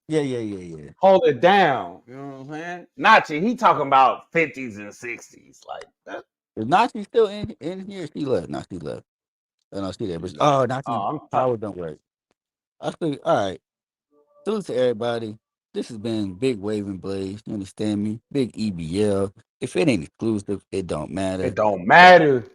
Yeah. hold it down. You know what I'm saying? Nachi, he talking about 50s and 60s. Like that. Is Nachi still in here? She left. No, she left. Oh, no, she there. But Nachi power don't work. I think all right. Salute to everybody. This has been Big Waving Blaze. You understand me? Big EBL. If it ain't exclusive, it don't matter. It don't matter.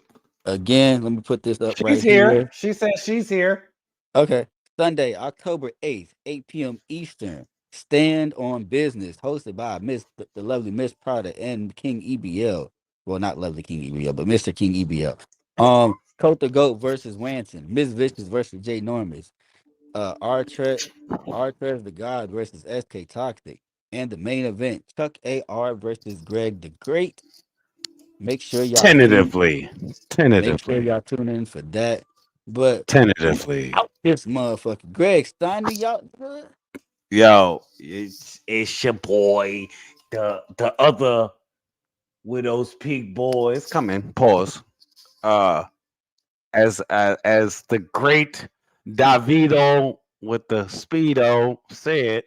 Again, let me put this up She's right here. here. She said she's here. Okay. Sunday, October 8th, 8 p.m. Eastern. Stand on Business, hosted by the lovely Miss Prada and King EBL. Well, not lovely King EBL, but Mr. King EBL. Coat the Goat versus Wanson. Miss Vicious versus Jay Normus. Artrez the God versus SK Toxic. And the main event, Chuck AR versus Greg the Great. Make sure y'all Tentatively. Make sure y'all tune in for that. But Tentatively. this motherfucker, Greg Stein, y'all. Yo, it's your boy, the other Widow's Peak boy. It's coming. Pause. As the great Davido with the Speedo said,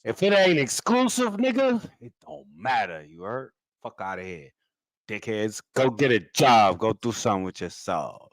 if it ain't exclusive, nigga, it don't matter. You heard? Fuck out of here, dickheads. Go get a job. Go do something with yourself.